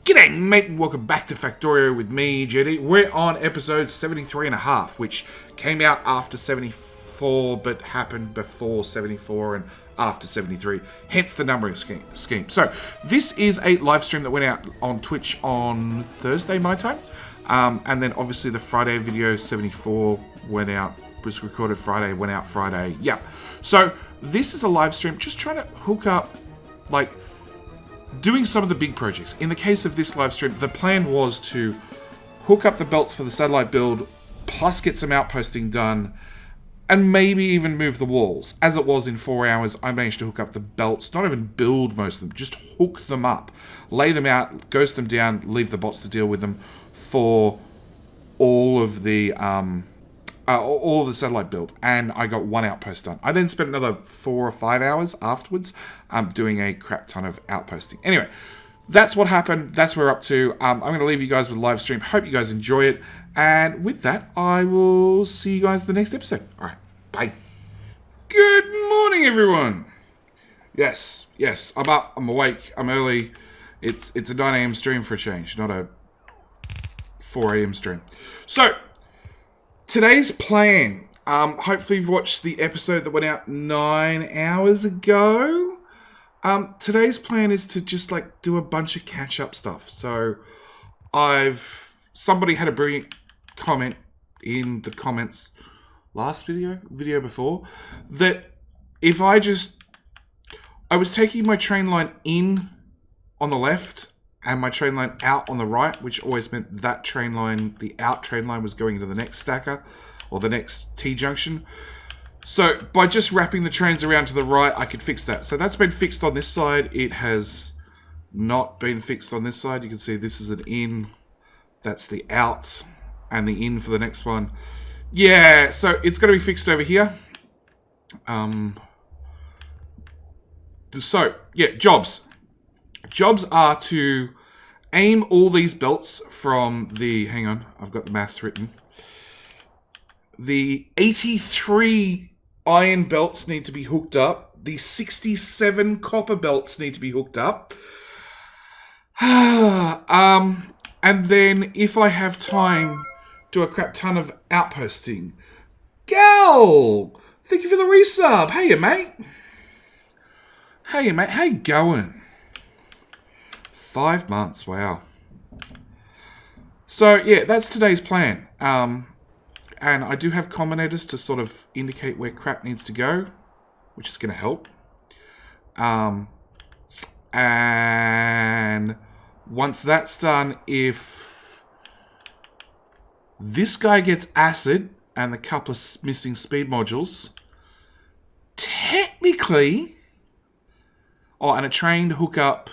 G'day mate, and welcome back to Factorio with me, JD. We're on episode 73.5, which came out after 74, but happened before 74 and after 73, hence the numbering scheme. So, this is a live stream that went out on Twitch on Thursday, my time. And then obviously the Friday video 74 was recorded Friday, went out Friday. Yep. So, this is a live stream, just trying to hook up, doing some of the big projects. In the case of this live stream, the plan was to hook up the belts for the satellite build, plus get some outposting done, and maybe even move the walls. As it was in 4 hours, I managed to hook up the belts, not even build most of them, just hook them up, lay them out, ghost them down, leave the bots to deal with them for all of the satellite build, and I got one outpost done. I then spent another 4 or 5 hours afterwards doing a crap ton of outposting. Anyway, that's what happened. That's what we're up to. I'm going to leave you guys with a live stream. Hope you guys enjoy it. And with that, I will see you guys in the next episode. All right, bye. Good morning, everyone. Yes, I'm up. I'm awake. I'm early. It's a 9 a.m. stream for a change, not a 4 a.m. stream. So, today's plan, hopefully you've watched the episode that went out 9 hours ago. Today's plan is to just do a bunch of catch-up stuff. So somebody had a brilliant comment in the comments last video before, that if I was taking my train line in on the left and my train line out on the right, which always meant that train line, the out train line, was going into the next stacker or the next T-junction. So by just wrapping the trains around to the right, I could fix that. So that's been fixed on this side. It has not been fixed on this side. You can see this is an in, that's the out, and the in for the next one. Yeah, so it's going to be fixed over here. So, yeah, jobs. Jobs are to aim all these belts from the, hang on, I've got the maths written. The 83 iron belts need to be hooked up. The 67 copper belts need to be hooked up. And then, if I have time, do a crap ton of outposting. Gal! Thank you for the resub. Hey, mate. Hey, mate. How you going? 5 months, wow. So, yeah, that's today's plan. And I do have combinators to sort of indicate where crap needs to go, which is going to help. And once that's done, if this guy gets acid and the couple of missing speed modules, technically, and a train to hook up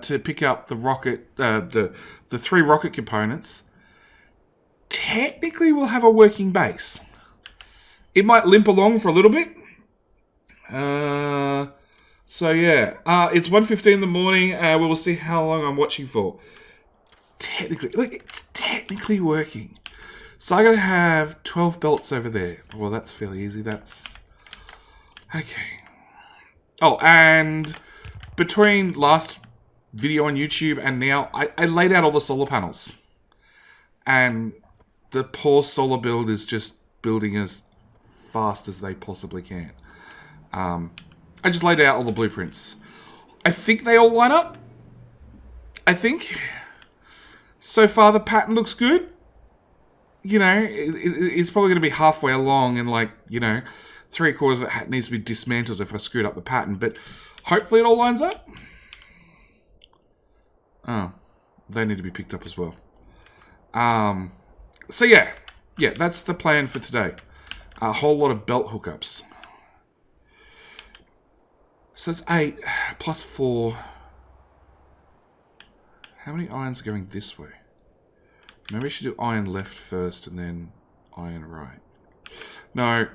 to pick up the rocket, the 3 rocket components, technically we'll have a working base. It might limp along for a little bit. So yeah, it's 1:15 in the morning. We will see how long I'm watching for. Technically, it's technically working. So I'm going to have 12 belts over there. Well, that's fairly easy. That's okay. Oh, and between last video on YouTube and now, I laid out all the solar panels. And the poor solar build is just building as fast as they possibly can. I just laid out all the blueprints. I think they all line up. I think. So far the pattern looks good. You know, it's probably going to be halfway along and 3/4 of it needs to be dismantled if I screwed up the pattern. But hopefully it all lines up. Oh, they need to be picked up as well. So yeah, that's the plan for today. A whole lot of belt hookups. So it's 8 plus 4. How many irons are going this way? Maybe we should do iron left first and then iron right. No.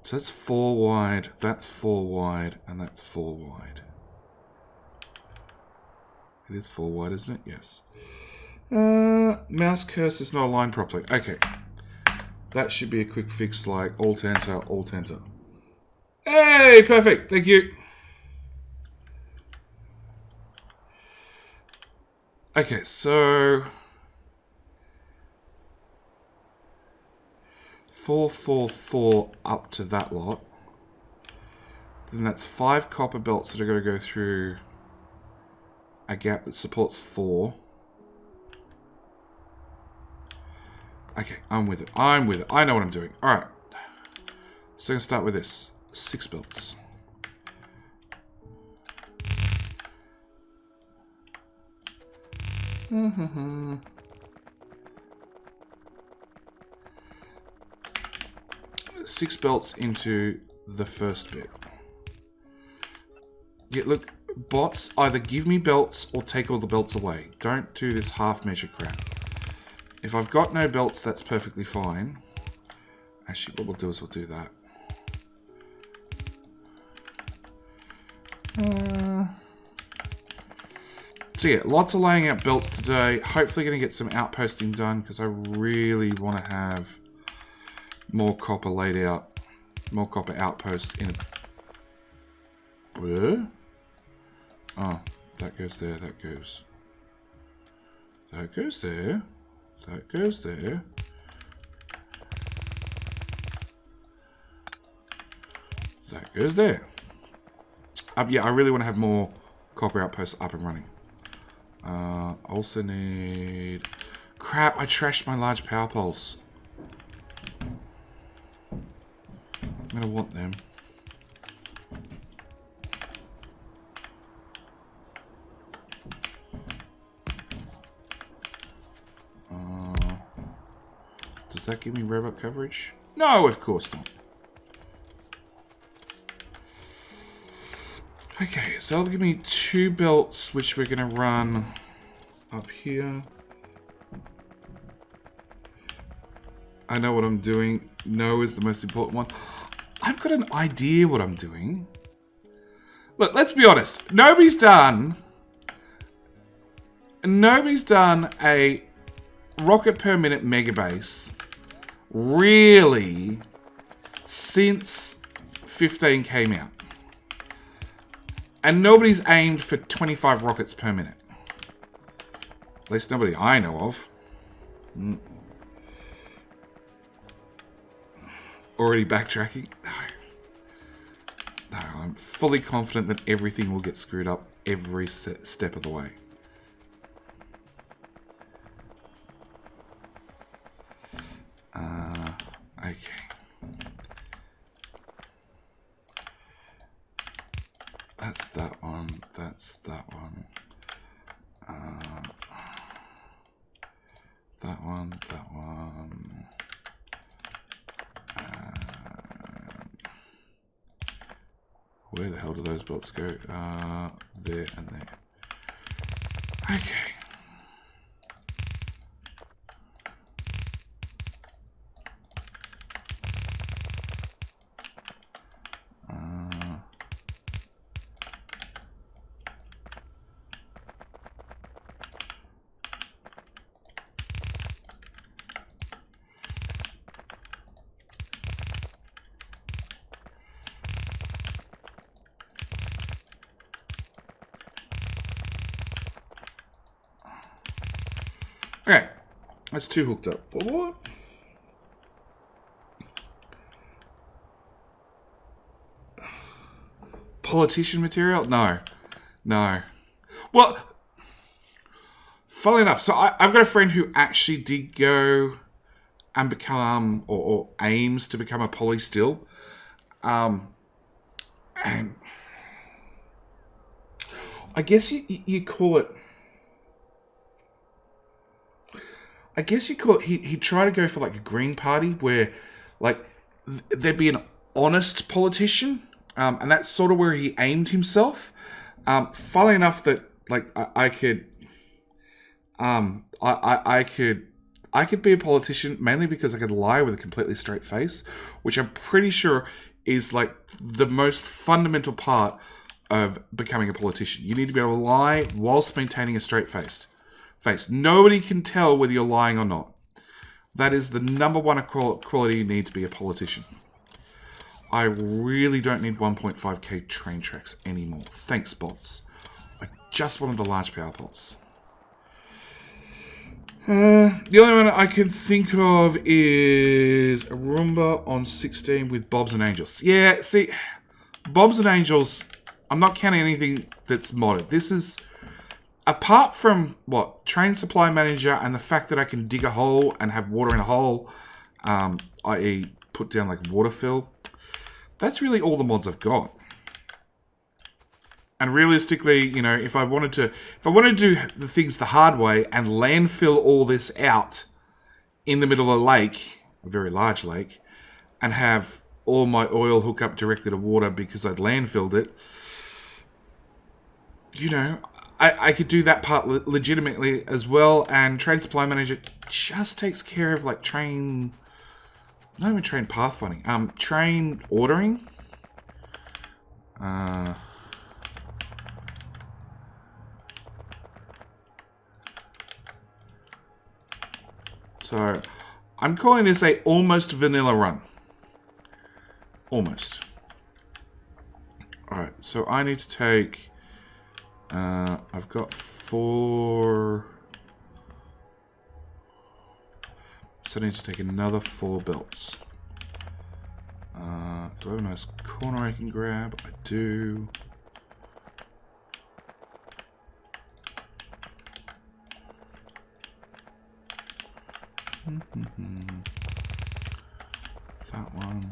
So that's 4 wide, that's 4 wide, and that's 4 wide. It is 4 wide, isn't it? Yes. Mouse cursor is not aligned properly. Okay. That should be a quick fix, like alt enter, alt enter. Hey, perfect. Thank you. Okay, so 444 up to that lot. Then that's 5 copper belts that are going to go through a gap that supports 4. Okay, I'm with it. I'm with it. I know what I'm doing. Alright. So I'm going to start with this. 6 belts. Six belts into the first bit. Yeah, look, bots, either give me belts or take all the belts away. Don't do this half-measure crap. If I've got no belts, that's perfectly fine. Actually, what we'll do is we'll do that. So yeah, lots of laying out belts today. Hopefully going to get some outposting done because I really want to have more copper laid out. More copper outposts in a... Where? Oh, that goes there, that goes... That goes there. That goes there. That goes there. Yeah, I really want to have more copper outposts up and running. Also need... Crap, I trashed my large power poles. I'm going to want them. Does that give me robot coverage? No, of course not. Okay, so that'll give me 2 belts, which we're going to run up here. I know what I'm doing. No is the most important one. I've got an idea what I'm doing. Look, let's be honest. Nobody's done a rocket per minute megabase really since 15 came out. And nobody's aimed for 25 rockets per minute. At least nobody I know of. Already backtracking? No. No, I'm fully confident that everything will get screwed up every step of the way. Okay. That's that one. That's that one. That one. That one. Where the hell do those bolts go? There and there. Okay. Okay, that's 2 hooked up. What? Politician material? No. No. Well, funnily enough, so I've got a friend who actually did go and become, or aims to become a poly still. And I guess you call it... I guess you call it, he'd try to go for like a Green Party where like there'd be an honest politician, and that's sort of where he aimed himself. Funnily enough that like I could be a politician mainly because I could lie with a completely straight face, which I'm pretty sure is like the most fundamental part of becoming a politician. You need to be able to lie whilst maintaining a straight face. Nobody can tell whether you're lying or not. That is the #1 quality you need to be a politician. I really don't need 1.5k train tracks anymore. Thanks, bots. I just wanted the large power poles. The only one I can think of is a Roomba on 16 with Bobs and Angels. Yeah, see, Bobs and Angels, I'm not counting anything that's modded. This is, apart from, what, Train Supply Manager and the fact that I can dig a hole and have water in a hole, i.e. put down like water fill, that's really all the mods I've got. And realistically, you know, if I wanted to do the things the hard way and landfill all this out in the middle of a lake, a very large lake, and have all my oil hook up directly to water because I'd landfilled it, you know, I could do that part legitimately as well. And Train Supply Manager just takes care of like train, not even train pathfinding, train ordering. So, I'm calling this a almost vanilla run. Almost. Alright, so I need to take... I've got 4... So I need to take another 4 belts. Do I have a nice corner I can grab? I do. That one.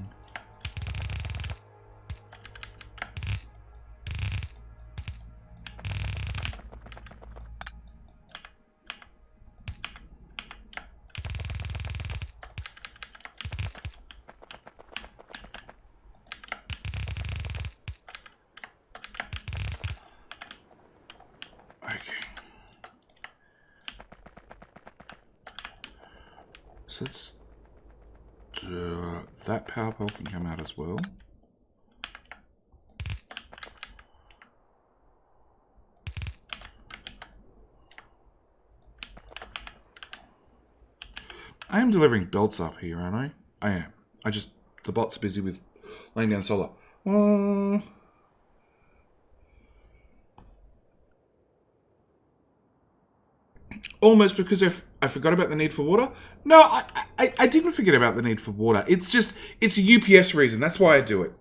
Okay. So let's do that power pole can come out as well. I am delivering belts up here, aren't I? I am. The bot's busy with laying down solar. Almost because I forgot about the need for water. No, I didn't forget about the need for water. It's a UPS reason. That's why I do it.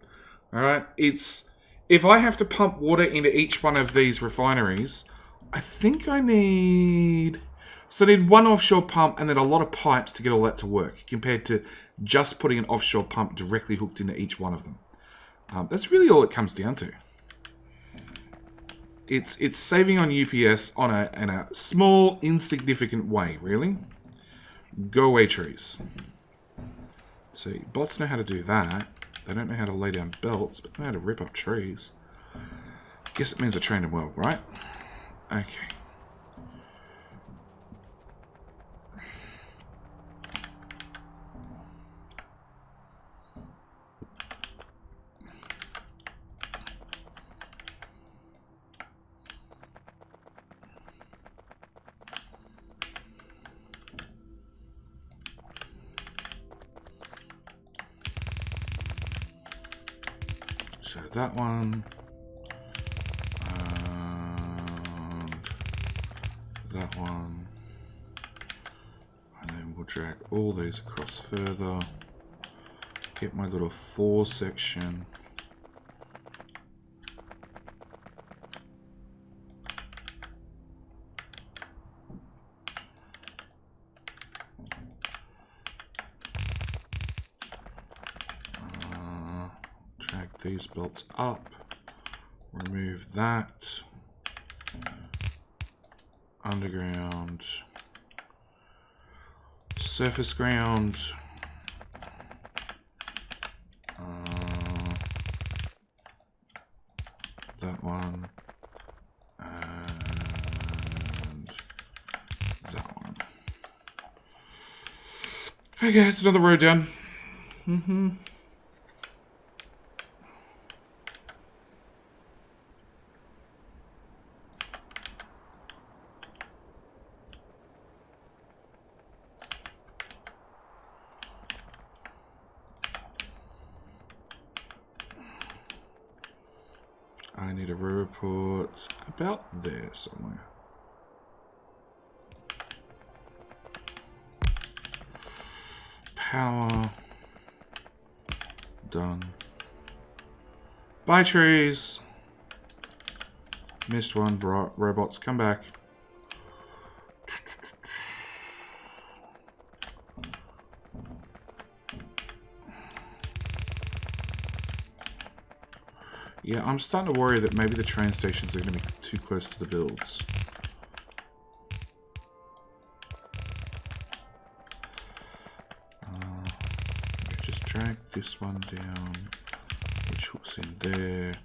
All right. If I have to pump water into each one of these refineries, I think I need one offshore pump and then a lot of pipes to get all that to work, compared to just putting an offshore pump directly hooked into each one of them. That's really all it comes down to. It's saving on UPS in a small, insignificant way, really. Go away, trees. See, bots know how to do that. They don't know how to lay down belts, but they know how to rip up trees. Guess it means I trained them well, right? Okay. So that one, and that one, and then we'll drag all these across further, get my little 4 section. These belts up, remove that, underground, surface ground, that one, and that one. Okay, it's another road down. need a report about there somewhere. Power. Done. Buy trees. Missed one. Robots, come back. Yeah, I'm starting to worry that maybe the train stations are going to be too close to the builds. Just drag this one down, which hooks in there.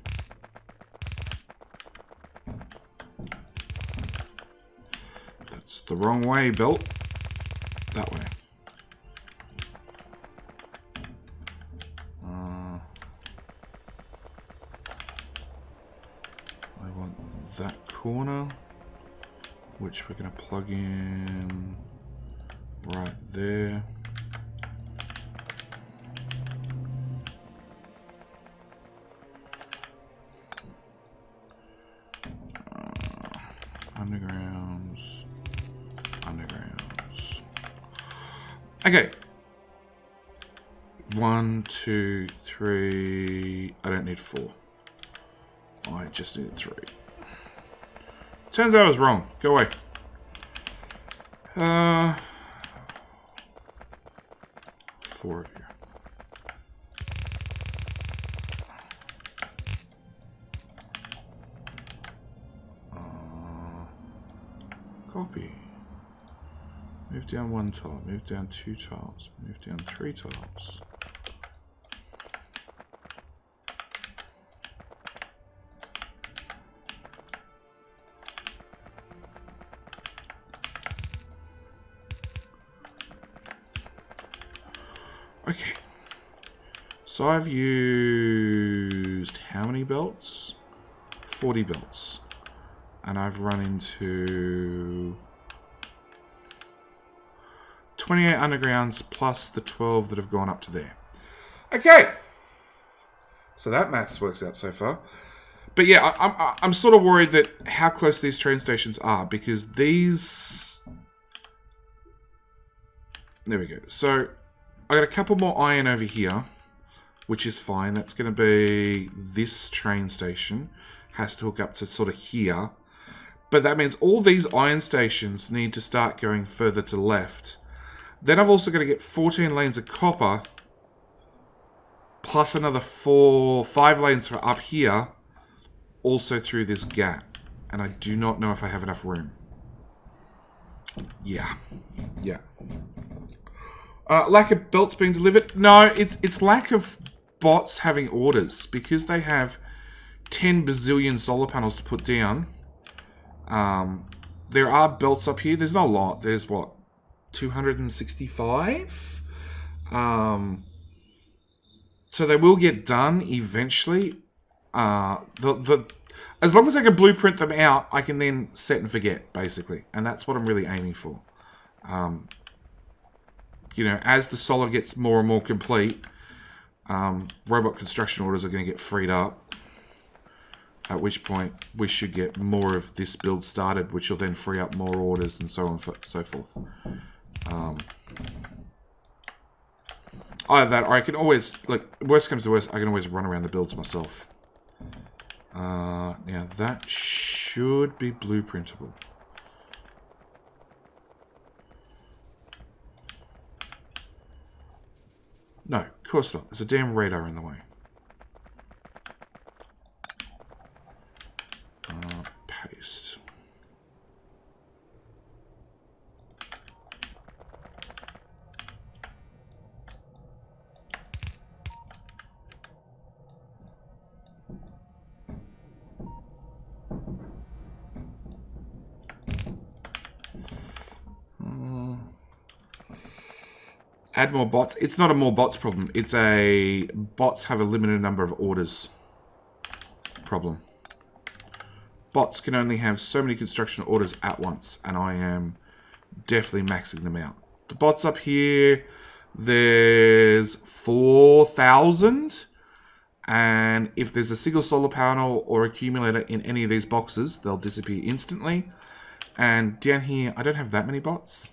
That's the wrong way, belt. That way. That corner, which we're going to plug in right there. Undergrounds. Okay. 1, 2, 3. I don't need 4. I just need 3. Turns out I was wrong. Go away. 4 of you. Copy. Move down 1 tile. Move down 2 tiles. Move down 3 tiles. Okay, so I've used how many belts? 40 belts. And I've run into 28 undergrounds plus the 12 that have gone up to there. Okay, so that maths works out so far. But yeah, I'm sort of worried that how close these train stations are, because these... There we go. So I got a couple more iron over here, which is fine. That's going to be this train station. Has to hook up to sort of here. But that means all these iron stations need to start going further to the left. Then I've also got to get 14 lanes of copper, plus another 5 lanes for up here, also through this gap. And I do not know if I have enough room. Yeah. Lack of belts being delivered? No, it's lack of bots having orders, because they have 10 bazillion solar panels to put down. There are belts up here. There's not a lot. There's what, 265? So they will get done eventually. As long as I can blueprint them out, I can then set and forget, basically. And that's what I'm really aiming for. You know, as the solar gets more and more complete, robot construction orders are going to get freed up. At which point, we should get more of this build started, which will then free up more orders and so on and so forth. Either that, or I can always, like, worst comes to worst, I can always run around the builds myself. Now, that should be blueprintable. No, of course not. There's a damn radar in the way. Paste. Add more bots. It's not a more bots problem. It's a bots have a limited number of orders problem. Bots can only have so many construction orders at once, and I am definitely maxing them out. The bots up here, there's 4,000, And if there's a single solar panel or accumulator in any of these boxes, they'll disappear instantly. And down here, I don't have that many bots.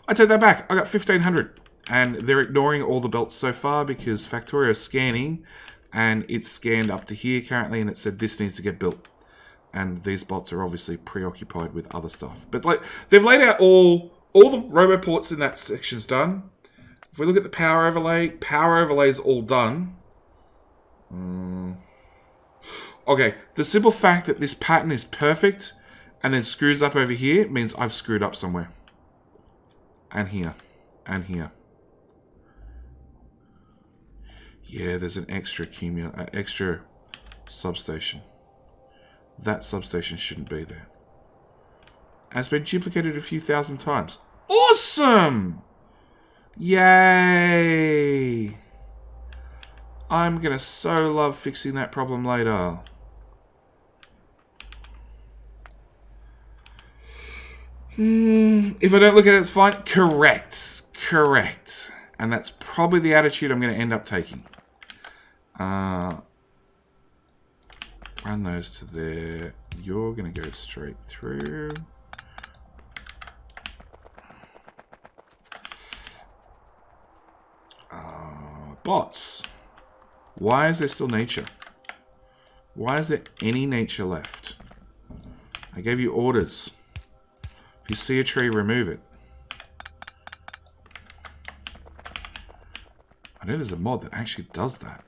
I take that back. I got 1,500. And they're ignoring all the belts so far because Factorio is scanning. And it's scanned up to here currently, and it said this needs to get built. And these bots are obviously preoccupied with other stuff. But like, they've laid out all the roboports in that section's done. If we look at the power overlay is all done. Okay, the simple fact that this pattern is perfect and then screws up over here means I've screwed up somewhere. And here. And here. Yeah, there's an extra extra substation. That substation shouldn't be there. And it's been duplicated a few thousand times. Awesome! Yay! I'm gonna so love fixing that problem later. If I don't look at it, it's fine. Correct. Correct. And that's probably the attitude I'm going to end up taking. Run those to there. You're going to go straight through. Bots. Why is there still nature? Why is there any nature left? I gave you orders. If you see a tree, remove it. I know there's a mod that actually does that.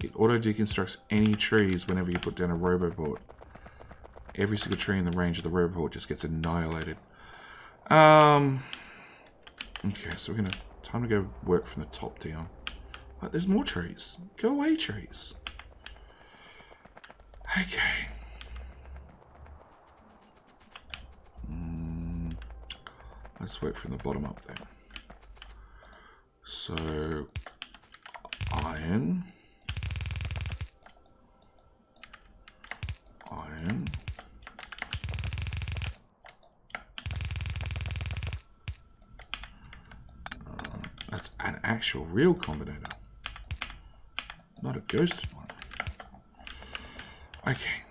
It auto-deconstructs any trees whenever you put down a roboport. Every single tree in the range of the roboport just gets annihilated. Okay, so we're gonna... Time to go work from the top down. Like, there's more trees. Go away, trees. Okay. Let's work from the bottom up then. So, iron. Iron. That's an actual real combinator. Not a ghosted one. Okay.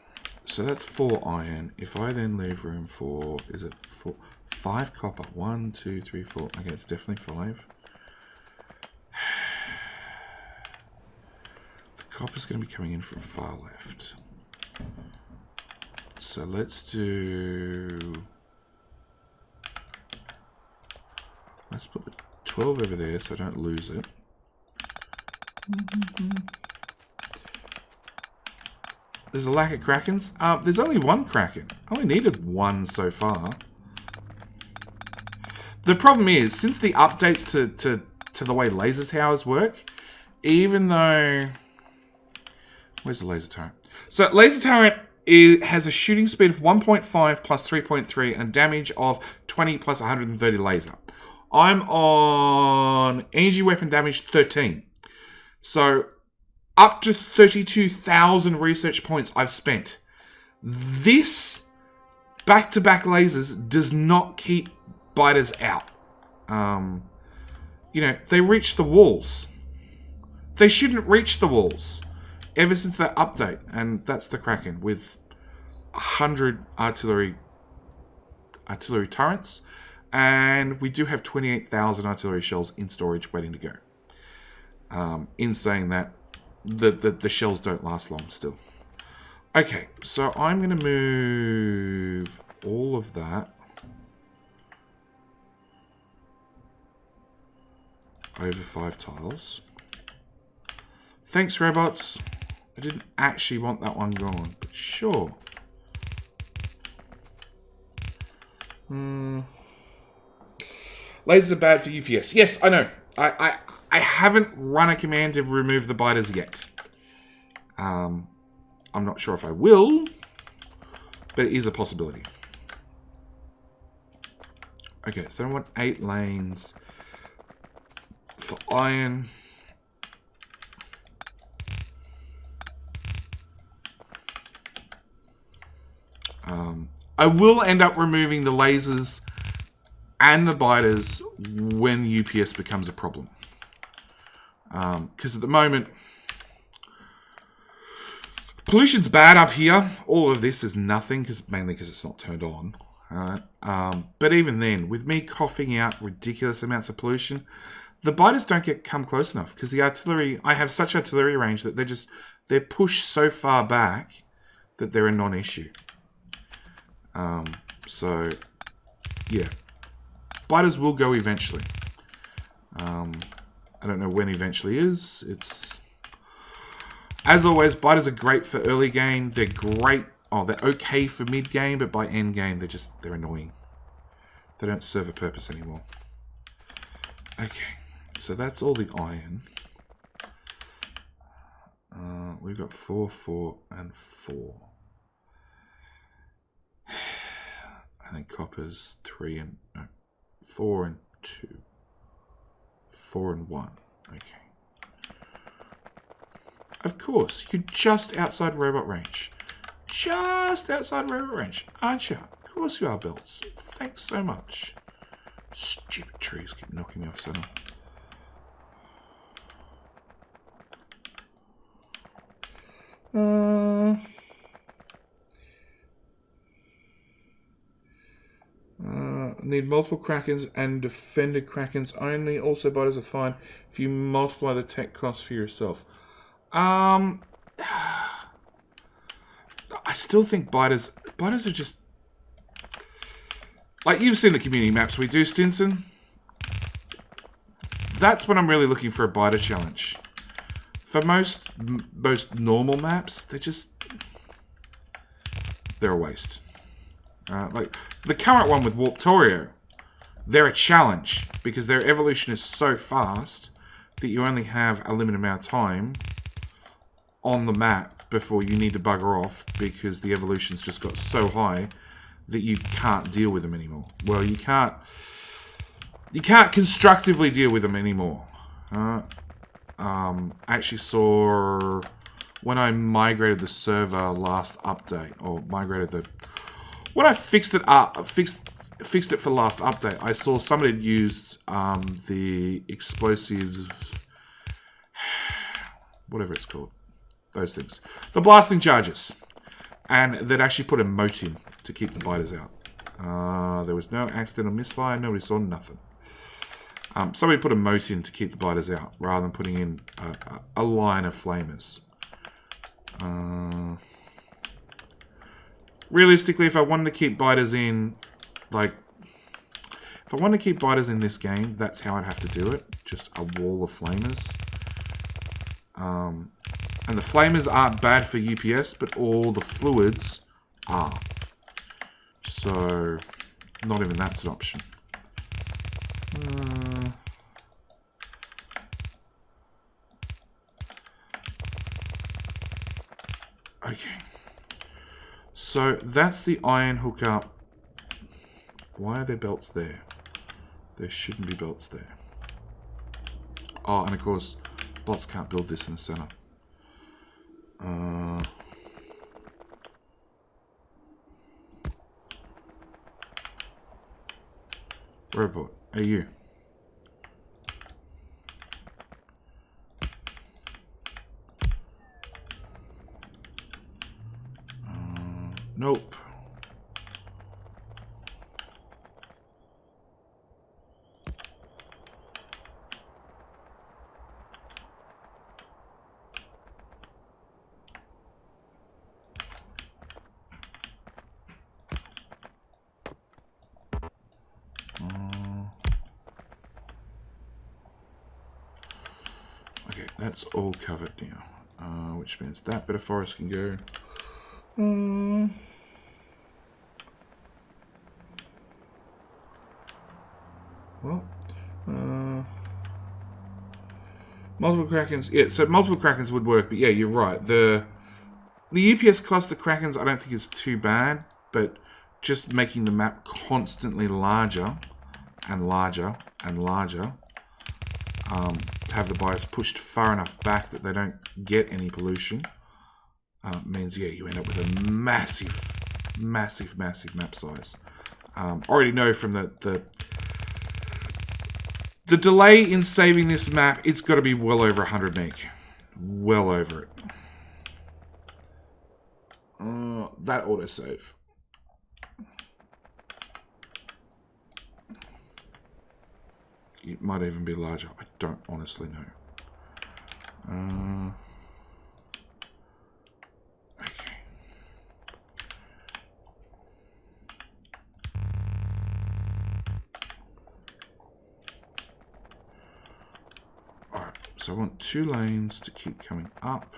So that's 4 iron. If I then leave room for, is it 5 copper? 1, 2, 3, 4. Okay, it's definitely 5. The copper's going to be coming in from far left. So let's do... Let's put the 12 over there so I don't lose it. There's a lack of Krakens. There's only one Kraken. I only needed one so far. The problem is, since the updates to the way laser towers work, even though... Where's the laser turret? So, laser turret has a shooting speed of 1.5 plus 3.3 and a damage of 20 plus 130 laser. I'm on energy weapon damage 13. So... Up to 32,000 research points I've spent. This back-to-back lasers does not keep biters out. You know, they reach the walls. They shouldn't reach the walls. Ever since that update. And that's the Kraken with 100 artillery turrets. And we do have 28,000 artillery shells in storage waiting to go. In saying that, the shells don't last long still. Okay, so I'm going to move all of that over 5 tiles. Thanks, robots. I didn't actually want that one gone, but sure. Lasers are bad for UPS. Yes, I know. I haven't run a command to remove the biters yet. I'm not sure if I will, but it is a possibility. Okay, so I want 8 lanes for iron. I will end up removing the lasers and the biters when UPS becomes a problem. Because at the moment, pollution's bad up here. All of this is nothing, mainly because it's not turned on. But even then, with me coughing out ridiculous amounts of pollution, the biters don't come close enough because the artillery, I have such artillery range that they're pushed so far back that they're a non-issue. So, yeah. Biters will go eventually. I don't know when eventually is. As always, biters are great for early game. They're great. Oh, they're okay for mid game, but by end game, they're annoying. They don't serve a purpose anymore. Okay, so that's all the iron. We've got 4, 4, and 4. I think copper's 4 and 2. 4 and 1. Okay. Of course, you're just outside robot range. Just outside robot range, aren't you? Of course you are, Belts. Thanks so much. Stupid trees keep knocking me off center. Need multiple Krakens and defended Krakens only. Also, biters are fine if you multiply the tech cost for yourself. I still think biters are just... Like, you've seen the community maps we do, Stinson. That's when I'm really looking for a biter challenge. For most normal maps, they're a waste. Like, the current one with Warptorio, they're a challenge because their evolution is so fast that you only have a limited amount of time on the map before you need to bugger off because the evolution's just got so high that you can't deal with them anymore. Well, you can't constructively deal with them anymore. I actually saw when I migrated the server last update, or when I fixed it up, fixed it for last update, I saw somebody had used the explosives, whatever it's called, those things, the blasting charges, and they'd actually put a moat in to keep the biters out. There was no accidental misfire, nobody saw nothing. Somebody put a moat in to keep the biters out, rather than putting in a line of flamers. Realistically, if I wanted to keep biters in, if I wanted to keep biters in this game, that's how I'd have to do it. Just a wall of flamers. And the flamers aren't bad for UPS, but all the fluids are. So, not even that's an option. Okay. So, that's the iron hookup. Why are there belts there? There shouldn't be belts there. Oh, and of course, bots can't build this in the center. Robot, are you? Nope. Okay, that's all covered now, which means that bit of forest can go. Well, multiple Krakens. Yeah, so multiple Krakens would work, but yeah, you're right. The UPS cost of Krakens I don't think is too bad, but just making the map constantly larger and larger and larger to have the biters pushed far enough back that they don't get any pollution means, yeah, you end up with a massive map size. Already know from the The delay in saving this map, it's got to be well over 100 meg. Well over it. That autosave. It might even be larger. I don't honestly know. Okay. Alright, so I want 2 lanes to keep coming up.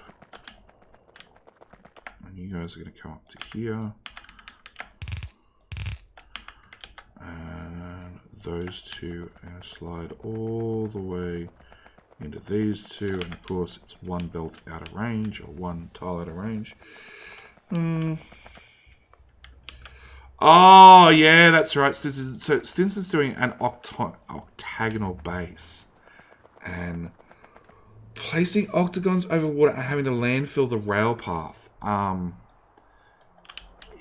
And you guys are going to come up to here. And those 2 are going to slide all the way into these 2. And of course, it's 1 belt out of range, or 1 tile out of range. Oh, yeah, that's right. So Stinson's doing an octagonal base. And placing octagons over water and having to landfill the rail path.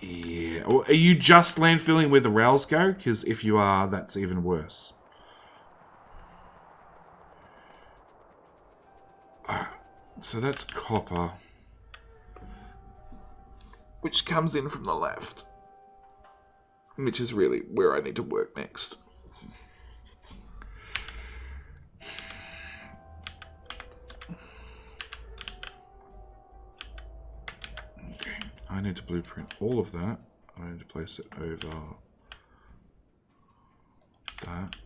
Yeah. Or are you just landfilling where the rails go? Because if you are, that's even worse. Alright. So that's copper. Which comes in from the left. Which is really where I need to work next. I need to blueprint all of that. I need to place it over that.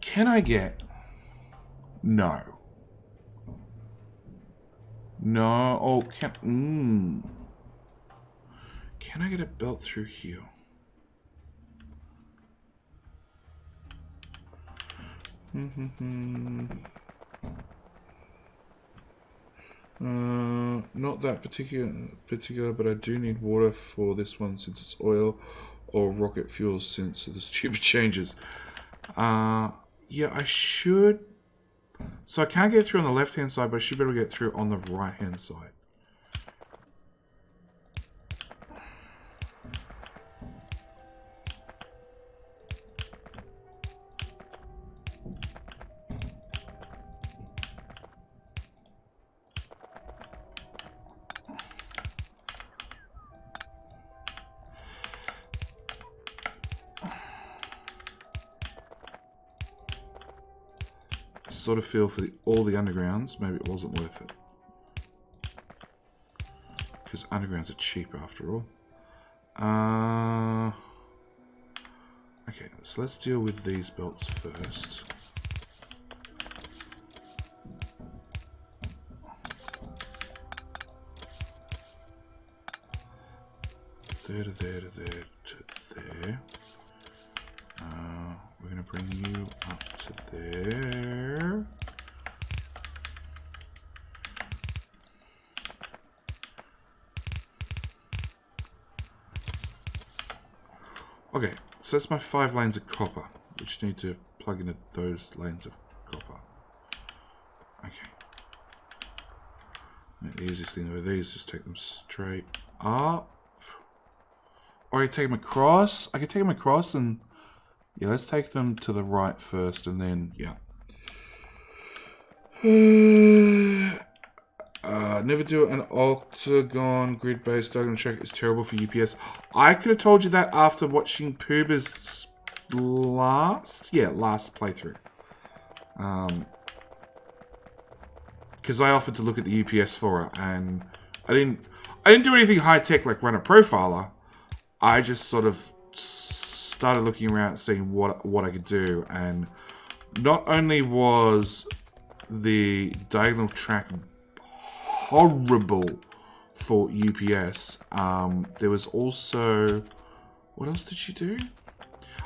Can I get... No. No. Oh, can I get a belt through here? Not that particular, but I do need water for this one since it's oil, or rocket fuel since the stupid changes. Yeah, I should. So I can't get through on the left-hand side, but I should be able to get through on the right-hand side. Sort of feel for all the undergrounds, maybe it wasn't worth it. Because undergrounds are cheaper after all. Okay, so let's deal with these belts first. There to there to there to there. We're going to bring you up to there. Okay, so that's my 5 lanes of copper, which need to plug into those lanes of copper. Okay. The easiest thing with these is just take them straight up. Or I take them across. I can take them across and... Yeah, let's take them to the right first and then, yeah. Never do an octagon grid-based diagonal track. It's terrible for UPS. I could have told you that after watching Pooba's last playthrough. Because I offered to look at the UPS for her, and I didn't do anything high-tech like run a profiler. I just sort of started looking around, seeing what I could do, and not only was the diagonal track horrible for UPS, there was also... What else did she do?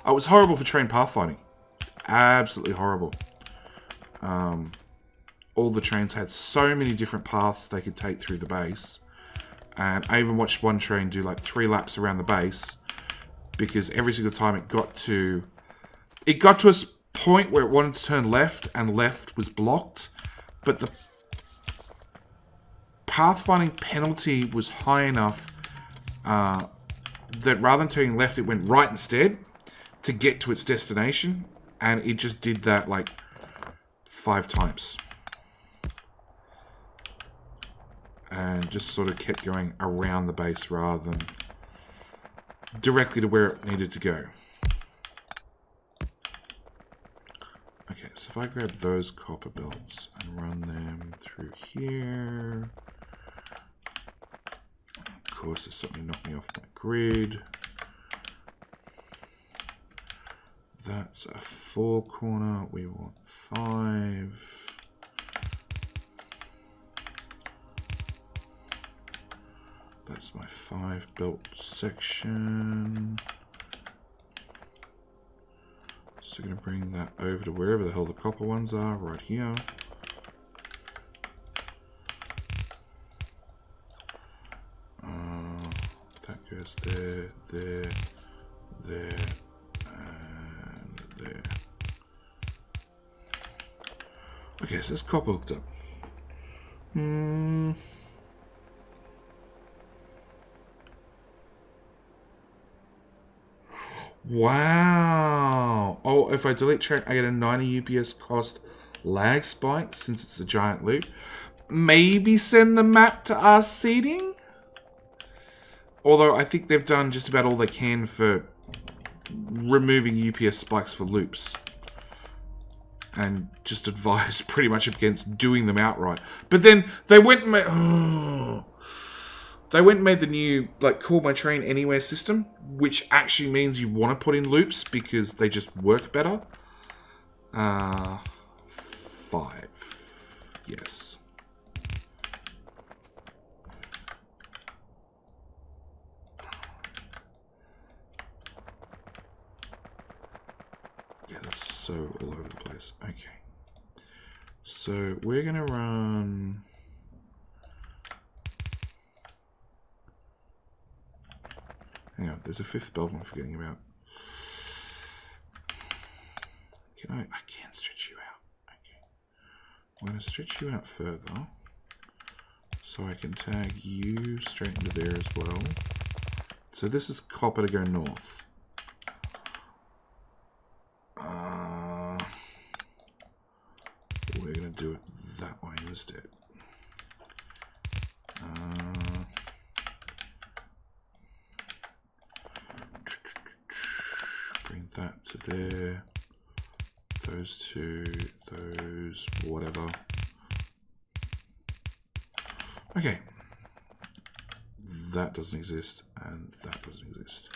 Oh, it was horrible for train pathfinding. Absolutely horrible. All the trains had so many different paths they could take through the base. And I even watched one train do like 3 laps around the base, because every single time it got to a point where it wanted to turn left, and left was blocked, but the pathfinding penalty was high enough that rather than turning left, it went right instead to get to its destination. And it just did that like 5 times. And just sort of kept going around the base rather than directly to where it needed to go. Okay, so if I grab those copper belts and run them through here. Of course, there's something knocking me off my grid. That's a 4 corner. We want 5. That's my 5 belt section. So I'm going to bring that over to wherever the hell the copper ones are, right here. That goes there, there, there, and there. Okay, so that's copper hooked up. Wow. Oh, if I delete track, I get a 90 UPS cost lag spike since it's a giant loop. Maybe send the map to our seeding? Although I think they've done just about all they can for removing UPS spikes for loops. And just advise pretty much against doing them outright. But then they went and made... They went and made the new, like, Call My Train Anywhere system, which actually means you want to put in loops because they just work better. 5. Yes. Yeah, that's so all over the place. Okay. So we're going to run... Hang on, there's a 5th belt I'm forgetting about. Can I can stretch you out. Okay. I'm going to stretch you out further. So I can tag you straight into there as well. So this is copper to go north. We're going to do it that way instead. Bring that to there. Those two, those, whatever. Okay. That doesn't exist, and that doesn't exist.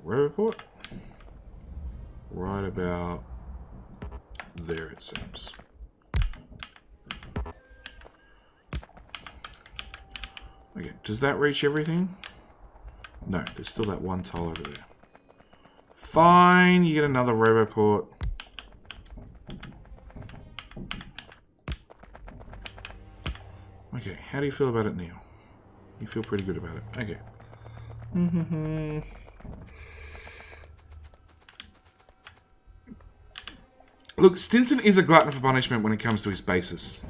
Report. Right about there, it seems. Okay, does that reach everything? No, there's still that one tile over there. Fine, you get another Roboport. Okay, how do you feel about it now? You feel pretty good about it. Okay. Look, Stinson is a glutton for punishment when it comes to his bases.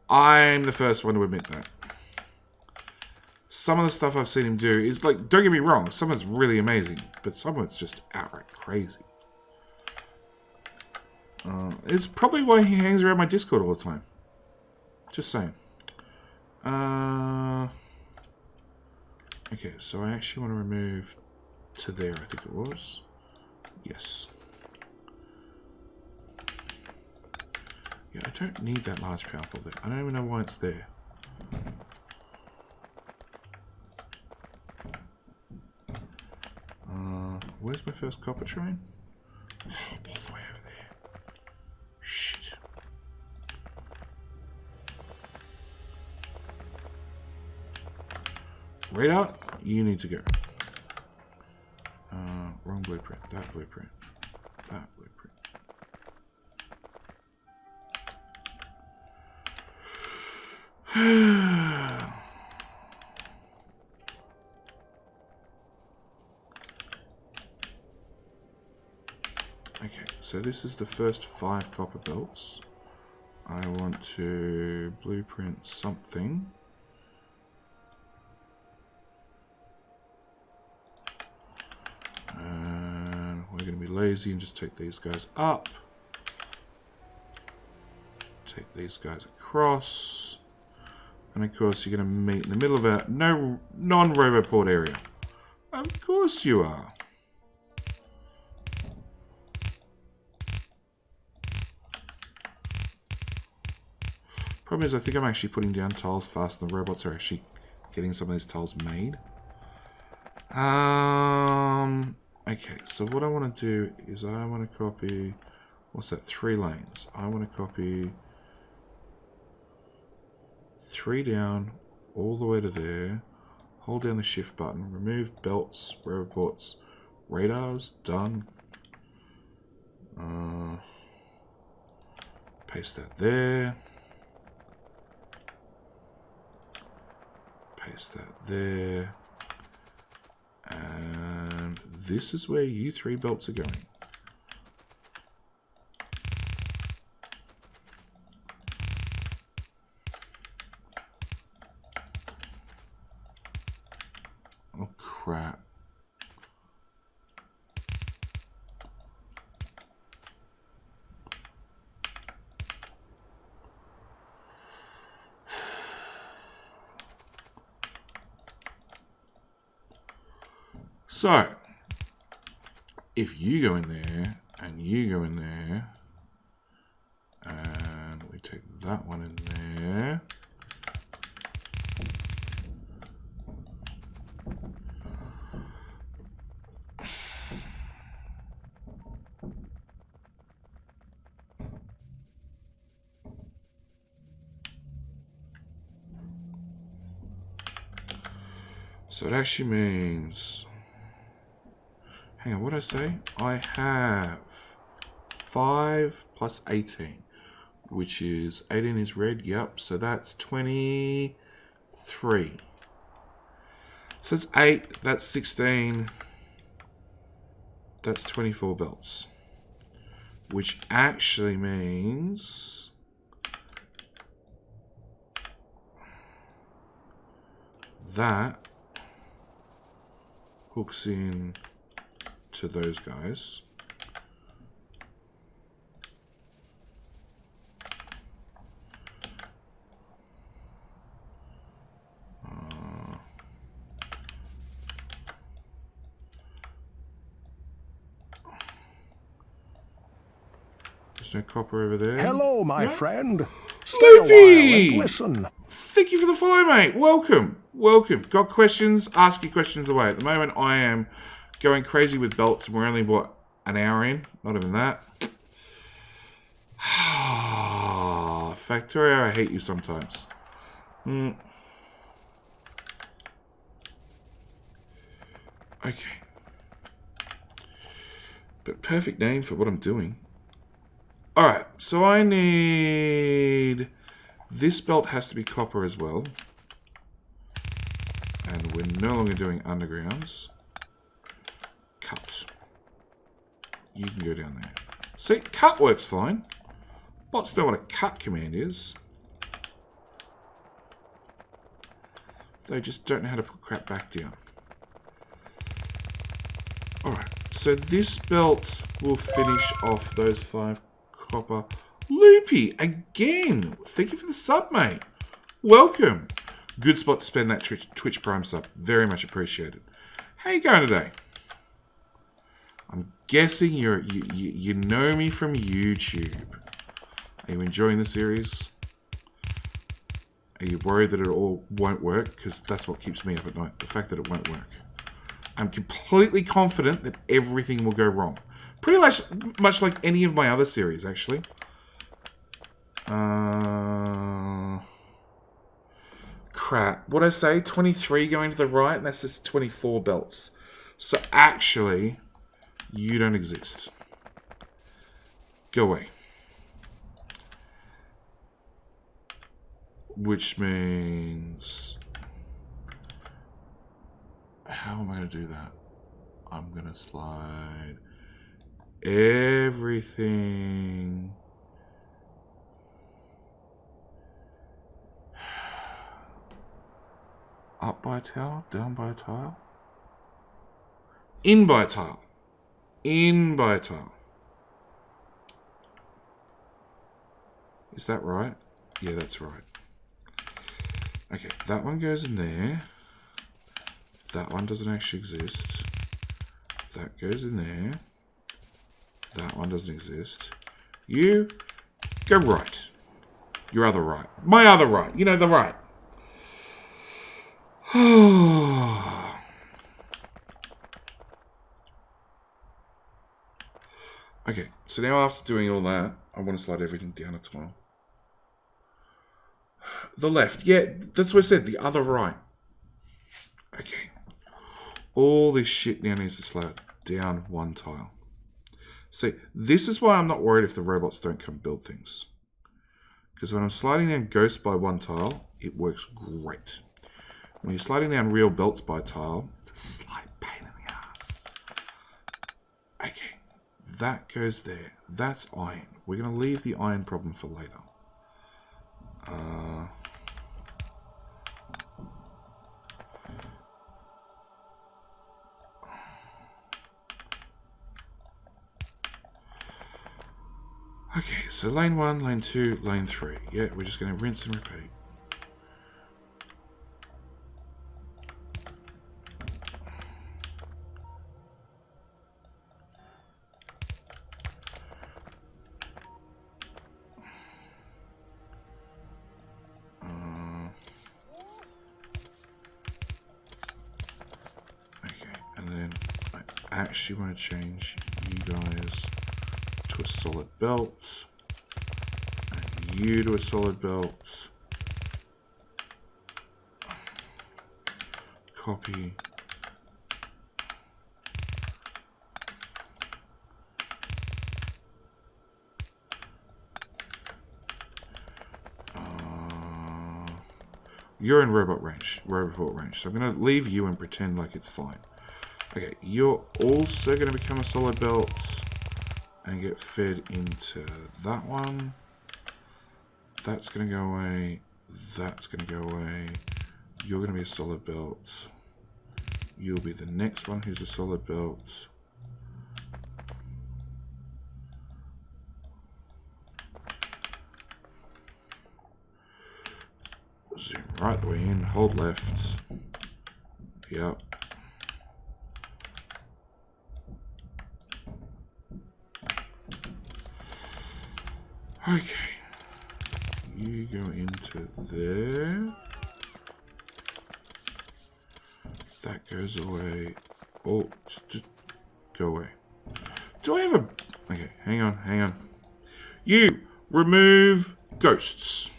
I'm the first one to admit that. Some of the stuff I've seen him do is, like, don't get me wrong, some of it's really amazing, but some of it's just outright crazy. It's probably why he hangs around my Discord all the time. Just saying. Okay, so I actually want to remove to there, I think it was. Yes. Yeah, I don't need that large power pole there. I don't even know why it's there. Where's my first copper train? Oh, all the way over there. Shit. Radar, you need to go. Wrong blueprint. That blueprint. That blueprint. Okay, so this is the first 5 copper belts. I want to blueprint something. And we're going to be lazy and just take these guys up. Take these guys across. And of course you're going to meet in the middle of a non-Roboport area. Of course you are. Problem is, I think I'm actually putting down tiles faster than robots are actually getting some of these tiles made. Okay, so what I want to do is I want to copy, what's that, 3 lanes. I want to copy 3 down all the way to there. Hold down the shift button, remove belts, roboports, radars, done. Paste that there. Paste that there. And this is where you 3 belts are going. Oh crap. So, if you go in there, and you go in there, and we take that one in there, so it actually means, hang on, what did I say? I have 5 plus 18, which is 18 is red, yep, so that's 23. So that's 8, that's 16, that's 24 belts, which actually means that hooks in to those guys. There's no copper over there. Hello, my friend. Stay a while and listen. Thank you for the follow, mate. Welcome. Welcome. Got questions? Ask your questions away. At the moment, I am going crazy with belts, and we're only, what, an hour in? Not even that. Factorio, I hate you sometimes. Okay. But perfect name for what I'm doing. Alright, so I need... This belt has to be copper as well. And we're no longer doing undergrounds. Cut. You can go down there. See, cut works fine. Bots know what a cut command is. They just don't know how to put crap back down. Alright, so this belt will finish off those 5 copper. Loopy, again! Thank you for the sub, mate. Welcome. Good spot to spend that Twitch Prime sub. Very much appreciated. How you going today? I'm guessing you know me from YouTube. Are you enjoying the series? Are you worried that it all won't work? Because that's what keeps me up at night. The fact that it won't work. I'm completely confident that everything will go wrong. Pretty much like any of my other series, actually. Crap. What'd I say? 23 going to the right, and that's just 24 belts. So actually, you don't exist. Go away. Which means... How am I going to do that? I'm going to slide everything Up by a tile, down by a tile. In by a tile. In by a tile. Is that right? Yeah, that's right. Okay, that one goes in there. That one doesn't actually exist. That goes in there. That one doesn't exist. You go right. Your other right. My other right. You know, the right. Okay, so now after doing all that, I want to slide everything down a tile. The left. Yeah, that's what I said. The other right. Okay. All this shit now needs to slide down one tile. See, this is why I'm not worried if the robots don't come build things. Because when I'm sliding down ghosts by one tile, it works great. When you're sliding down real belts by tile, it's a slight pain in the ass. Okay, that goes there. That's iron. We're going to leave the iron problem for later. Okay, so lane 1, lane 2, lane 3. Yeah, we're just going to rinse and repeat. Okay, and then I actually want to change you guys to a solid belt, and you to a solid belt. Copy. You're in robot range, so I'm going to leave you and pretend like it's fine. Okay, you're also going to become a solid belt and get fed into that one. That's going to go away. That's going to go away. You're going to be a solid belt. You'll be the next one who's a solid belt. Zoom right the way in, hold left. Yep. Okay. You go into there. That goes away. Oh, just go away. Do I have a... Okay, hang on. You remove ghosts.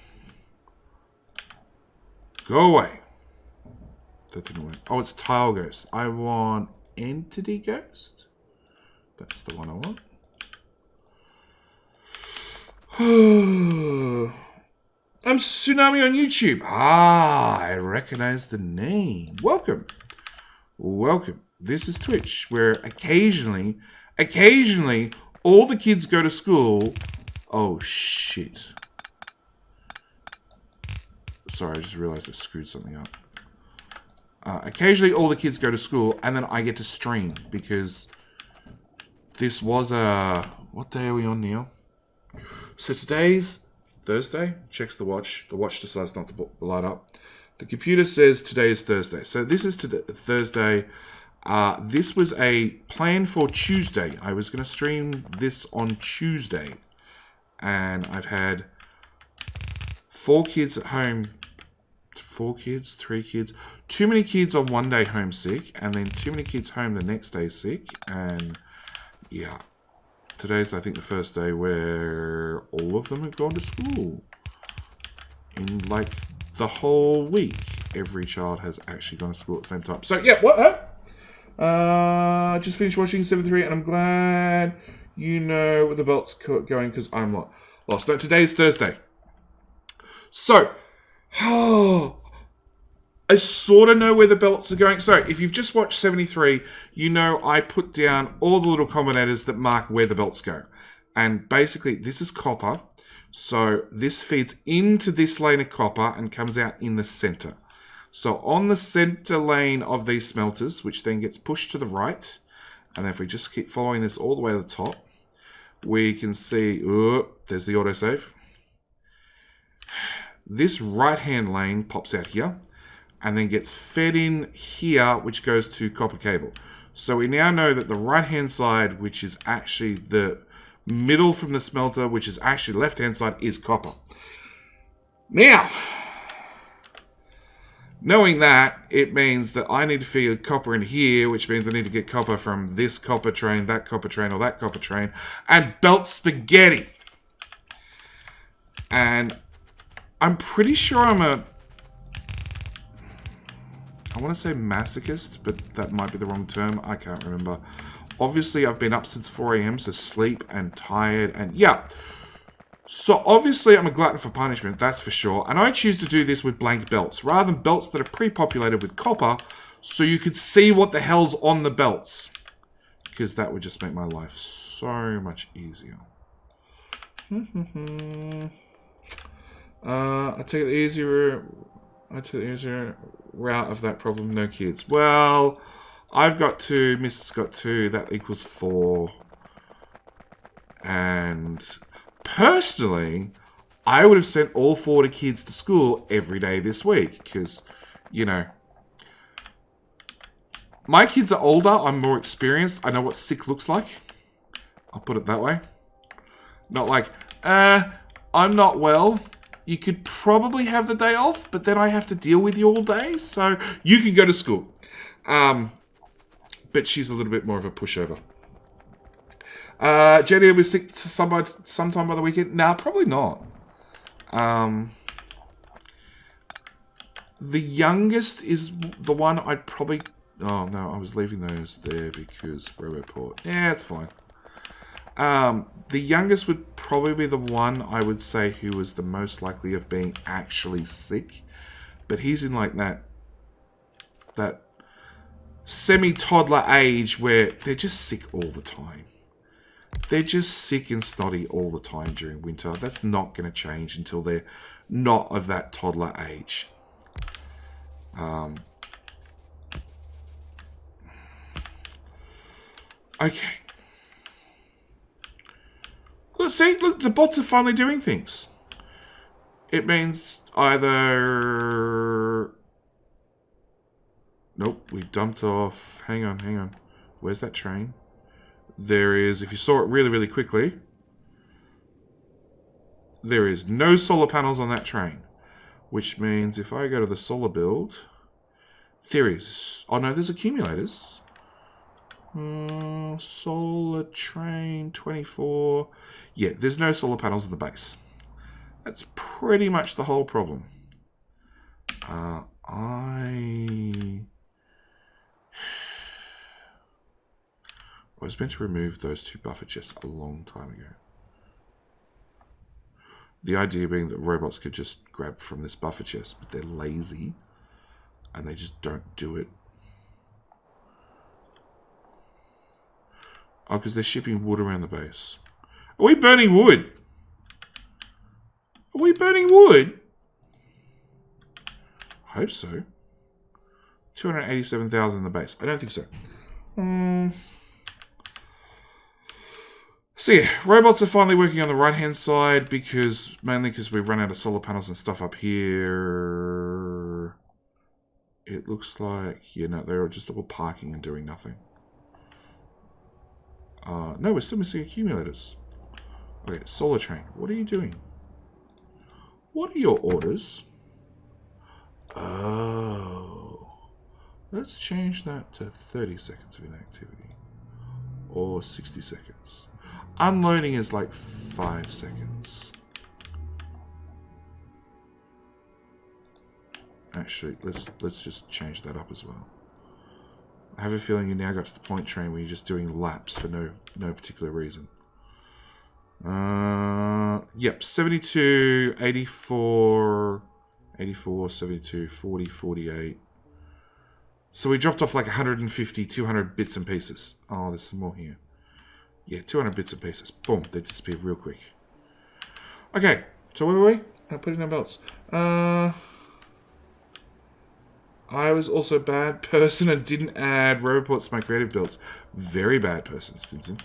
Go away. That didn't work. Oh, it's tile ghost. I want entity ghost. That's the one I want. I'm Tsunami on YouTube. Ah, I recognize the name. Welcome. This is Twitch, where occasionally, all the kids go to school. Oh, shit. Sorry, I just realized I screwed something up. Occasionally, all the kids go to school, and then I get to stream, because this was a... What day are we on now? So today's Thursday. Checks the watch. The watch decides not to light up. The computer says today is Thursday. So this is today, Thursday. This was a plan for Tuesday. I was going to stream this on Tuesday. And I've had 4 kids at home. 4 kids, 3 kids. Too many kids on one day home sick. And then too many kids home the next day sick. And yeah. Today's, I think, the first day where all of them have gone to school. In, like, the whole week, every child has actually gone to school at the same time. So, yeah, what? Just finished watching 7.3, and I'm glad you know where the belt's going, because I'm lost. No, today's Thursday. So, I sort of know where the belts are going. So, if you've just watched 73, you know I put down all the little combinators that mark where the belts go. And basically, this is copper. So, this feeds into this lane of copper and comes out in the center. So on the center lane of these smelters, which then gets pushed to the right, and then if we just keep following this all the way to the top, we can see, there's the autosave. This right-hand lane pops out here, and then gets fed in here, which goes to copper cable. So we now know that the right-hand side, which is actually the middle from the smelter, which is actually left-hand side, is copper. Now, knowing that, it means that I need to feed copper in here, which means I need to get copper from this copper train, that copper train, or that copper train, and belt spaghetti. And I'm pretty sure I want to say masochist, but that might be the wrong term. I can't remember. Obviously, I've been up since 4 a.m., so sleep and tired, and yeah. So obviously, I'm a glutton for punishment, that's for sure. And I choose to do this with blank belts, rather than belts that are pre-populated with copper, so you could see what the hell's on the belts. Because that would just make my life so much easier. I take the easier route of that problem, no kids. Well, I've got 2, Mrs. got 2, that equals 4. And personally, I would have sent all 4 kids to school every day this week. Because, you know, my kids are older, I'm more experienced, I know what sick looks like. I'll put it that way. Not like, I'm not well. You could probably have the day off, but then I have to deal with you all day, so you can go to school. But she's a little bit more of a pushover. Jenny will be sick sometime by the weekend? Nah, probably not. The youngest is the one I'd probably... Oh, no, I was leaving those there because Roboport. Yeah, it's fine. The youngest would probably be the one I would say who was the most likely of being actually sick. But he's in like that semi-toddler age where they're just sick all the time. They're just sick and snotty all the time during winter. That's not going to change until they're not of that toddler age. Okay. Look, see, look, the bots are finally doing things. It means either... Nope, we dumped off... Hang on. Where's that train? There is, if you saw it really, really quickly, there is no solar panels on that train. Which means if I go to the solar build, there is... Oh no, there's accumulators. Solar train 24. Yeah, there's no solar panels in the base. That's pretty much the whole problem. I was meant to remove those 2 buffer chests a long time ago. The idea being that robots could just grab from this buffer chest, but they're lazy and they just don't do it. Oh, because they're shipping wood around the base. Are we burning wood? Are we burning wood? I hope so. 287,000 in the base. I don't think so. So yeah, robots are finally working on the right-hand side mainly because we've run out of solar panels and stuff up here. It looks like, yeah, no, they're just all parking and doing nothing. No, we're still missing accumulators. Okay, solar train. What are you doing? What are your orders? Oh. Let's change that to 30 seconds of inactivity. Or 60 seconds. Unloading is like 5 seconds. Actually, let's just change that up as well. I have a feeling you now got to the point train where you're just doing laps for no particular reason. Yep, 72, 84, 72, 40, 48. So we dropped off like 150, 200 bits and pieces. Oh, there's some more here. Yeah, 200 bits and pieces. Boom, they disappeared real quick. Okay, so where were we? I put in our belts. I was also a bad person and didn't add roboports to my creative builds. Very bad person, Stinson.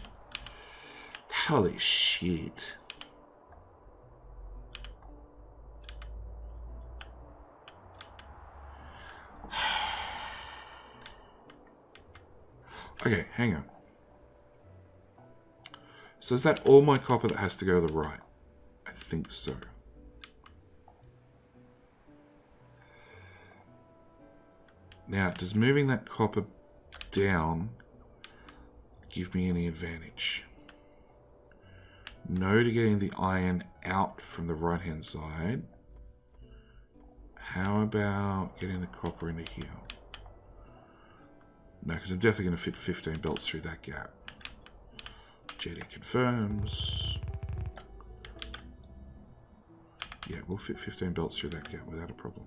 Holy shit. Okay, hang on. So is that all my copper that has to go to the right? I think so. Now, does moving that copper down give me any advantage? No to getting the iron out from the right-hand side. How about getting the copper into here? No, because I'm definitely going to fit 15 belts through that gap. JD confirms. Yeah, we'll fit 15 belts through that gap without a problem.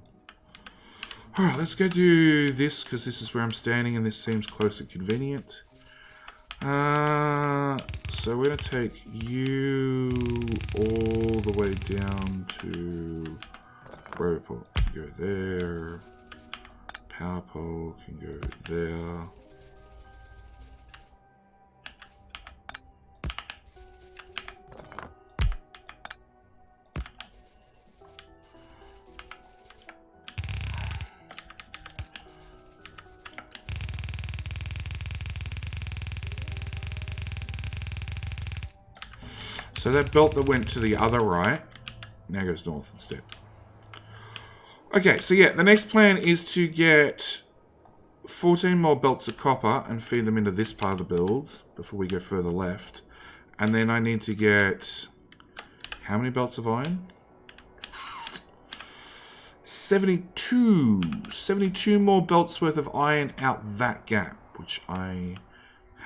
Alright, let's go do this, because this is where I'm standing and this seems close and convenient. So we're going to take you all the way down to Roboport. Can go there. Power pole can go there. So that belt that went to the other right now goes north instead. Okay, so yeah, the next plan is to get 14 more belts of copper and feed them into this part of the build before we go further left. And then I need to get... how many belts of iron? 72. 72 more belts worth of iron out that gap, which I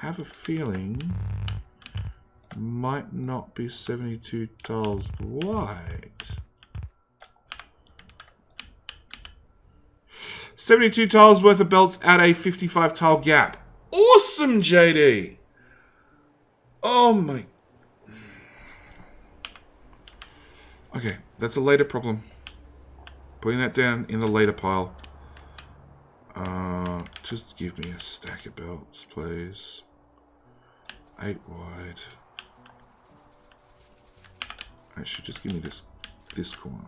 have a feeling might not be 72 tiles wide. 72 tiles worth of belts at a 55 tile gap. Awesome, JD! Oh my... Okay, that's a later problem. Putting that down in the later pile. Just give me a stack of belts, please. 8 wide. Actually, just give me this corner.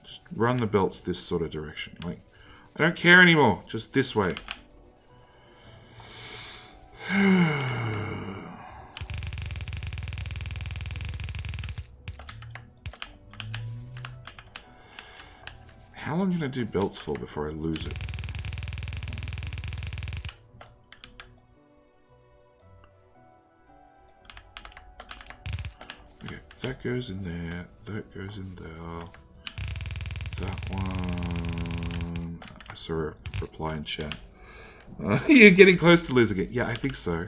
Just run the belts this sort of direction. Like, I don't care anymore. Just this way. How long can I do belts for before I lose it? Okay, that goes in there. That goes in there. That one... I saw a reply in chat. You're getting close to losing it. Yeah, I think so.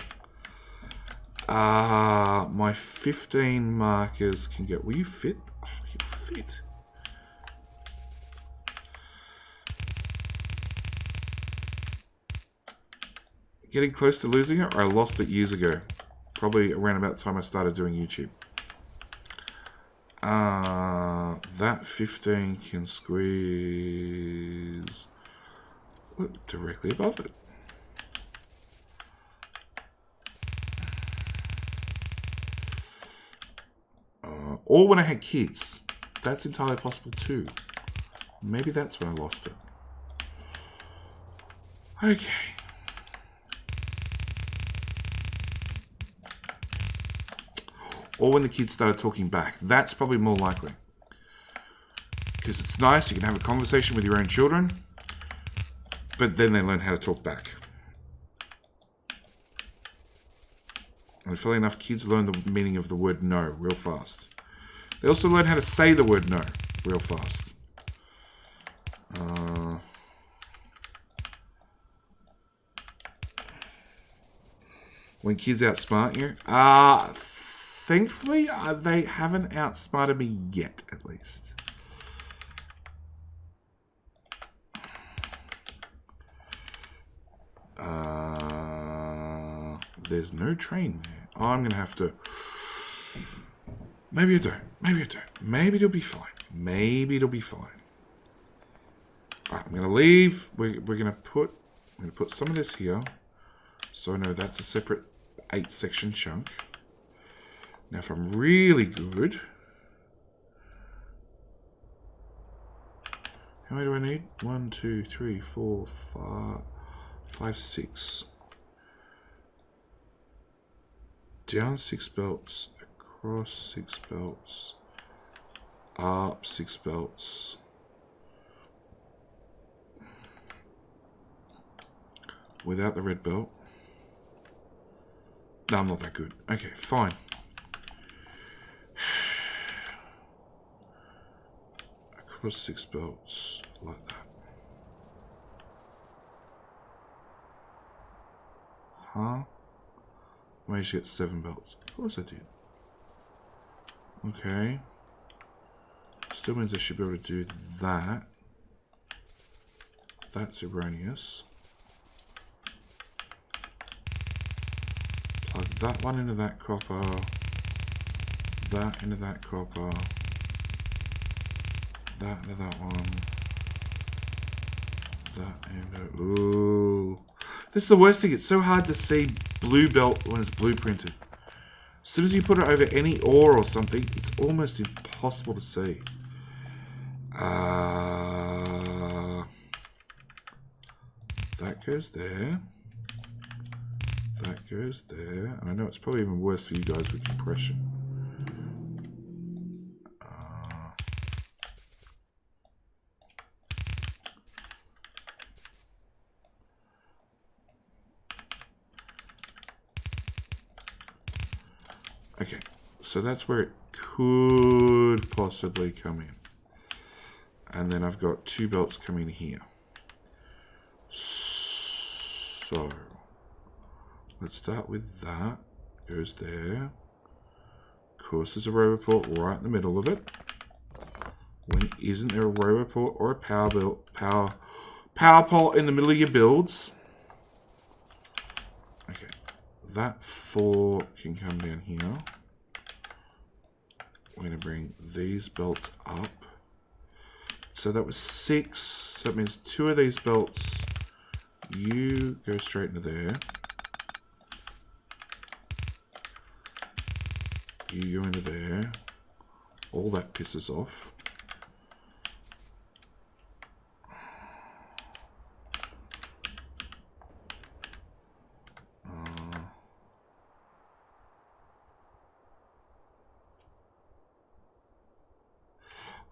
My 15 markers can get... Will you fit? Oh, you fit. Getting close to losing it, or I lost it years ago. Probably around about the time I started doing YouTube. That 15 can squeeze... Look, directly above it. Or when I had kids. That's entirely possible too. Maybe that's when I lost it. Okay. Or when the kids started talking back. That's probably more likely. Because it's nice, you can have a conversation with your own children, but then they learn how to talk back. And funnily enough, kids learn the meaning of the word no real fast. They also learn how to say the word no real fast. When kids outsmart you? Thankfully, they haven't outsmarted me yet, at least. there's no train there. I'm going to have to... Maybe I don't. Maybe I don't. Maybe it'll be fine. Maybe it'll be fine. Alright, I'm going to leave. We're going to put some of this here. So I know that's a separate 8-section chunk. Now if I'm really good... How many do I need? 1, 2, 3, 4, 5, 6. Down 6 belts. Across 6 belts. Up 6 belts. Without the red belt. No, I'm not that good. Okay, fine. Across 6 belts, like that. Huh? I managed to get 7 belts. Of course I did. Okay. Still means I should be able to do that. That's erroneous. Plug that one into that copper. That into that copper. That into that one. That into... Ooh. This is the worst thing. It's so hard to see blue belt when it's blueprinted. As soon as you put it over any ore or something, it's almost impossible to see. That goes there. That goes there. And I know it's probably even worse for you guys with compression. Okay, so that's where it could possibly come in. And then I've got 2 belts coming here. So, let's start with that. Goes there. Of course, there's a rover port right in the middle of it. When isn't there a rover port or a power port in the middle of your builds? Okay, that 4 can come down here. We're going to bring these belts up. So that was 6. So that means 2 of these belts, you go straight into there. You go into there. All that pisses off.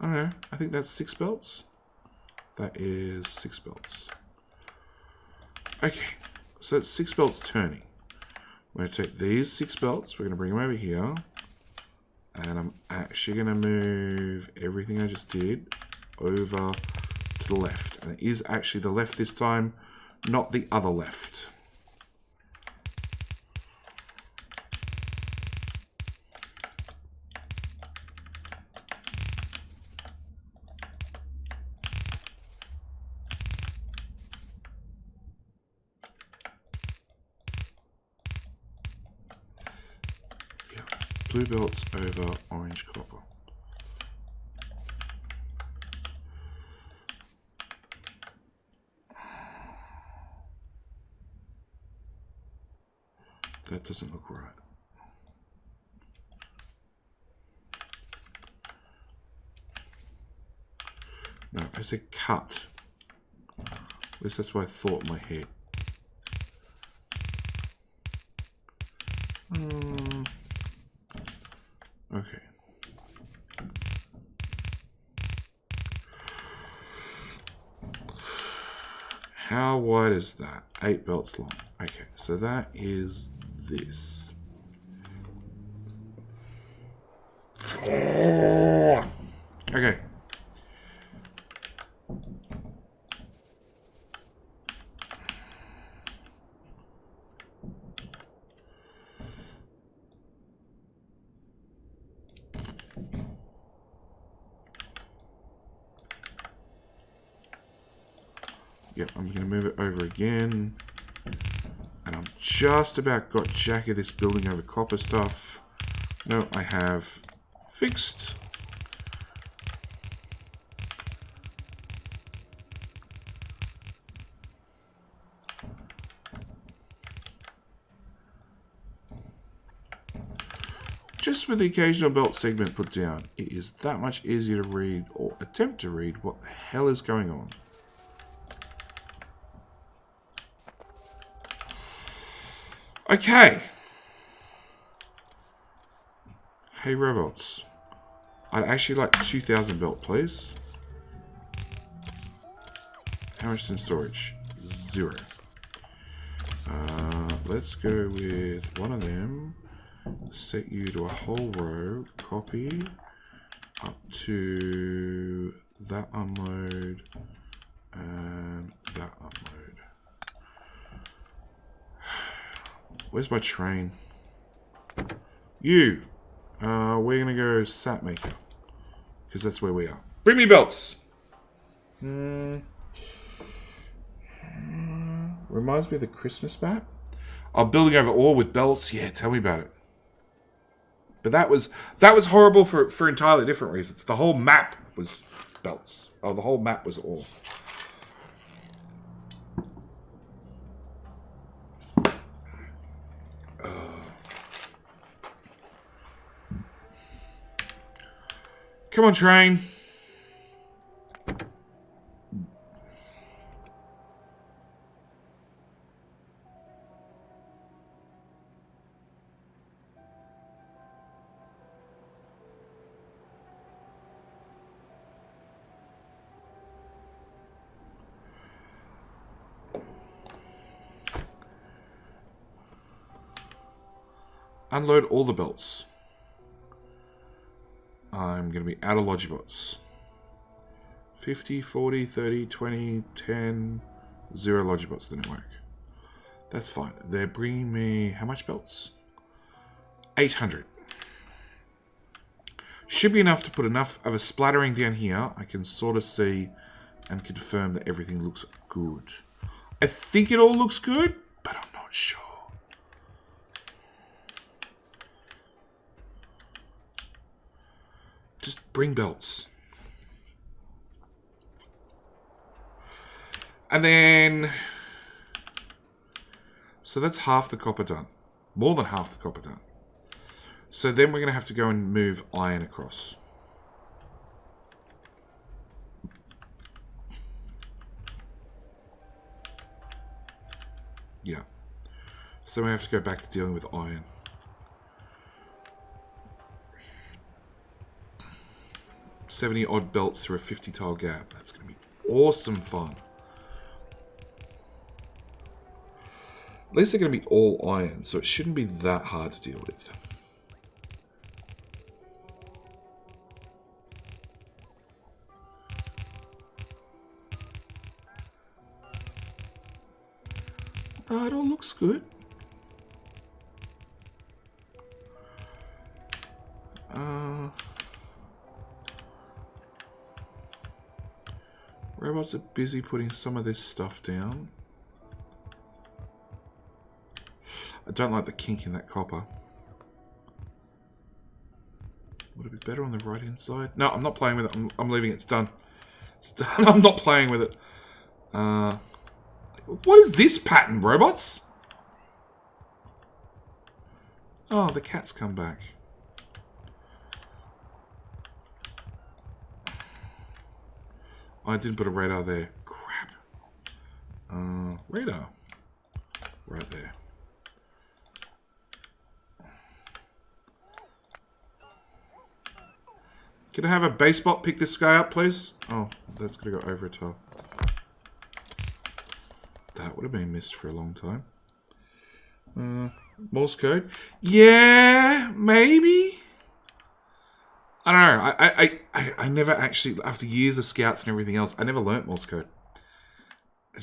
I don't know. I think that's 6 belts. That is 6 belts. Okay. So that's 6 belts turning. We're going to take these 6 belts. We're going to bring them over here. And I'm actually going to move everything I just did over to the left. And it is actually the left this time, not the other left. Blue belts over orange copper. That doesn't look right. No, I said cut. At least that's what I thought in my head. Okay. How wide is that? 8 belts long. Okay, so that is this. Okay. Yep, I'm going to move it over again. And I'm just about got jack of this building over copper stuff. No, I have fixed. Just with the occasional belt segment put down, it is that much easier to read, or attempt to read, what the hell is going on. Okay. Hey robots. I'd actually like 2,000 belt, please. How much is in storage? 0. Let's go with one of them. Set you to a whole row. Copy. Up to that unload. And that unload. Where's my train? You. We're going to go sat maker. Because that's where we are. Bring me belts. Reminds me of the Christmas map. Oh, building over ore with belts. Yeah, tell me about it. But that was horrible for entirely different reasons. The whole map was belts. Oh, the whole map was ore. Come on, train. Unload all the belts. I'm going to be out of Logibots. 50, 40, 30, 20, 10, 0 Logibots didn't work. That's fine. They're bringing me how much belts? 800. Should be enough to put enough of a splattering down here. I can sort of see and confirm that everything looks good. I think it all looks good, but I'm not sure. Just bring belts. And then... So that's half the copper done. More than half the copper done. So then we're going to have to go and move iron across. Yeah. So we have to go back to dealing with iron. $70-odd belts through a 50-tile gap. That's going to be awesome fun. At least they're going to be all iron, so it shouldn't be that hard to deal with. Oh, it all looks good. Robots are busy putting some of this stuff down. I don't like the kink in that copper. Would it be better on the right-hand side? No, I'm not playing with it. I'm leaving it. It's done. It's done. I'm not playing with it. What is this pattern, robots? Oh, the cat's come back. I didn't put a radar there. Crap. Radar. Right there. Can I have a base bot pick this guy up, please? Oh, that's going to go over a tile. That would have been missed for a long time. Morse code? Yeah, maybe? I don't know. I never actually, after years of scouts and everything else, I never learnt Morse code. I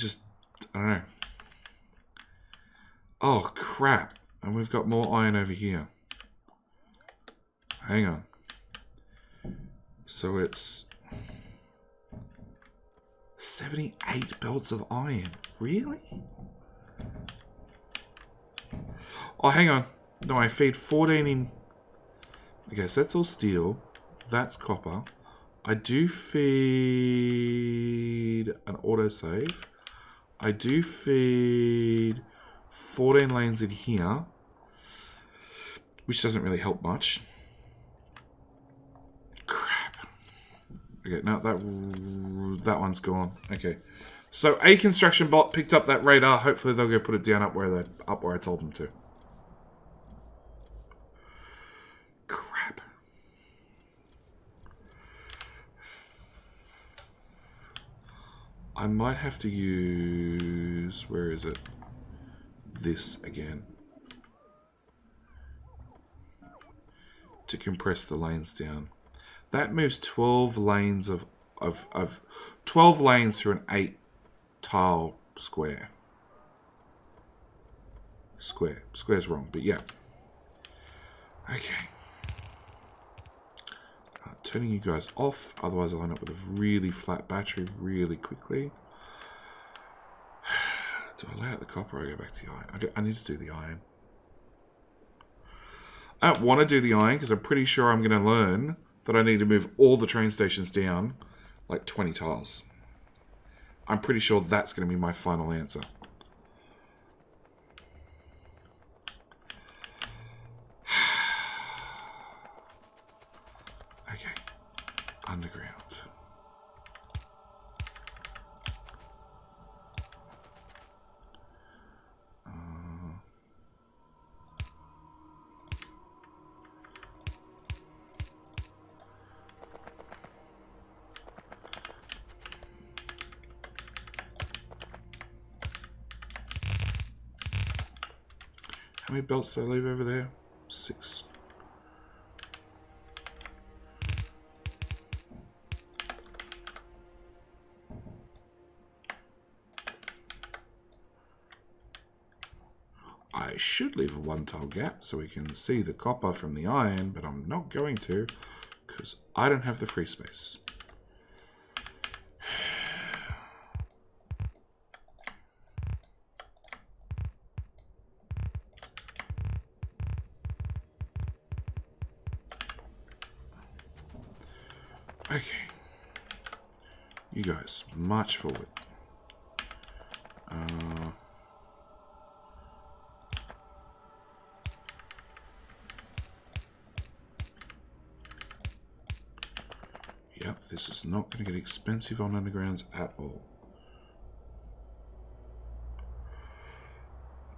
don't know. Oh, crap. And we've got more iron over here. Hang on. So it's 78 belts of iron. Really? Oh, hang on. No, I feed 14 in... Okay, so that's all steel. That's copper. I do feed an autosave. I do feed 14 lanes in here, which doesn't really help much. Crap. Okay, now that one's gone. Okay, so a construction bot picked up that radar. Hopefully they'll go put it down up where I told them to. Crap. I might have to use... Where is it? This again. To compress the lanes down. That moves 12 lanes of 12 lanes through an 8 tile square. Square's wrong, but yeah. Okay. Turning you guys off, otherwise I'll end up with a really flat battery really quickly. Do I lay out the copper or I go back to the iron? I need to do the iron. I don't want to do the iron because I'm pretty sure I'm going to learn that I need to move all the train stations down like 20 tiles. I'm pretty sure that's going to be my final answer. Okay. Underground. How many belts did I leave over there? 6. I should leave a 1 tile gap so we can see the copper from the iron, but I'm not going to because I don't have the free space. Okay. You guys, march forward. Yep, this is not going to get expensive on undergrounds at all.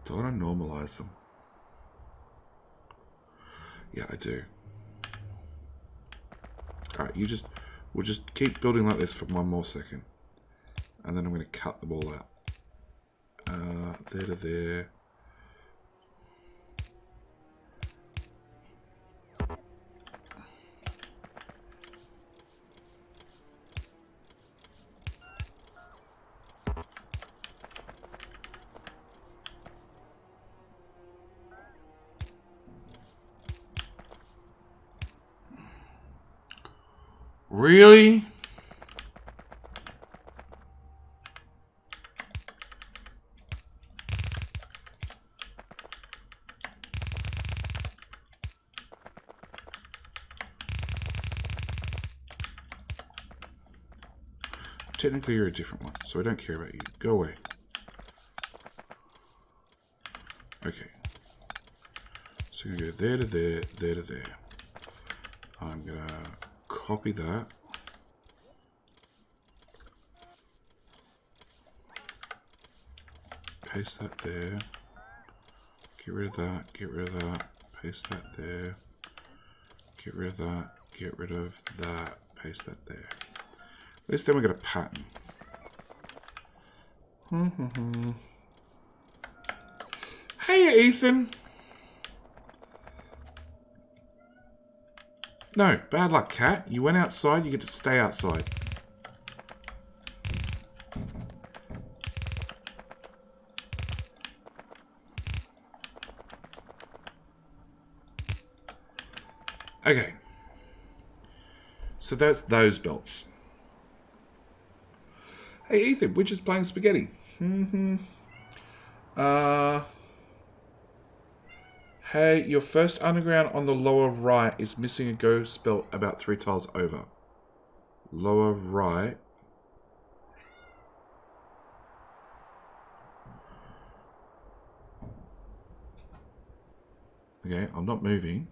Do I want to normalize them? Yeah, I do. Alright, we'll just keep building like this for 1 more second. And then I'm going to cut them all out. There to there. Really? Technically, you're a different one, so I don't care about you. Go away. Okay. So I'm going to go there to there, there to there. I'm going to copy that. Paste that there. Get rid of that, get rid of that. Paste that there. Get rid of that, get rid of that. Paste that there. At least then we got a pattern. Hey, Ethan. No, bad luck, cat. You went outside, you get to stay outside. Okay. So that's those belts. Hey, Ethan, we're just playing spaghetti. Hey, your first underground on the lower right is missing a go spell about 3 tiles over. Lower right. Okay, I'm not moving.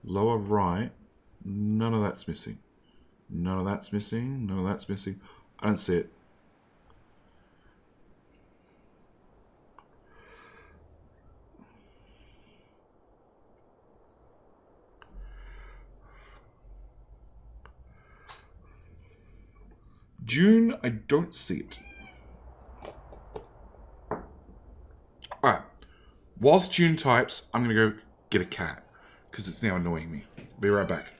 Lower right. None of that's missing. None of that's missing. None of that's missing. I don't see it. June, I don't see it. Alright. Whilst June types, I'm going to go get a cat. Because it's now annoying me. Be right back.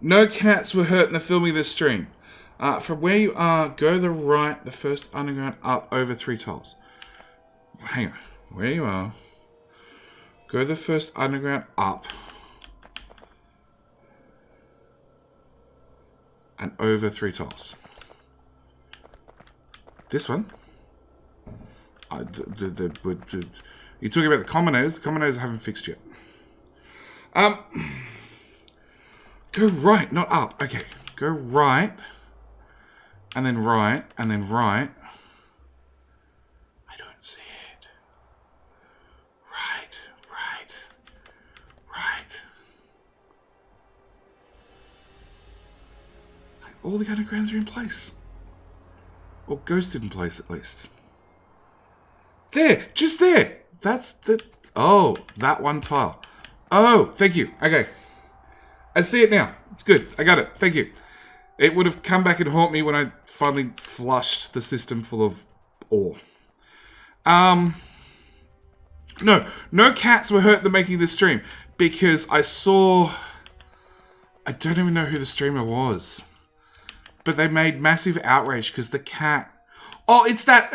No cats were hurt in the filming of this stream. From where you are, go to the right, the first underground up over 3 tiles. Hang on. Where you are, go to the first underground up and over 3 tiles. This one. You're talking about the commoners. The commoners I haven't fixed yet. Go right, not up. Okay. Go right. And then right. And then right. I don't see it. Right. Right. Right. All the undergrounds are in place. Or ghosted in place, at least. There! Just there! That's the... Oh, that one tile. Oh, thank you. Okay. I see it now. It's good. I got it. Thank you. It would have come back and haunt me when I finally flushed the system full of ore. No cats were hurt in the making of this stream. Because I saw... I don't even know who the streamer was. But they made massive outrage because the cat... Oh, it's that...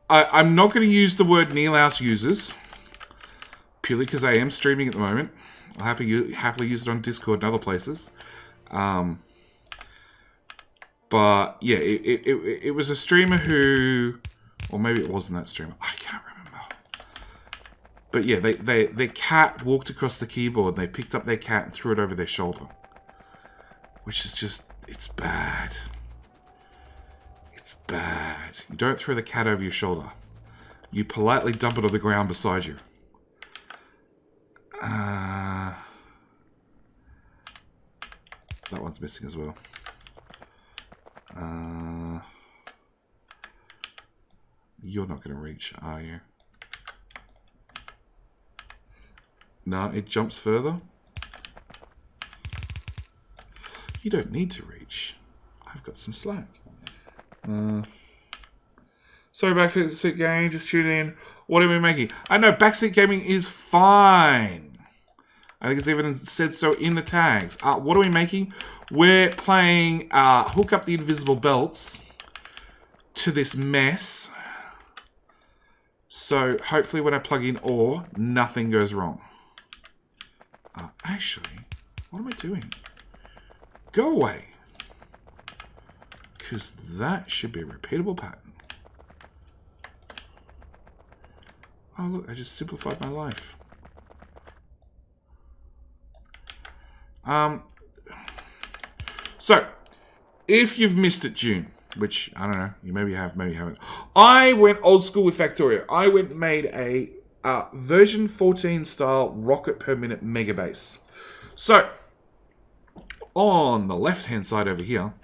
I'm not going to use the word Neilhouse users. Purely because I am streaming at the moment. I'll happily use it on Discord and other places. But yeah, it was a streamer who... Or maybe it wasn't that streamer. I can't remember. But yeah, their cat walked across the keyboard. They picked up their cat and threw it over their shoulder. Which is just... It's bad. It's bad. You don't throw the cat over your shoulder. You politely dump it on the ground beside you. That one's missing as well. You're not going to reach, are you? No, it jumps further. You don't need to reach. I've got some slack. Sorry, Backseat Gaming, just tuning in. What are we making? I know, Backseat Gaming is fine. I think it's even said so in the tags. What are we making? We're playing Hook Up the Invisible Belts to this mess. So, hopefully when I plug in ore, nothing goes wrong. Actually, what am I doing? Go away. Because that should be a repeatable pattern. Oh, look, I just simplified my life. So, if you've missed it, June, which, I don't know, you maybe have, maybe haven't. I went old school with Factorio. I went and made a version 14 style rocket per minute Megabase. So, on the left-hand side over here,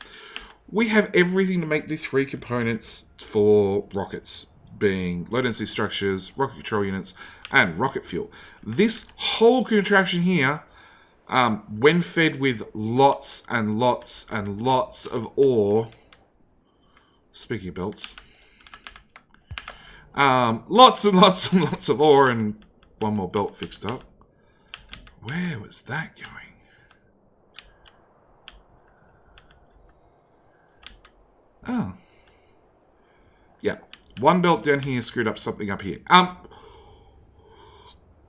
we have everything to make the 3 components for rockets, being low-density structures, rocket control units, and rocket fuel. This whole contraption here, when fed with lots and lots and lots of ore, speaking of belts, lots and lots and lots of ore, and one more belt fixed up. Where was that going? Oh. Yeah. One belt down here screwed up something up here.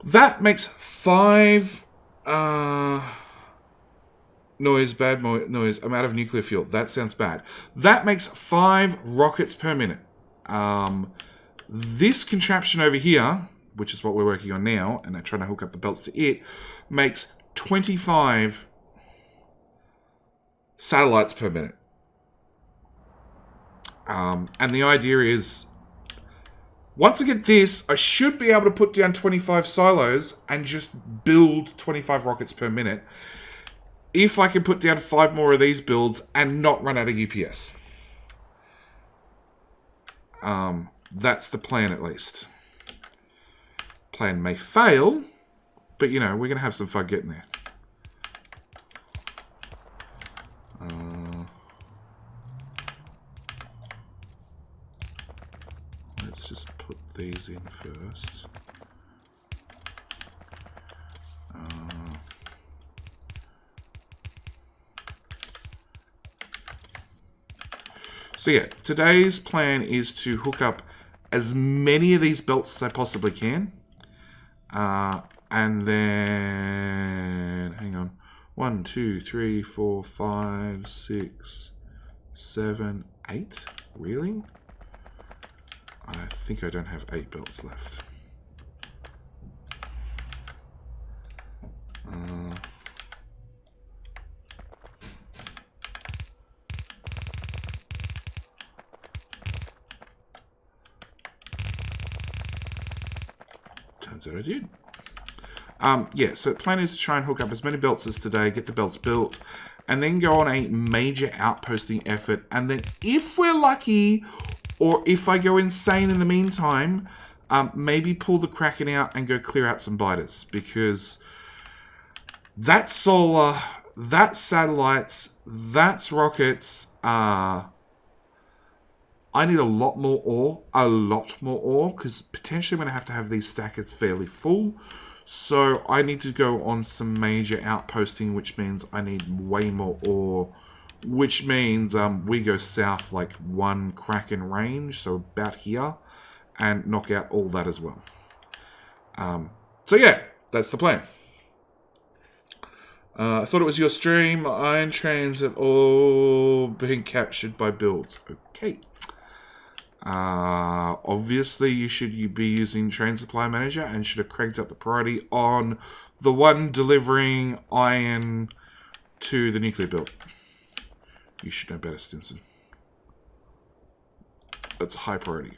That makes 5 noise, bad noise. I'm out of nuclear fuel. That sounds bad. That makes 5 rockets per minute. This contraption over here, which is what we're working on now, and I'm trying to hook up the belts to it, makes 25 satellites per minute. And the idea is, once I get this, I should be able to put down 25 silos and just build 25 rockets per minute. If I can put down 5 more of these builds and not run out of UPS. That's the plan, at least. Plan may fail, but, you know, we're going to have some fun getting there. Let's just put these in first. So yeah, today's plan is to hook up as many of these belts as I possibly can. And then, hang on, 1, 2, 3, 4, 5, 6, 7, 8, really? I think I don't have 8 belts left. Turns out I did. Yeah, so the plan is to try and hook up as many belts as today, get the belts built, and then go on a major outposting effort. And then if we're lucky, or if I go insane in the meantime, maybe pull the Kraken out and go clear out some biters. Because that's solar, that's satellites, that's rockets. I need a lot more ore, because potentially I'm going to have these stackers fairly full. So I need to go on some major outposting, which means I need way more ore, which means we go south like 1 Kraken range, so about here, and knock out all that as well. So yeah, that's the plan. I thought it was your stream. Iron trains have all been captured by builds. Okay. Obviously, you should be using Train Supply Manager and should have cranked up the priority on the one delivering iron to the nuclear build. You should know better, Stimson. That's a high priority.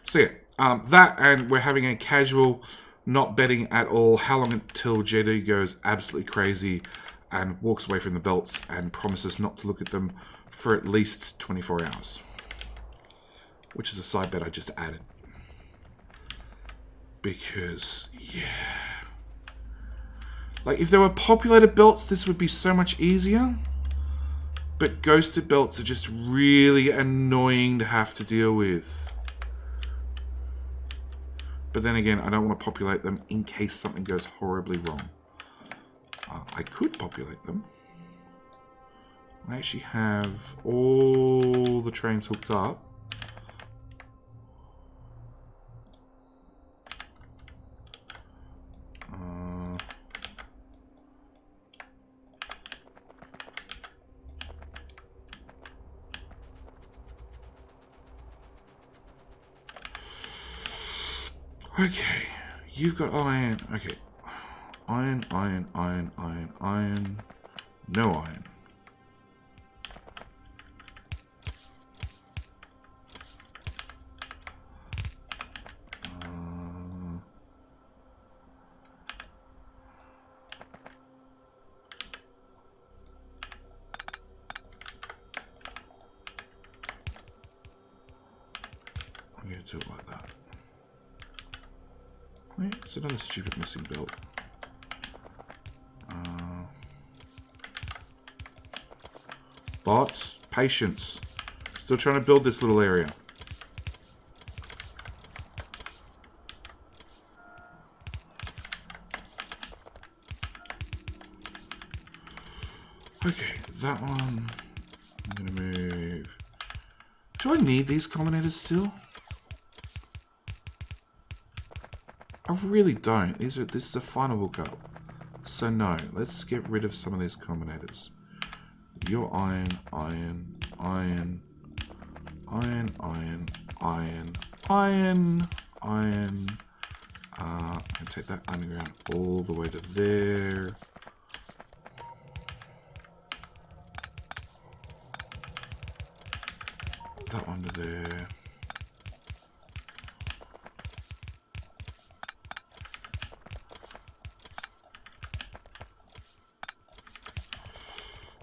So yeah, that, and we're having a casual, not betting at all, how long until JD goes absolutely crazy and walks away from the belts and promises not to look at them for at least 24 hours. Which is a side bet I just added. Because, yeah. Like, if there were populated belts, this would be so much easier. But ghosted belts are just really annoying to have to deal with. But then again, I don't want to populate them in case something goes horribly wrong. I could populate them. I actually have all the trains hooked up. Okay, you've got iron. Okay, iron, iron, iron, iron, iron. No iron. do it like that. Wait, it's another stupid missing belt. Bots, patience. Still trying to build this little area. Okay, that one. I'm gonna move. Do I need these combinators still? I really don't. This is a final hookup. So no, let's get rid of some of these combinators. Your iron, iron, iron, iron, iron, iron, iron, iron. I'm gonna take that underground all the way to there. That one to there.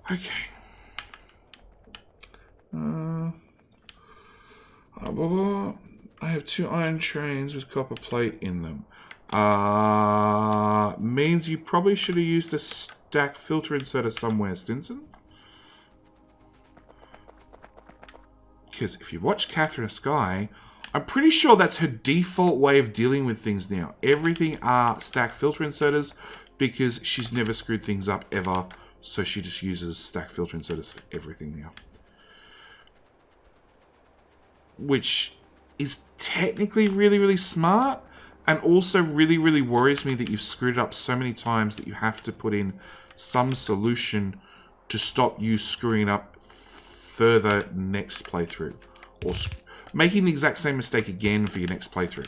Okay. I have 2 iron trains with copper plate in them. Means you probably should have used a stack filter inserter somewhere, Stinson. Because if you watch Catherine Sky, I'm pretty sure that's her default way of dealing with things now. Everything are stack filter inserters because she's never screwed things up ever. So she just uses stack filter inserters for everything now. Which is technically really, really smart. And also really, really worries me that you've screwed it up so many times that you have to put in some solution to stop you screwing up further next playthrough. Or making the exact same mistake again for your next playthrough.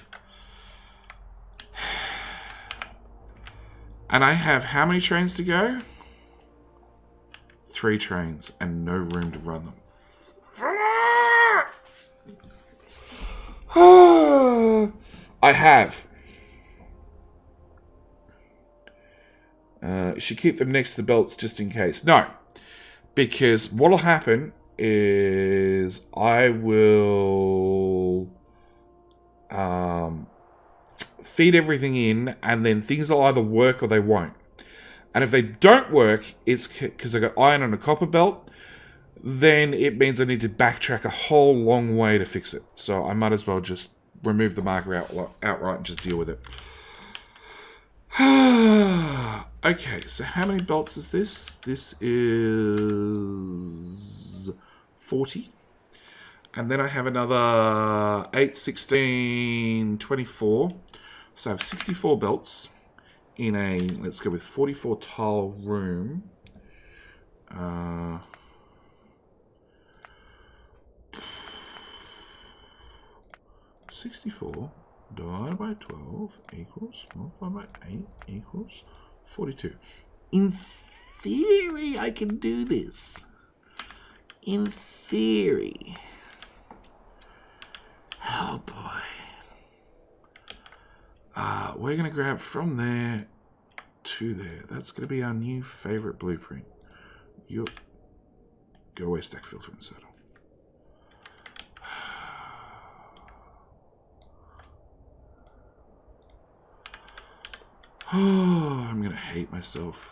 And I have how many trains to go? 3 trains and no room to run them. I have. You should keep them next to the belts just in case. No. Because what will happen is I will feed everything in and then things will either work or they won't. And if they don't work, it's because I got iron on a copper belt, then it means I need to backtrack a whole long way to fix it. So I might as well just remove the marker outright and just deal with it. Okay, so how many belts is this? This is 40. And then I have another 8, 16, 24. So I have 64 belts in a, let's go with 44 tile room. 64 divided by 12 equals, multiplied by 8 equals 42. In theory, I can do this. In theory. Oh boy. We're going to grab from there to there. That's going to be our new favorite blueprint. Go away, stack filter inserter. Oh, I'm going to hate myself.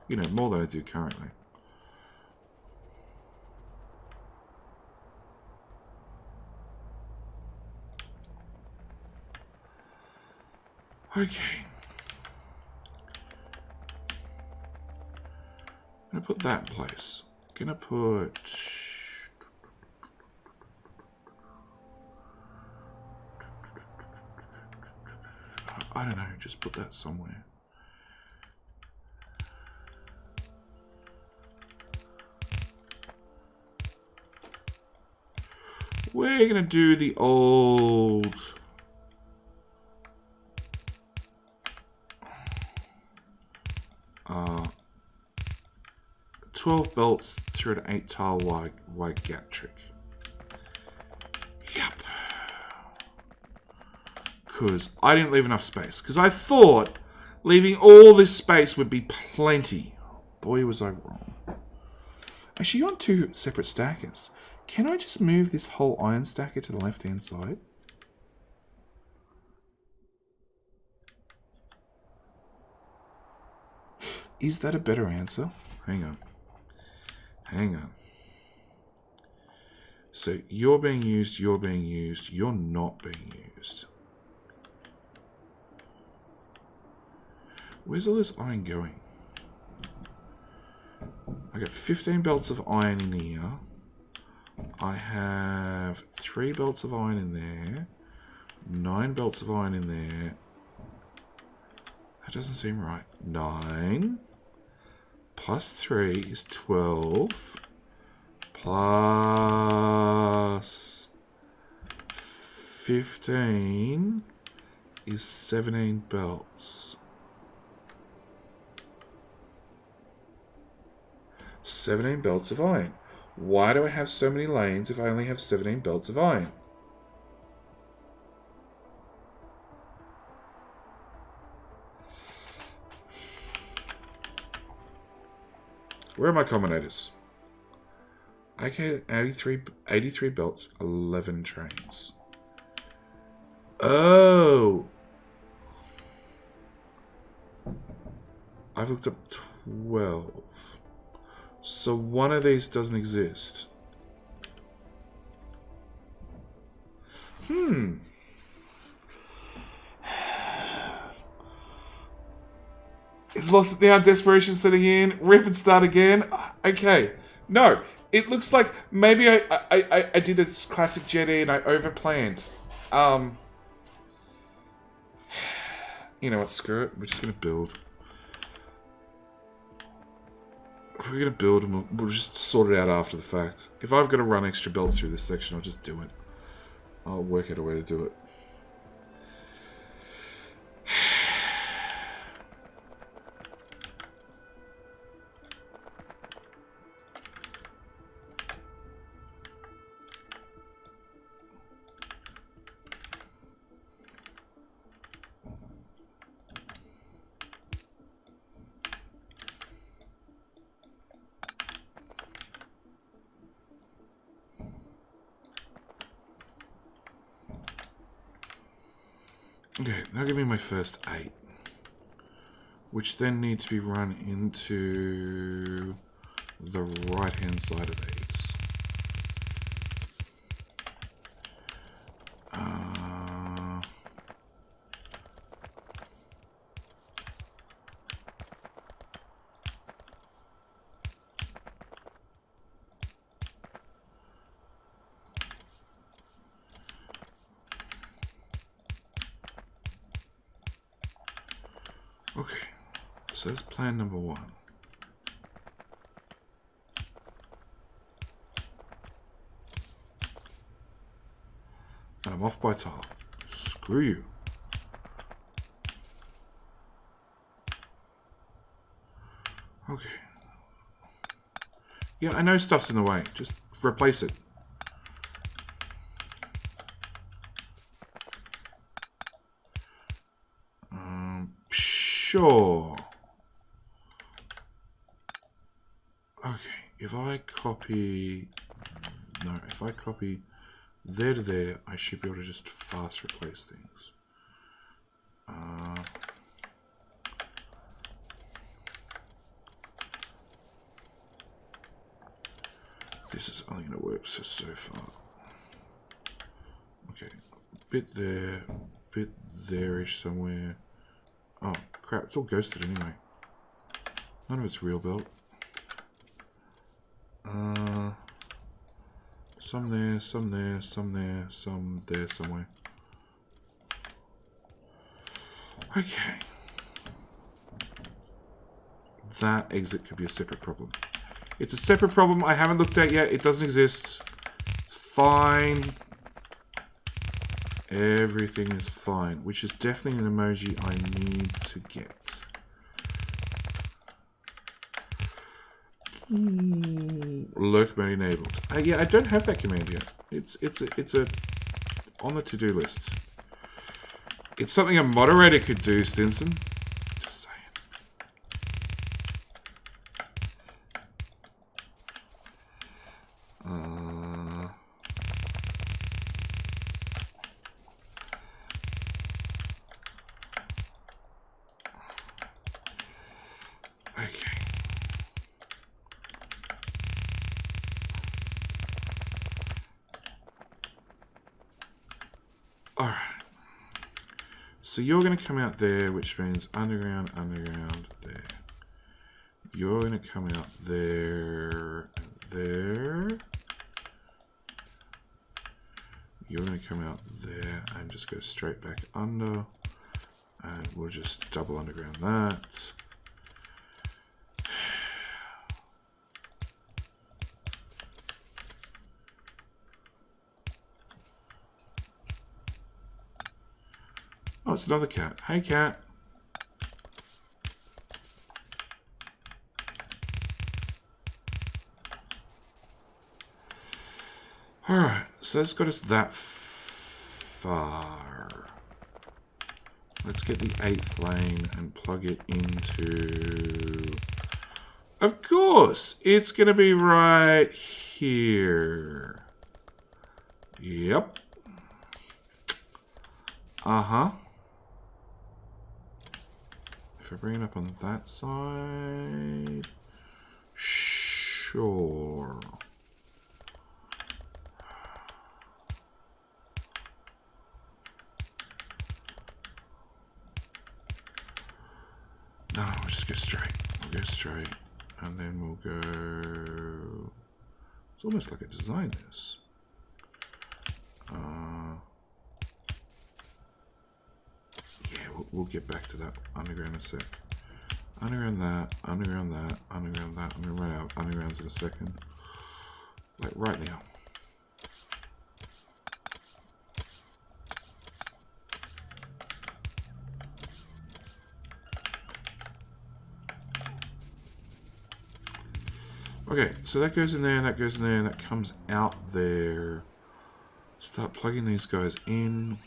You know, more than I do currently. Okay. I'm going to put that in place. I'm going to put... I don't know, just put that somewhere. We're going to do the old... 12 belts through an 8 tile wide gap trick. Yep. Because I didn't leave enough space. Because I thought leaving all this space would be plenty. Boy, was I wrong. Actually, you want 2 separate stackers. Can I just move this whole iron stacker to the left-hand side? Is that a better answer? Hang on. Hang on. So you're being used, you're being used, you're not being used. Where's all this iron going? I got 15 belts of iron in here. I have 3 belts of iron in there. 9 belts of iron in there. That doesn't seem right. 9 plus 3 is 12. Plus 15 is 17 belts. 17 belts of iron. Why do I have so many lanes if I only have 17 belts of iron? Where are my combinators? Okay, 83 belts, 11 trains. Oh! I've looked up 12. So one of these doesn't exist. It's lost it now, desperation setting in, rip and start again. Okay. No, it looks like maybe I did a classic Jedi and I overplanned. You know what, screw it. We're just going to build. We're going to build and we'll just sort it out after the fact. If I've got to run extra belts through this section, I'll just do it. I'll work out a way to do it. Okay, that'll give me my first 8. Which then need to be run into the right-hand side of these. Okay, so that's plan number 1. And I'm off by tile. Screw you. Okay. Yeah, I know stuff's in the way. Just replace it. Sure. Okay, if I copy... No, if I copy there to there, I should be able to just fast replace things. This is only going to work so far. Okay, bit there-ish somewhere. Oh, crap, it's all ghosted anyway. None of it's real belt. Some there, some there, some there, some there somewhere. Okay. That exit could be a separate problem. It's a separate problem I haven't looked at yet. It doesn't exist. It's fine. Everything is fine, which is definitely an emoji I need to get. Lurk mode enabled. Yeah, I don't have that command yet. It's a on the to-do list. It's something a moderator could do, Stinson. Just saying. Okay. Alright. So you're going to come out there, which means underground, underground, there. You're going to come out there, there. You're going to come out there and just go straight back under. And we'll just double underground that. Oh, it's another cat. Hey, cat. Alright, so that's got us that far. Let's get the 8th lane and plug it into... Of course! It's going to be right here. Yep. Uh-huh. If I bring it up on that side... Sure. No, we'll just go straight. We'll go straight. And then we'll go... It's almost like I designed this. Yeah, we'll get back to that underground in a sec. Underground that, underground that, underground that. I'm going to run out of undergrounds in a second. Like right now. Okay, so that goes in there, that goes in there, and that comes out there. Start plugging these guys in.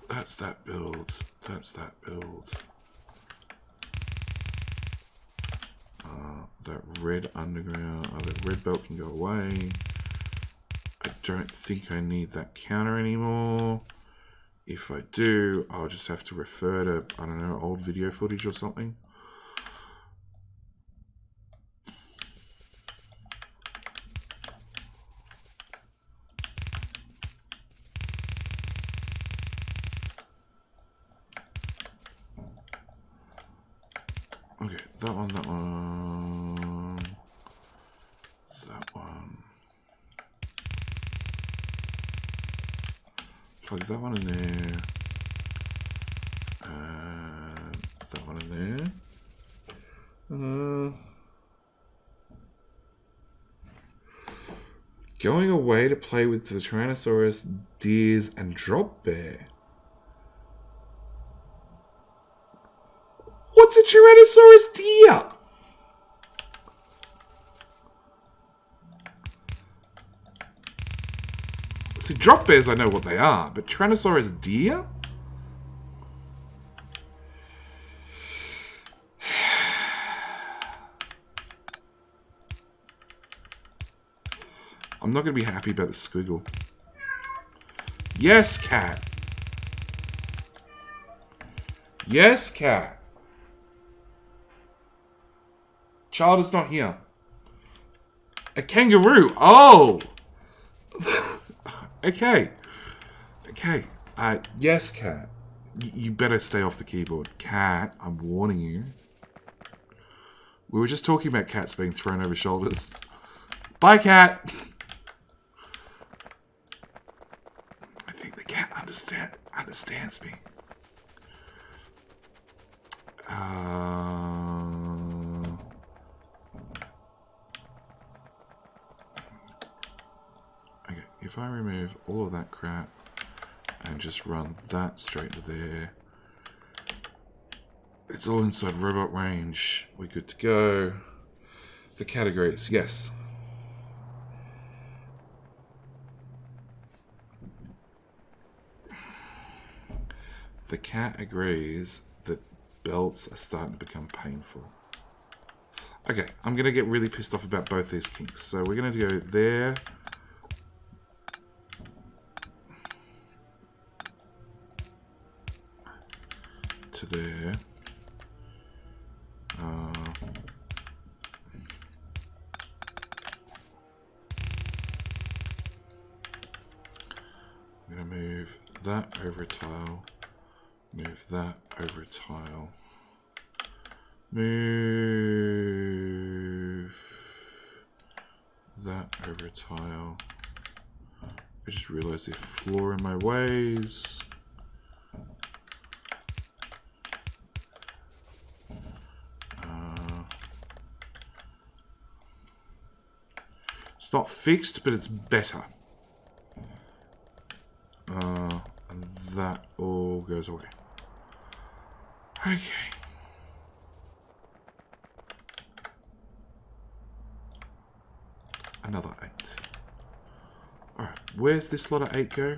That's that build. That's that build. That red underground, that red belt can go away. I don't think I need that counter anymore. If I do, I'll just have to refer to, I don't know, old video footage or something. Okay, that one, that one, that one. Plug that one in there. And that one in there. Going away to play with the Tyrannosaurus, deers, and drop bear. What's a Tyrannosaurus deer? See, drop bears I know what they are, but Tyrannosaurus deer? I'm not going to be happy about the squiggle. Yes, cat. Yes, cat. Child is not here. A kangaroo. Oh. Okay. Okay. Yes, cat. You better stay off the keyboard. Cat, I'm warning you. We were just talking about cats being thrown over shoulders. Bye, cat. I think the cat understands me. Okay, if I remove all of that crap and just run that straight to there, it's all inside robot range. We're good to go. The categories, yes. The cat agrees that belts are starting to become painful. Okay, I'm going to get really pissed off about both these kinks. So we're going to go there. to there. I'm going to move that over a tile. Move that over a tile. Move that over a tile. I just realized there's a flaw in my ways. It's not fixed, but it's better. And that all goes away. Okay. Another 8. Alright, where's this lot of 8 go?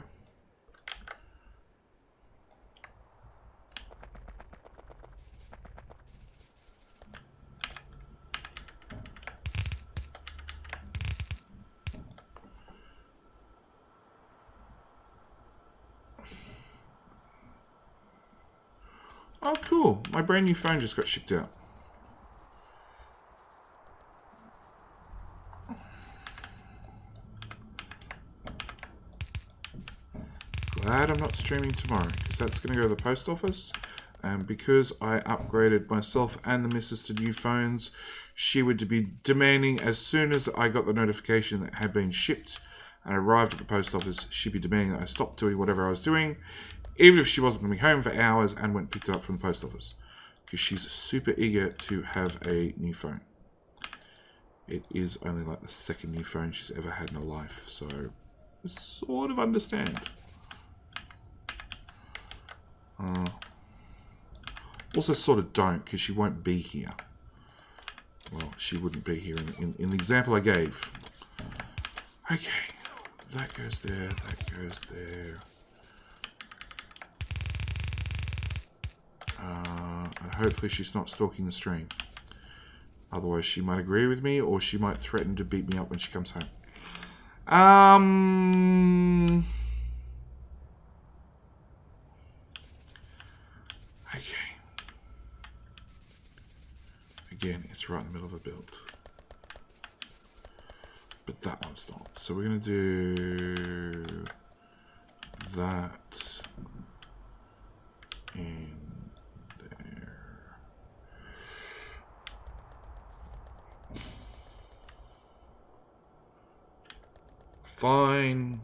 Oh, cool. My brand new phone just got shipped out. Glad I'm not streaming tomorrow, because that's going to go to the post office. And because I upgraded myself and the missus to new phones, she would be demanding, as soon as I got the notification that it had been shipped and arrived at the post office, she'd be demanding that I stop doing whatever I was doing, even if she wasn't going to be home for hours, and went and picked it up from the post office. Because she's super eager to have a new phone. It is only like the second new phone she's ever had in her life, so I sort of understand. Also sort of don't, because she won't be here. Well, she wouldn't be here in the example I gave. Okay, that goes there, that goes there. And hopefully she's not stalking the stream. Otherwise she might agree with me, or she might threaten to beat me up when she comes home. Okay. Again, it's right in the middle of a build. But that one's not. So we're going to do that in there. Fine.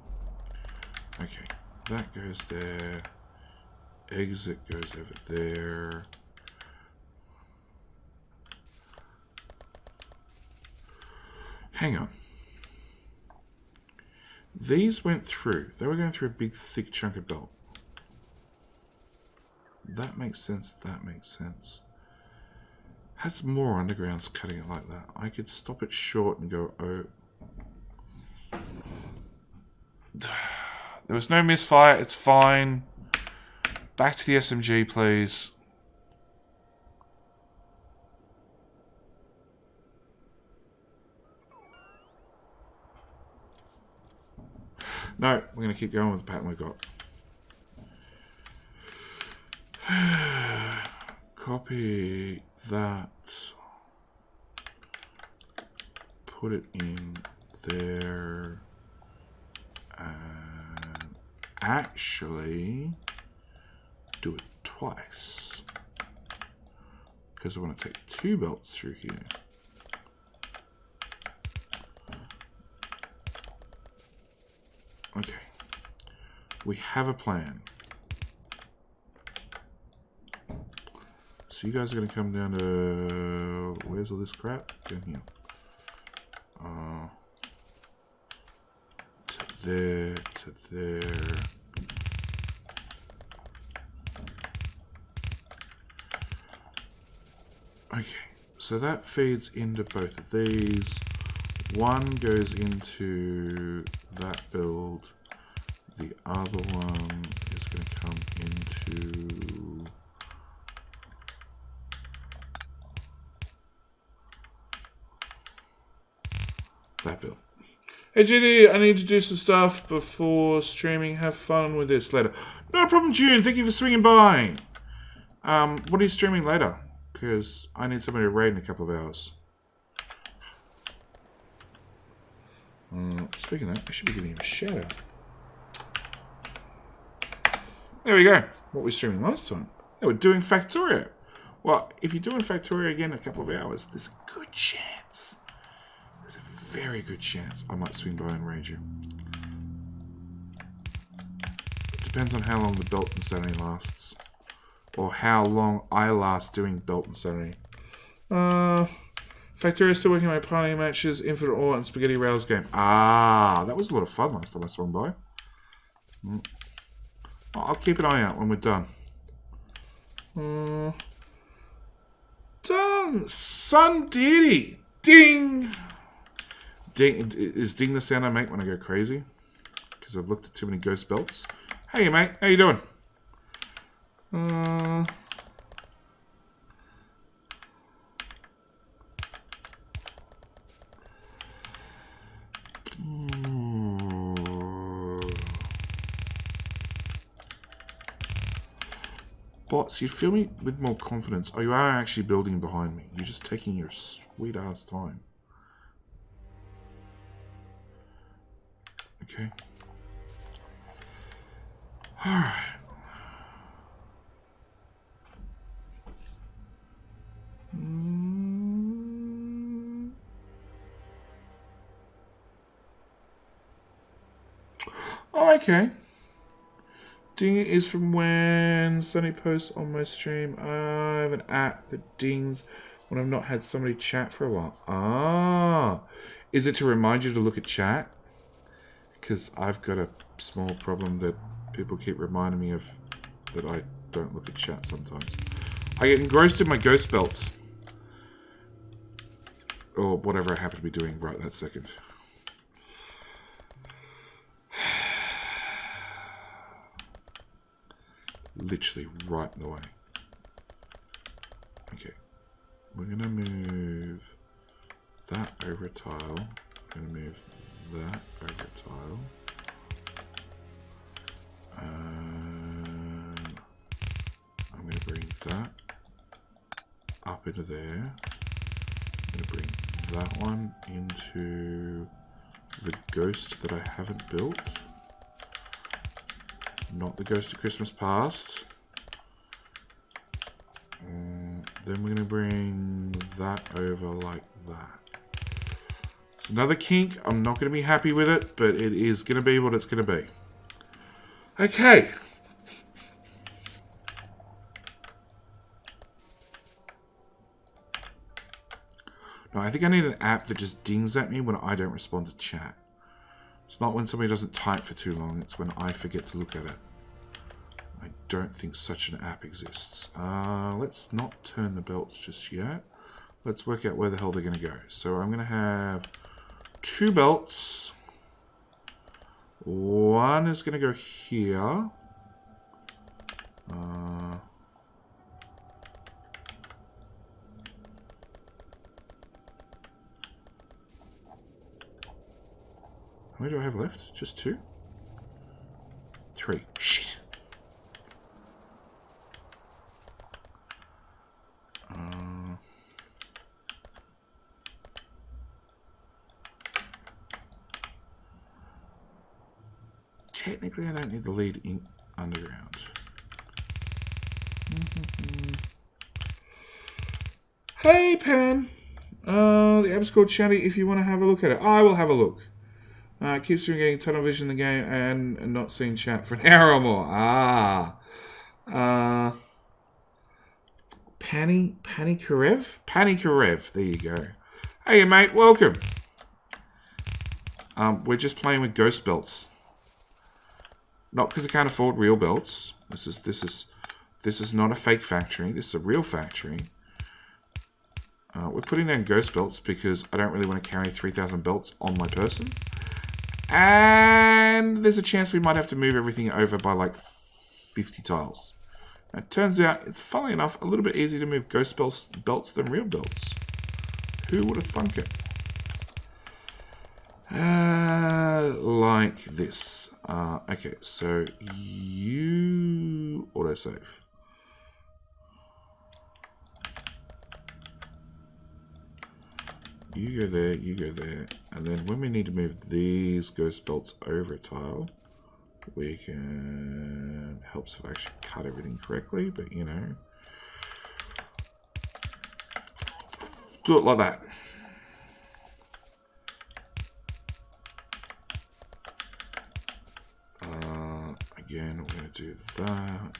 Okay, that goes there. Exit goes over there. Hang on. These went through. They were going through a big, thick chunk of belt. That makes sense. That makes sense. Had some more undergrounds cutting it like that. I could stop it short and go, oh. There was no misfire. It's fine. Back to the SMG, please. No, we're going to keep going with the pattern we've got. Copy that. Put it in there. And actually do it twice. Because I want to take 2 belts through here. Okay, we have a plan. So you guys are going to come down to, where's all this crap? Down here. To there, to there. Okay, so that feeds into both of these. One goes into that build. The other one is going to come into that build. Hey GD, I need to do some stuff before streaming. Have fun with this later. No problem, June. Thank you for swinging by. What are you streaming later? Because I need somebody to raid in a couple of hours. Speaking of that, I should be giving him a shout out. There we go. What were we streaming last time? Yeah, we're doing Factorio. Well, if you're doing Factorio again in a couple of hours, there's a good chance. There's a very good chance I might swing by and raid you. Depends on how long the Belt Insanity lasts. Or how long I last doing Belt Insanity. Factorio is still working on my piloting matches, Infinite Ore, and Spaghetti Rails game. Ah, that was a lot of fun last time I swung by. I'll keep an eye out when we're done. Done! Sun Deity! Ding! Ding! Is ding the sound I make when I go crazy? Because I've looked at too many ghost belts. Hey mate, how you doing? Bots, you feel me with more confidence. Oh, you are actually building behind me. You're just taking your sweet ass time. Okay. Alright. Oh, okay. Ding is from when Sunny posts on my stream. I have an app that dings when I've not had somebody chat for a while. Ah. Is it to remind you to look at chat? Because I've got a small problem that people keep reminding me of that I don't look at chat sometimes. I get engrossed in my ghost belts. Or whatever I happen to be doing right that second. Literally right in the way. Okay. We're going to move that over a tile. We're going to move that over a tile. And I'm going to bring that up into there. I'm going to bring that one into the ghost that I haven't built. Not the Ghost of Christmas Past. Then we're going to bring that over like that. It's another kink. I'm not going to be happy with it, but it is going to be what it's going to be. Okay. No, I think I need an app that just dings at me when I don't respond to chat. It's not when somebody doesn't type for too long, it's when I forget to look at it. I don't think such an app exists. Let's not turn the belts just yet. Let's work out where the hell they're going to go. So I'm going to have 2 belts. One is going to go here. How many do I have left? Just 2? 3. Shit! Technically, I don't need the lead in underground. Hey, Pan! The app's called Chatty. If you want to have a look at it, I will have a look. Keeps me getting tunnel vision in the game and not seeing chat for an hour or more. Pani Karev. There you go. Hey, mate. Welcome. We're just playing with ghost belts. Not because I can't afford real belts. This is not a fake factory. This is a real factory. We're putting down ghost belts because I don't really want to carry 3,000 belts on my person. And there's a chance we might have to move everything over by like 50 tiles. It turns out it's, funnily enough, a little bit easier to move ghost belts than real belts. Who would have thunk it? Like this. Okay, so you autosave. you go there, you go there. And then when we need to move these ghost belts over a tile, we can... helps if I actually cut everything correctly, but you know. Do it like that. Again, we're going to do that.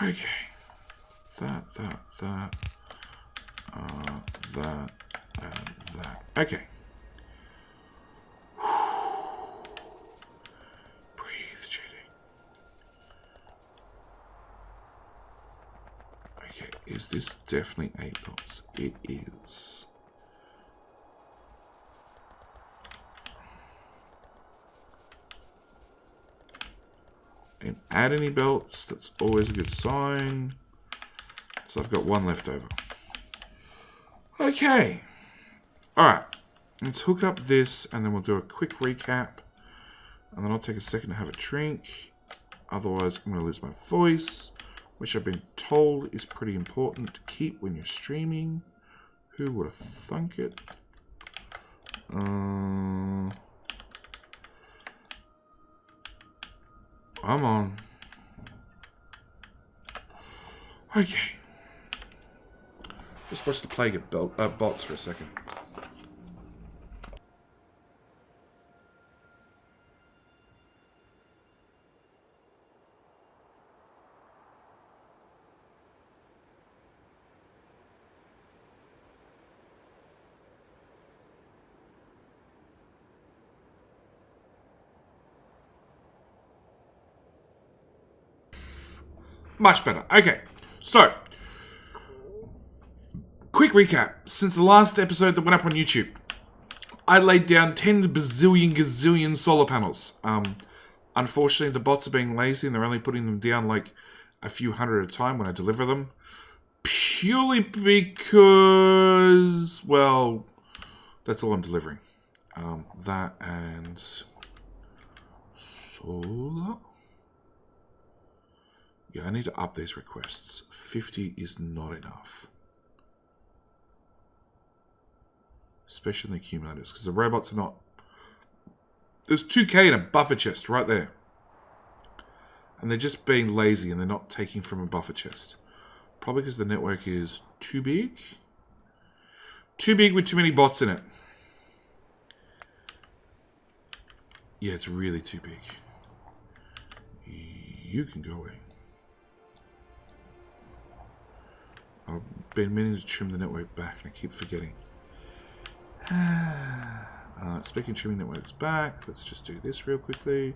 Okay. That, and that. Okay. Breathe, Judy. Okay, is this definitely 8 knots? It is. And add any belts, that's always a good sign. So I've got 1 left over. Okay. Alright. Let's hook up this and then we'll do a quick recap. And then I'll take a second to have a drink. Otherwise, I'm going to lose my voice, which I've been told is pretty important to keep when you're streaming. Who would have thunk it? I'm on. Okay. Just watch the plague of bots for a second. Much better. Okay, so quick recap. Since the last episode that went up on YouTube, I laid down 10 bazillion gazillion solar panels. Unfortunately, the bots are being lazy and they're only putting them down like a few hundred at a time when I deliver them. Purely because, well, that's all I'm delivering. That and solar. Yeah, I need to up these requests. 50 is not enough. Especially in the accumulators, because the robots are not... There's 2k in a buffer chest right there. And they're just being lazy and they're not taking from a buffer chest. Probably because the network is too big. Too big with too many bots in it. Yeah, it's really too big. You can go away. I've been meaning to trim the network back, and I keep forgetting. Speaking of trimming networks back, let's just do this real quickly.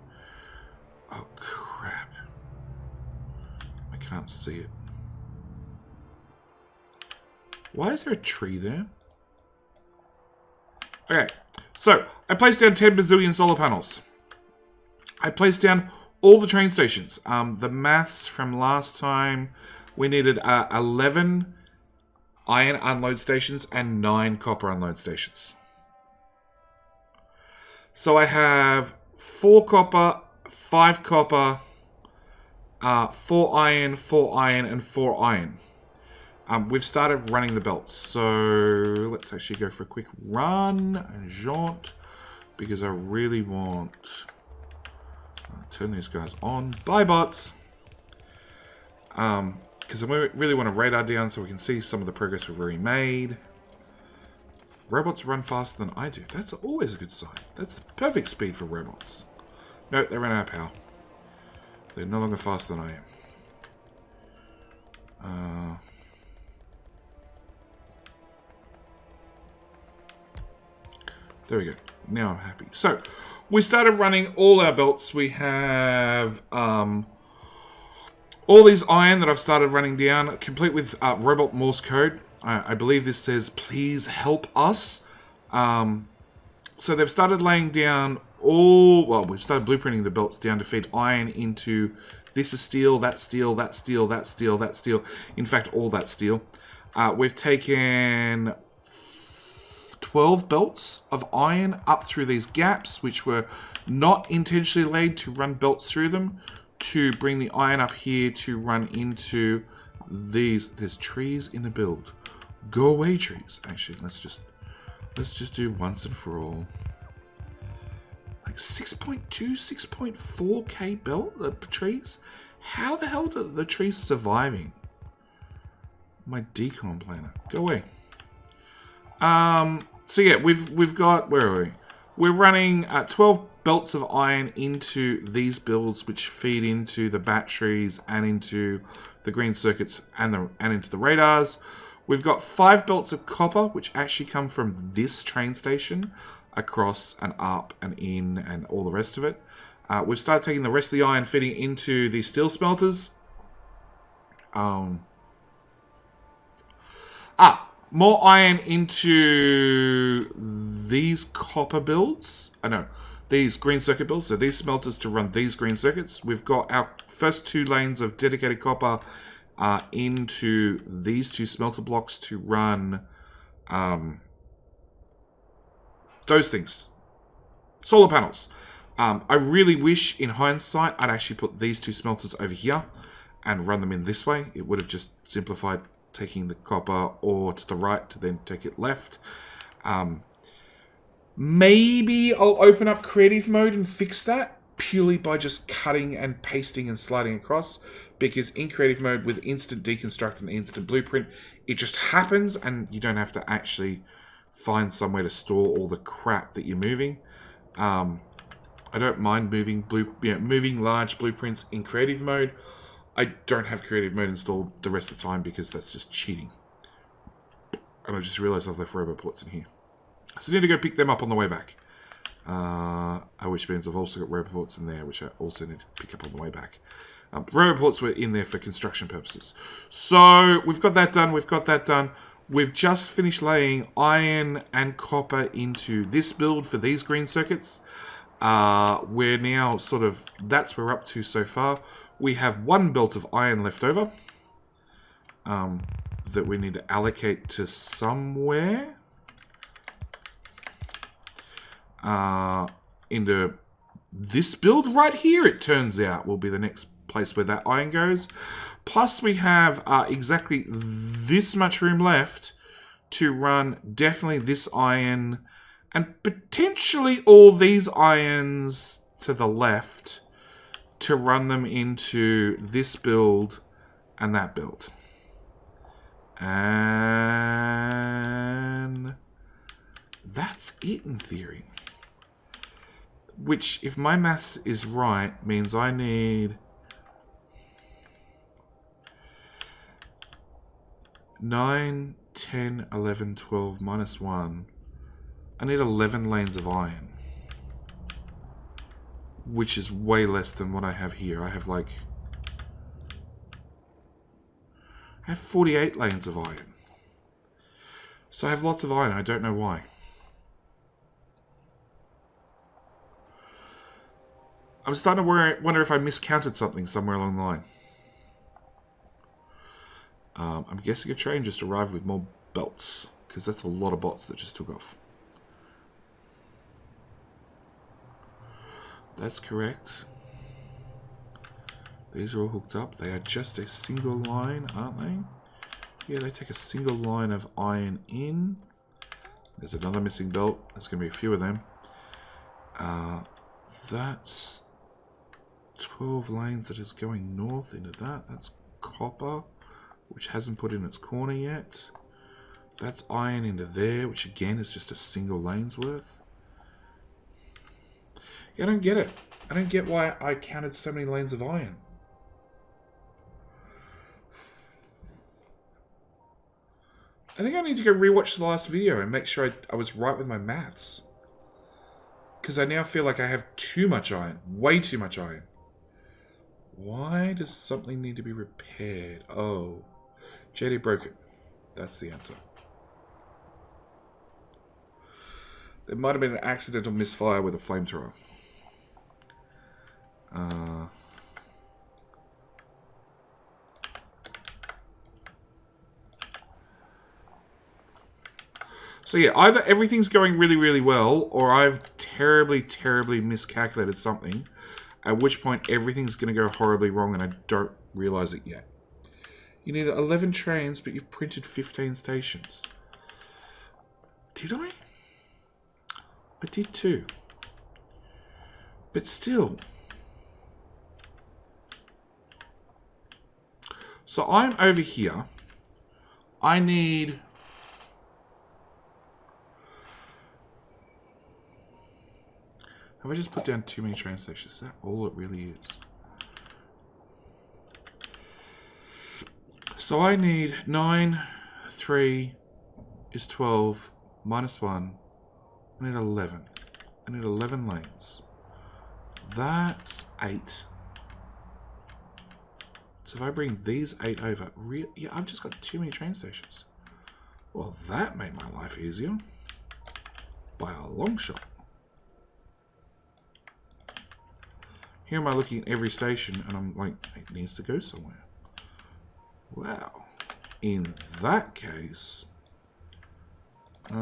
Oh, crap. I can't see it. Why is there a tree there? Okay, so I placed down 10 bazillion solar panels. I placed down all the train stations. The maths from last time... We needed 11 iron unload stations and 9 copper unload stations. So I have 4 copper, 5 copper, 4 iron, 4 iron, and 4 iron. We've started running the belts. So let's actually go for a quick run and jaunt. Because I really want... turn these guys on. Bye, bots! Because I really want to radar down so we can see some of the progress we've already made. Robots run faster than I do. That's always a good sign. That's the perfect speed for robots. No, they ran out of power. They're no longer faster than I am. There we go. Now I'm happy. So, we started running all our belts. We have... all these iron that I've started running down, complete with robot Morse code. I believe this says, please help us. So they've started laying down all... Well, we've started blueprinting the belts down to feed iron into... This is steel, that's steel, that's steel, that's steel, that's steel. In fact, all that steel. We've taken 12 belts of iron up through these gaps, which were not intentionally laid to run belts through them, to bring the iron up here to run into these. There's trees in the build. Go away, trees. Actually, let's just do once and for all. Like 6.2, 6.4k belt trees. How the hell are the trees surviving? My decon planner. Go away. So yeah, we've got, where are we? We're running 12 belts of iron into these builds, which feed into the batteries and into the green circuits and into the radars. We've got 5 belts of copper, which actually come from this train station, across and up and in and all the rest of it. We've started taking the rest of the iron, feeding into the steel smelters. More iron into these copper builds. These green circuit builds. So these smelters to run these green circuits. We've got our first 2 lanes of dedicated copper into these 2 smelter blocks to run those things. Solar panels. I really wish, in hindsight, I'd actually put these 2 smelters over here and run them in this way. It would have just simplified taking the copper or to the right to then take it left. Maybe I'll open up creative mode and fix that purely by just cutting and pasting and sliding across, because in creative mode with instant deconstruct and instant blueprint, it just happens and you don't have to actually find somewhere to store all the crap that you're moving. I don't mind moving moving large blueprints in creative mode. I don't have creative mode installed the rest of the time because that's just cheating. And I just realized I've left robot ports in here. So I need to go pick them up on the way back. Which means I've also got robot ports in there, which I also need to pick up on the way back. Robot ports were in there for construction purposes. So we've got that done. We've just finished laying iron and copper into this build for these green circuits. We're now sort of, that's where we're up to so far. We have 1 belt of iron left over that we need to allocate to somewhere. Into this build right here, it turns out, will be the next place where that iron goes. Plus we have exactly this much room left to run definitely this iron and potentially all these irons to the left to run them into this build and that build. And that's it in theory. Which, if my maths is right, means I need 9, 10, 11, 12 minus 1. I need 11 lanes of iron. Which is way less than what I have here. I have 48 lanes of iron. So I have lots of iron. I don't know why. I'm starting to wonder if I miscounted something somewhere along the line. I'm guessing a train just arrived with more belts, because that's a lot of bots that just took off. That's correct. These are all hooked up. They are just a single line, aren't they? Yeah, they take a single line of iron in. There's another missing belt. There's going to be a few of them. That's 12 lanes that is going north into that. That's copper, which hasn't put in its corner yet. That's iron into there, which again is just a single lane's worth. Yeah, I don't get it. I don't get why I counted so many lanes of iron. I think I need to go rewatch the last video and make sure I was right with my maths. Because I now feel like I have too much iron. Way too much iron. Why does something need to be repaired? Oh. JD broke it. That's the answer. There might have been an accidental misfire with a flamethrower. So yeah, either everything's going really, really well, or I've terribly, terribly miscalculated something. At which point everything's going to go horribly wrong and I don't realize it yet. You need 11 trains, but you've printed 15 stations. Did I? I did too. But still. So I'm over here. I need... Have I just put down too many train stations? Is that all it really is? So I need 9, 3 is 12, minus 1. I need 11. I need 11 lanes. That's 8. So if I bring these 8 over... yeah, I've just got too many train stations. Well, that made my life easier. By a long shot. Here am I looking at every station and I'm like, it needs to go somewhere. Wow. In that case, we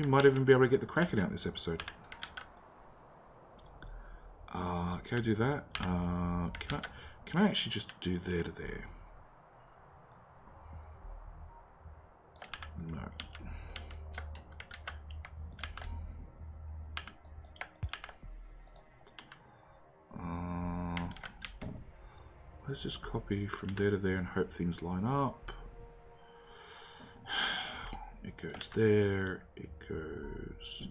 might even be able to get the Kraken out this episode. Can I do that? Can I actually just do there to there? No. Let's just copy from there to there and hope things line up. It goes there, it goes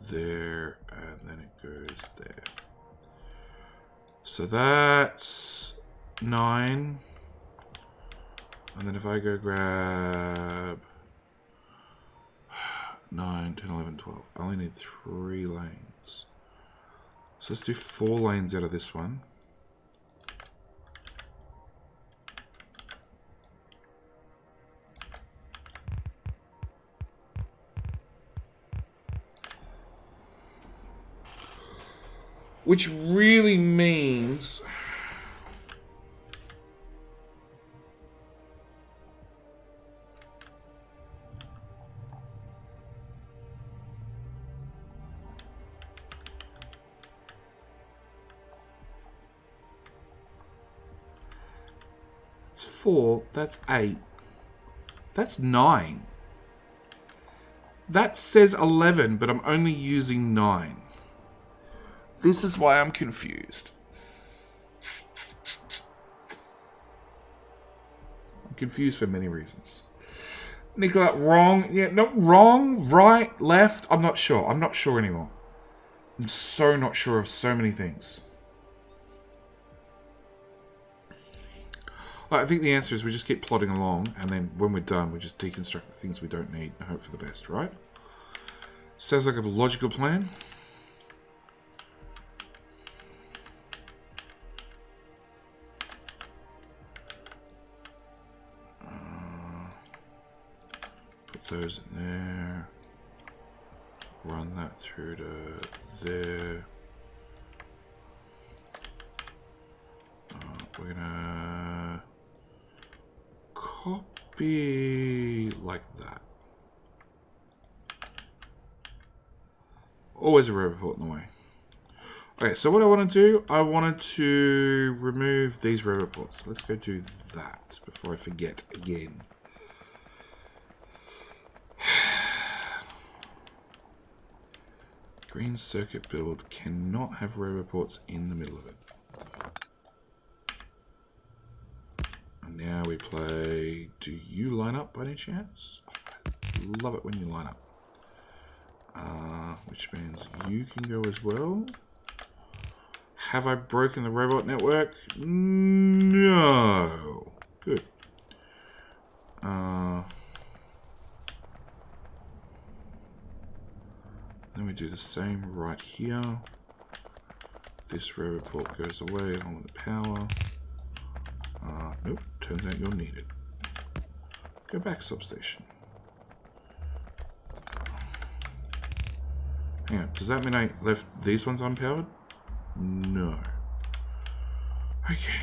there, and then it goes there. So that's 9. And then if I go grab 9, 10, 11, 12. I only need 3 lanes. So let's do 4 lanes out of this one. Which really means... It's 4, that's 8. That's 9. That says 11, but I'm only using 9. This is why I'm confused. I'm confused for many reasons. Nicola, wrong. Yeah, no, wrong, right, left. I'm not sure. I'm not sure anymore. I'm so not sure of so many things. I think the answer is we just keep plodding along, and then when we're done, we just deconstruct the things we don't need and hope for the best, right? Sounds like a logical plan. Those in there, run that through to there. We're gonna copy like that. Always a row report in the way. Okay, so what I want to do, I wanted to remove these row reports. Let's go do that before I forget again. Green circuit build cannot have row reports in the middle of it. And now we play, do you line up by any chance? Oh, I love it when you line up. Which means you can go as well. Have I broken the robot network? No. Good. Then we do the same right here. This row report goes away along with the power. Nope, turns out you're needed. Go back substation. Hang on, does that mean I left these ones unpowered? No. Okay.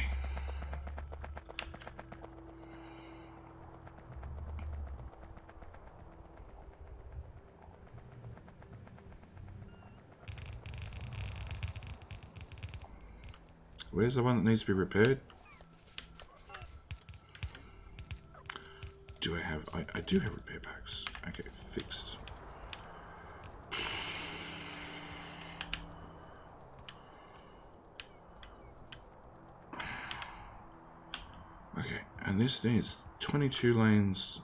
Where's the one that needs to be repaired? Do I have... I do have repair packs. Okay, fixed. Okay, and this needs 22 lanes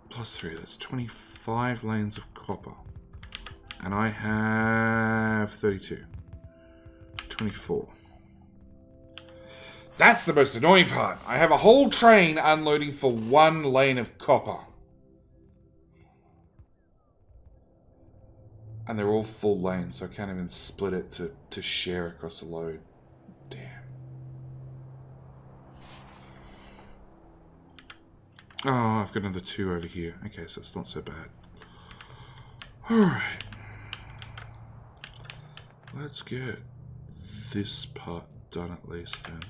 plus 3. That's 25 lanes of copper. And I have 32. 24. That's the most annoying part. I have a whole train unloading for 1 lane of copper. And they're all full lanes, so I can't even split it to share across the load. Damn. Oh, I've got another 2 over here. Okay, so it's not so bad. Alright. Let's get this part done at least then.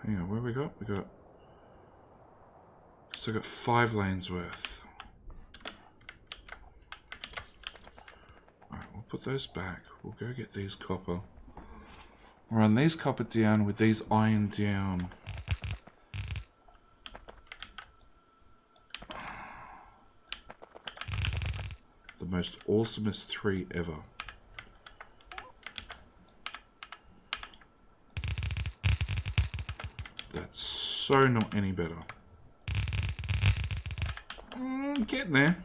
Hang on, where we got? We got... So I got 5 lanes worth. Alright, we'll put those back. We'll go get these copper. We'll run these copper down with these iron down. The most awesomest 3 ever. That's so not any better. Getting there.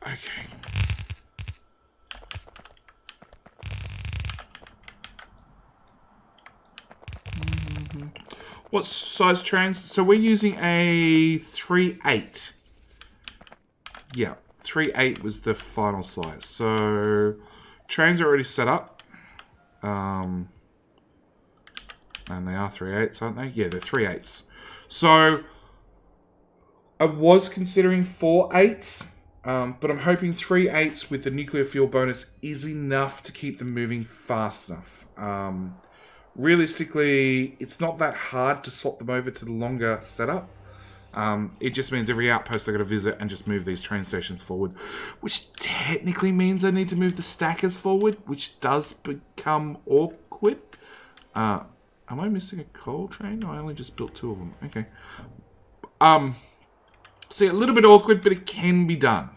Okay. What size trains? So we're using a 3.8. Yeah, 3.8 was the final size. So trains are already set up. And they are 3.8s, aren't they? Yeah, they're 3.8s. So I was considering 4.8s, but I'm hoping 3.8s with the nuclear fuel bonus is enough to keep them moving fast enough. Realistically, it's not that hard to swap them over to the longer setup. It just means every outpost I got to visit and just move these train stations forward, which technically means I need to move the stackers forward, which does become awkward. Am I missing a coal train? No, I only just built 2 of them. Okay. See, a little bit awkward, but it can be done.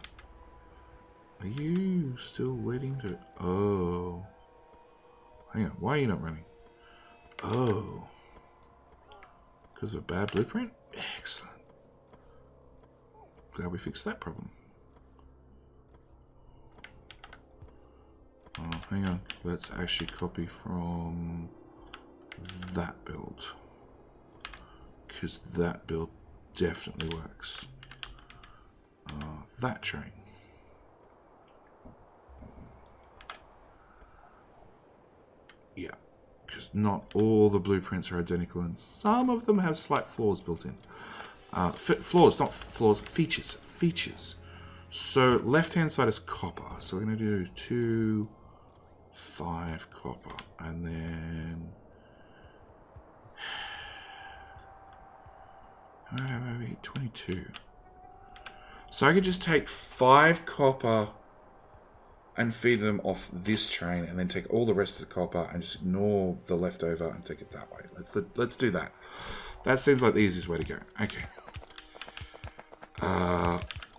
Are you still waiting to... Oh. Hang on, why are you not running? Oh. Because of a bad blueprint? Excellent. Glad we fixed that problem. Oh, hang on. Let's actually copy from that build. Because that build definitely works. That train. Yeah. Because not all the blueprints are identical, and some of them have slight flaws built in. Flaws, not flaws, features. Features. So left-hand side is copper. So we're going to do 2, 5 copper, and then 22. So I could just take 5 copper and feed them off this train, and then take all the rest of the copper and just ignore the leftover and take it that way. Let's do that. That seems like the easiest way to go. Okay.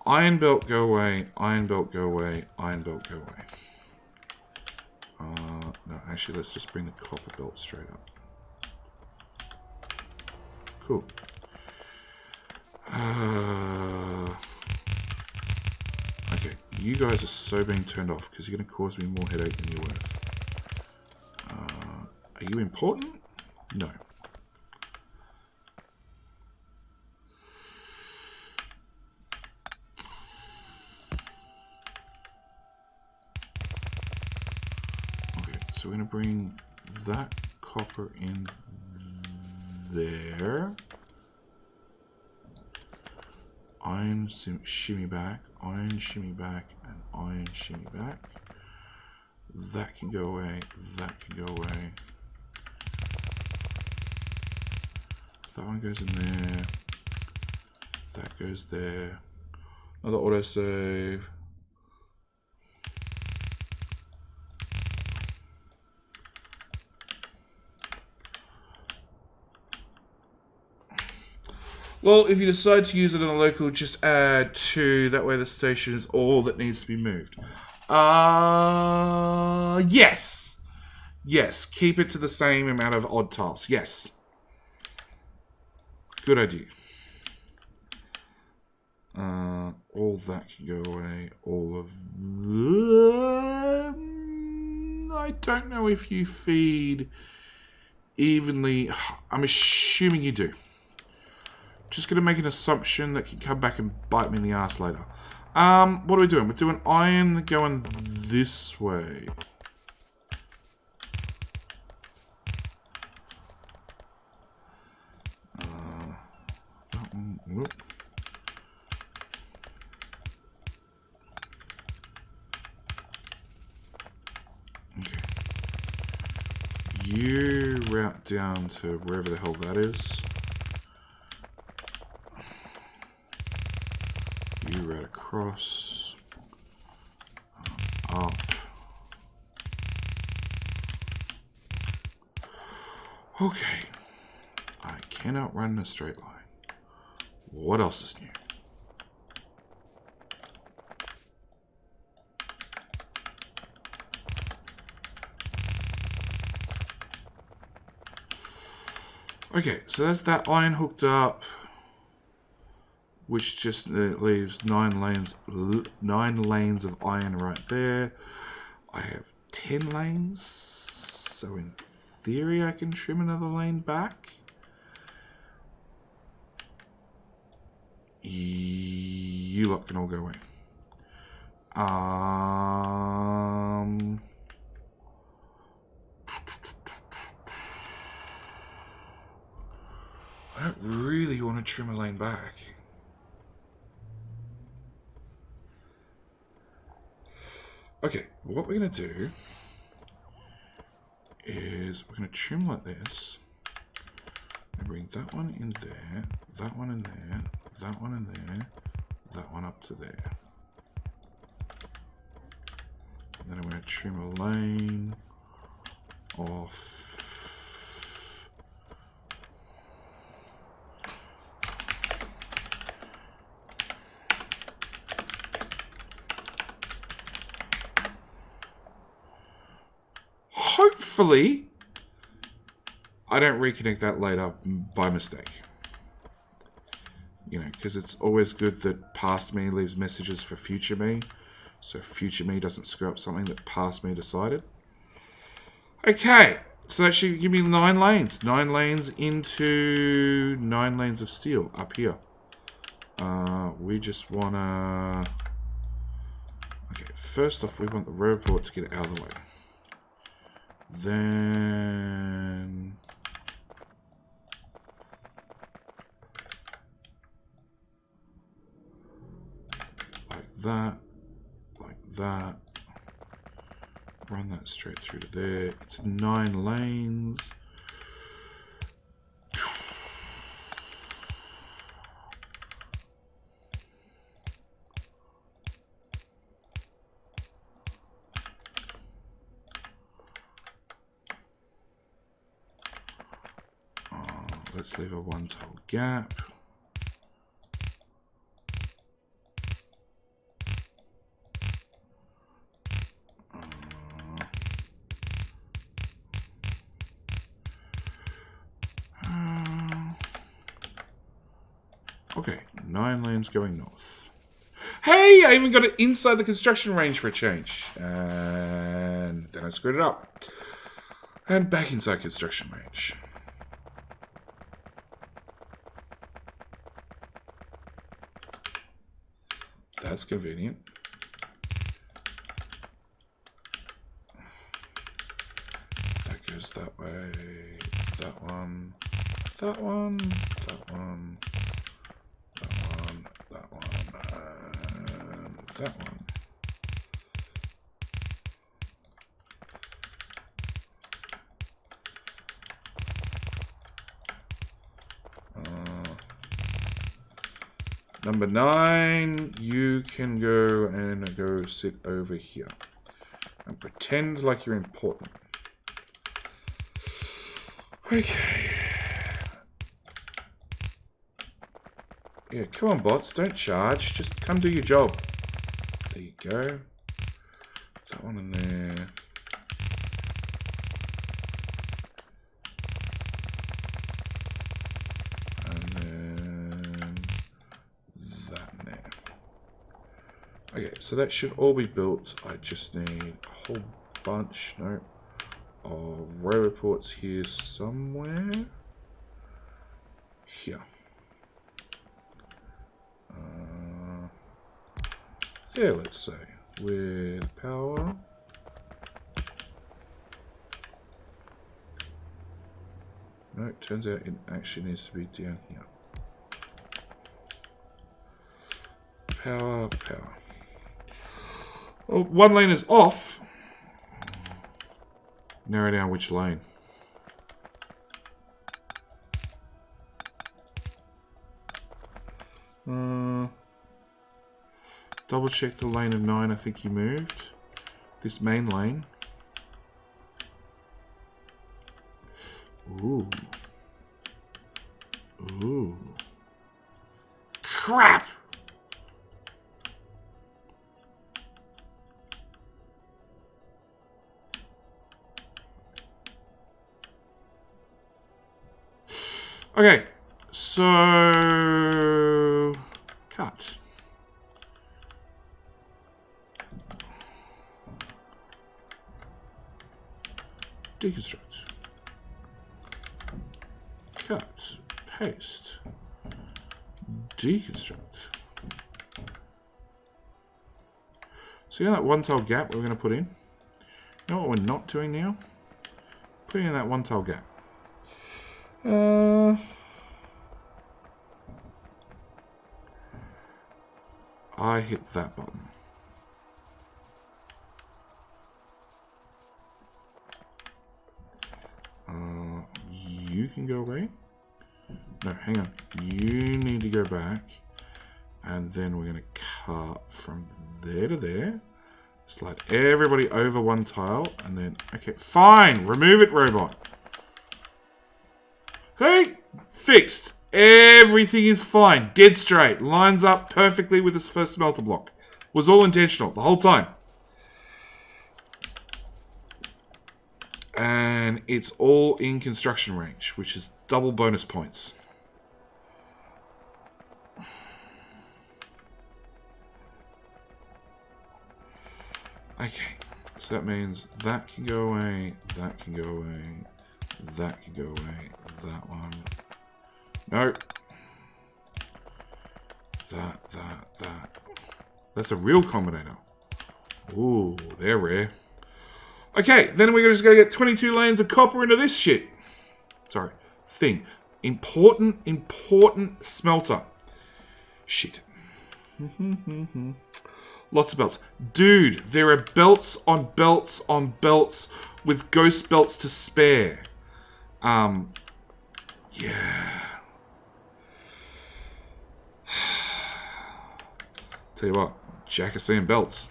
Iron belt, go away. Iron belt, go away. Iron belt, go away. No, actually, let's just bring the copper belt straight up. Cool. Okay, you guys are so being turned off because you're going to cause me more headache than you're worth. Are you important? No. Okay, so we're going to bring that copper in there. Iron shimmy back, iron shimmy back, and iron shimmy back. That can go away, that can go away. That one goes in there. That goes there. Another autosave. Well, if you decide to use it on a local, just add 2. That way the station is all that needs to be moved. Yes. Yes, keep it to the same amount of odd tiles. Yes. Good idea. All that can go away. All of them. I don't know if you feed evenly. I'm assuming you do. Just going to make an assumption that can come back and bite me in the ass later. What are we doing? We're doing iron going this way. That one. Whoop. Okay. You route down to wherever the hell that is. You route across. Up. Okay. I cannot run in a straight line. What else is new? Okay, so that's that iron hooked up, which just leaves 9 lanes of iron right there. I have 10 lanes, so in theory I can trim another lane back. You lot can all go away. I don't really want to trim a lane back. Okay, what we're going to do is we're going to trim like this. And bring that one in there, that one in there, that one in there, that one up to there. And then I'm going to trim a lane off. Hopefully, I don't reconnect that later by mistake. You know, because it's always good that past me leaves messages for future me. So future me doesn't screw up something that past me decided. Okay, so that should give me 9 lanes. 9 lanes into 9 lanes of steel up here. We just want to... Okay, first off, we want the robot to get out of the way. Then... like that, run that straight through to there. It's 9 lanes. Let's leave a 1 tile gap. Okay, 9 lanes going north. Hey, I even got it inside the construction range for a change. And then I screwed it up. And back inside construction range. That's convenient. That goes that way. That one. That one. That one. That one. That one. And that one. Number 9, you can go and go sit over here. And pretend like you're important. Okay. Yeah, come on, bots. Don't charge. Just come do your job. There you go. That one in there. And then that in there. Okay, so that should all be built. I just need a whole bunch, of row reports here somewhere. Here. There, let's say, with power. No, it turns out it actually needs to be down here. Power, power. Well, one lane is off. Narrow down which lane. Double check the lane of 9. I think you moved. This main lane. Ooh. Ooh. Crap! Okay, so cut. Deconstruct. Cut. Paste. Deconstruct. So you know that one tile gap we're going to put in? You know what we're not doing now? Putting in that one tile gap. I hit that button. You can go away. No, hang on. You need to go back. And then we're going to cut from there to there. Slide everybody over one tile. And then, okay, fine. Remove it, robot. Hey, fixed. Everything is fine. Dead straight. Lines up perfectly with this first smelter block. Was all intentional the whole time. And it's all in construction range, which is double bonus points. Okay, so that means that can go away, that can go away, that can go away, that one. Nope. That. That's a real combinator. Ooh, they're rare. Okay, then we're just going to get 22 lanes of copper into this shit. Sorry. Thing. Important smelter. Shit. Lots of belts. Dude, there are belts on belts on belts with ghost belts to spare. Yeah. Tell you what, Jackassine belts.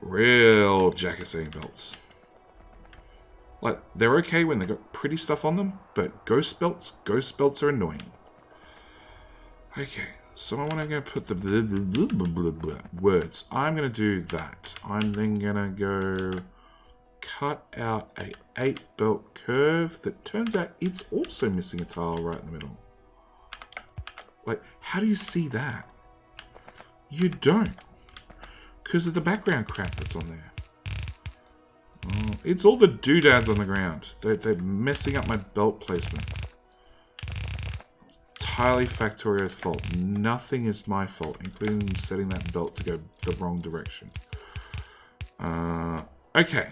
Real Jackassine belts. Like, they're okay when they got pretty stuff on them, but ghost belts are annoying. Okay, so I'm going to put the words. I'm going to do that. I'm then going to go cut out a 8 belt curve that turns out it's also missing a tile right in the middle. Like, how do you see that? You don't. Because of the background crap that's on there. Oh, it's all the doodads on the ground. They're messing up my belt placement. It's entirely Factorio's fault. Nothing is my fault, including setting that belt to go the wrong direction. Okay.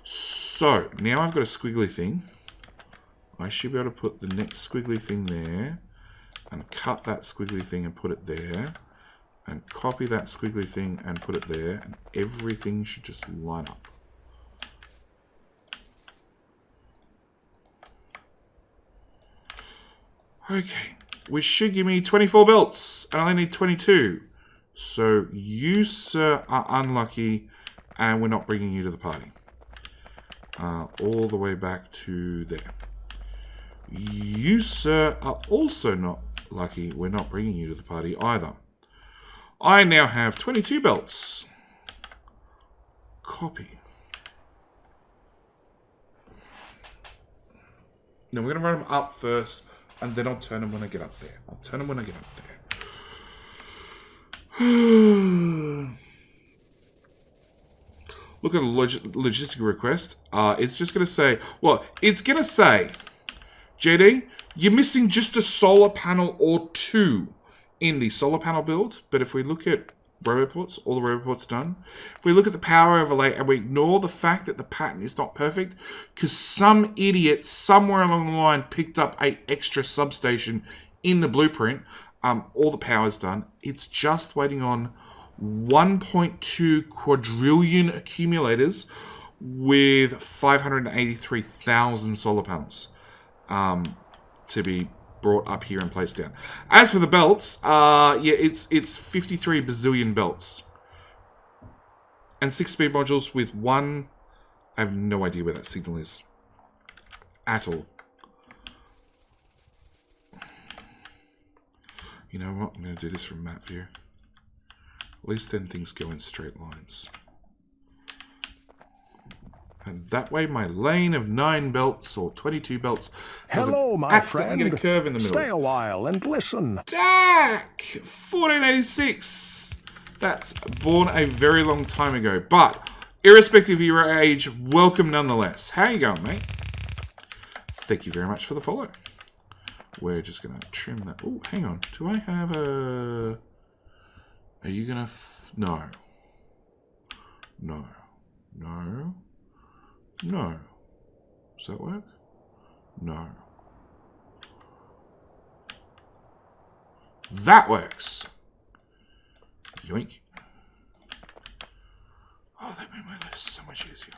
So, now I've got a squiggly thing. I should be able to put the next squiggly thing there. And cut that squiggly thing and put it there. And copy that squiggly thing and put it there. And everything should just line up. Okay. which should give me 24 belts, and I only need 22. So you, sir, are unlucky, and we're not bringing you to the party. All the way back to there. You, sir, are also not lucky. We're not bringing you to the party either. I now have 22 belts. Copy. Now we're going to run them up first, and then I'll turn them when I get up there. Look at the logistical request. It's just going to say, well, it's going to say, JD, you're missing just a solar panel or two in the solar panel build. But if we look at RoboPorts, all the RoboPorts done. If we look at the power overlay and we ignore the fact that the pattern is not perfect, because some idiot somewhere along the line picked up an extra substation in the blueprint, all the power's done. It's just waiting on 1.2 quadrillion accumulators with 583,000 solar panels to be brought up here and placed down. As for the belts, yeah, it's 53 bazillion belts. And 6-speed modules with one... I have no idea where that signal is. At all. You know what? I'm going to do this from map view. At least then things go in straight lines. And that way my lane of 9 belts or 22 belts Hello, my friend. get a curve in the middle. Stay a while and listen. Dak! 1486. That's born a very long time ago. But, irrespective of your age, welcome nonetheless. How you going, mate? Thank you very much for the follow. We're just going to trim that. Oh, hang on. Do I have a... Are you going to... No. No. No. No. Does that work? No. That works. Yoink. Oh, that made my life so much easier.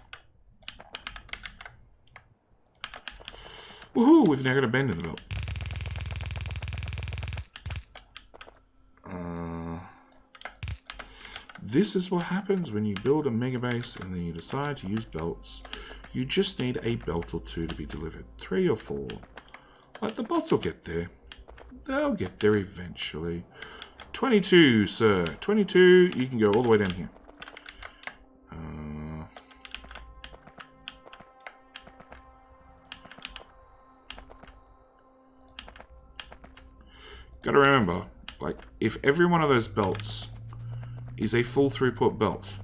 Woohoo! We've now got a bend in the belt. This is what happens when you build a megabase and then you decide to use belts. You just need a belt or two to be delivered. 3 or 4. Like, the bots will get there. They'll get there eventually. 22, sir. 22, you can go all the way down here. Gotta remember, like, if every one of those belts is a full throughput belt.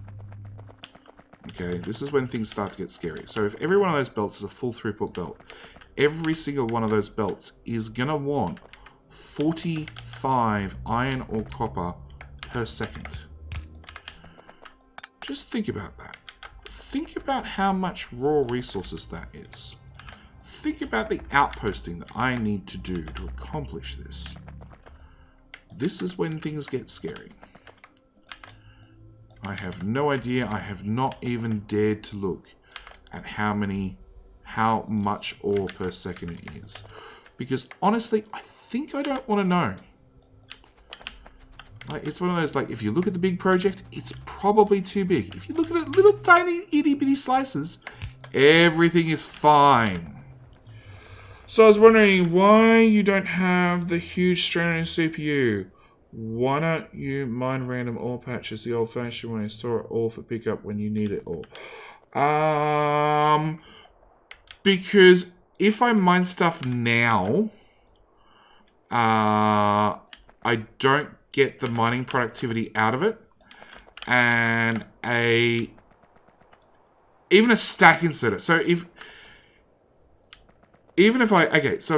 Okay, this is when things start to get scary. So if every one of those belts is a full throughput belt, every single one of those belts is gonna want 45 iron or copper per second. Just think about that. Think about how much raw resources that is. Think about the outposting that I need to do to accomplish this. This is when things get scary. I have no idea. I have not even dared to look at how much ore per second it is. Because honestly, I think I don't want to know. Like, it's one of those, like, if you look at the big project, it's probably too big. If you look at it, little tiny itty bitty slices, everything is fine. So I was wondering why you don't have the huge strain on your CPU. Why don't you mine random ore patches the old-fashioned way and store it all for pickup when you need it all? Because if I mine stuff now, I don't get the mining productivity out of it, and even a stack inserter. So if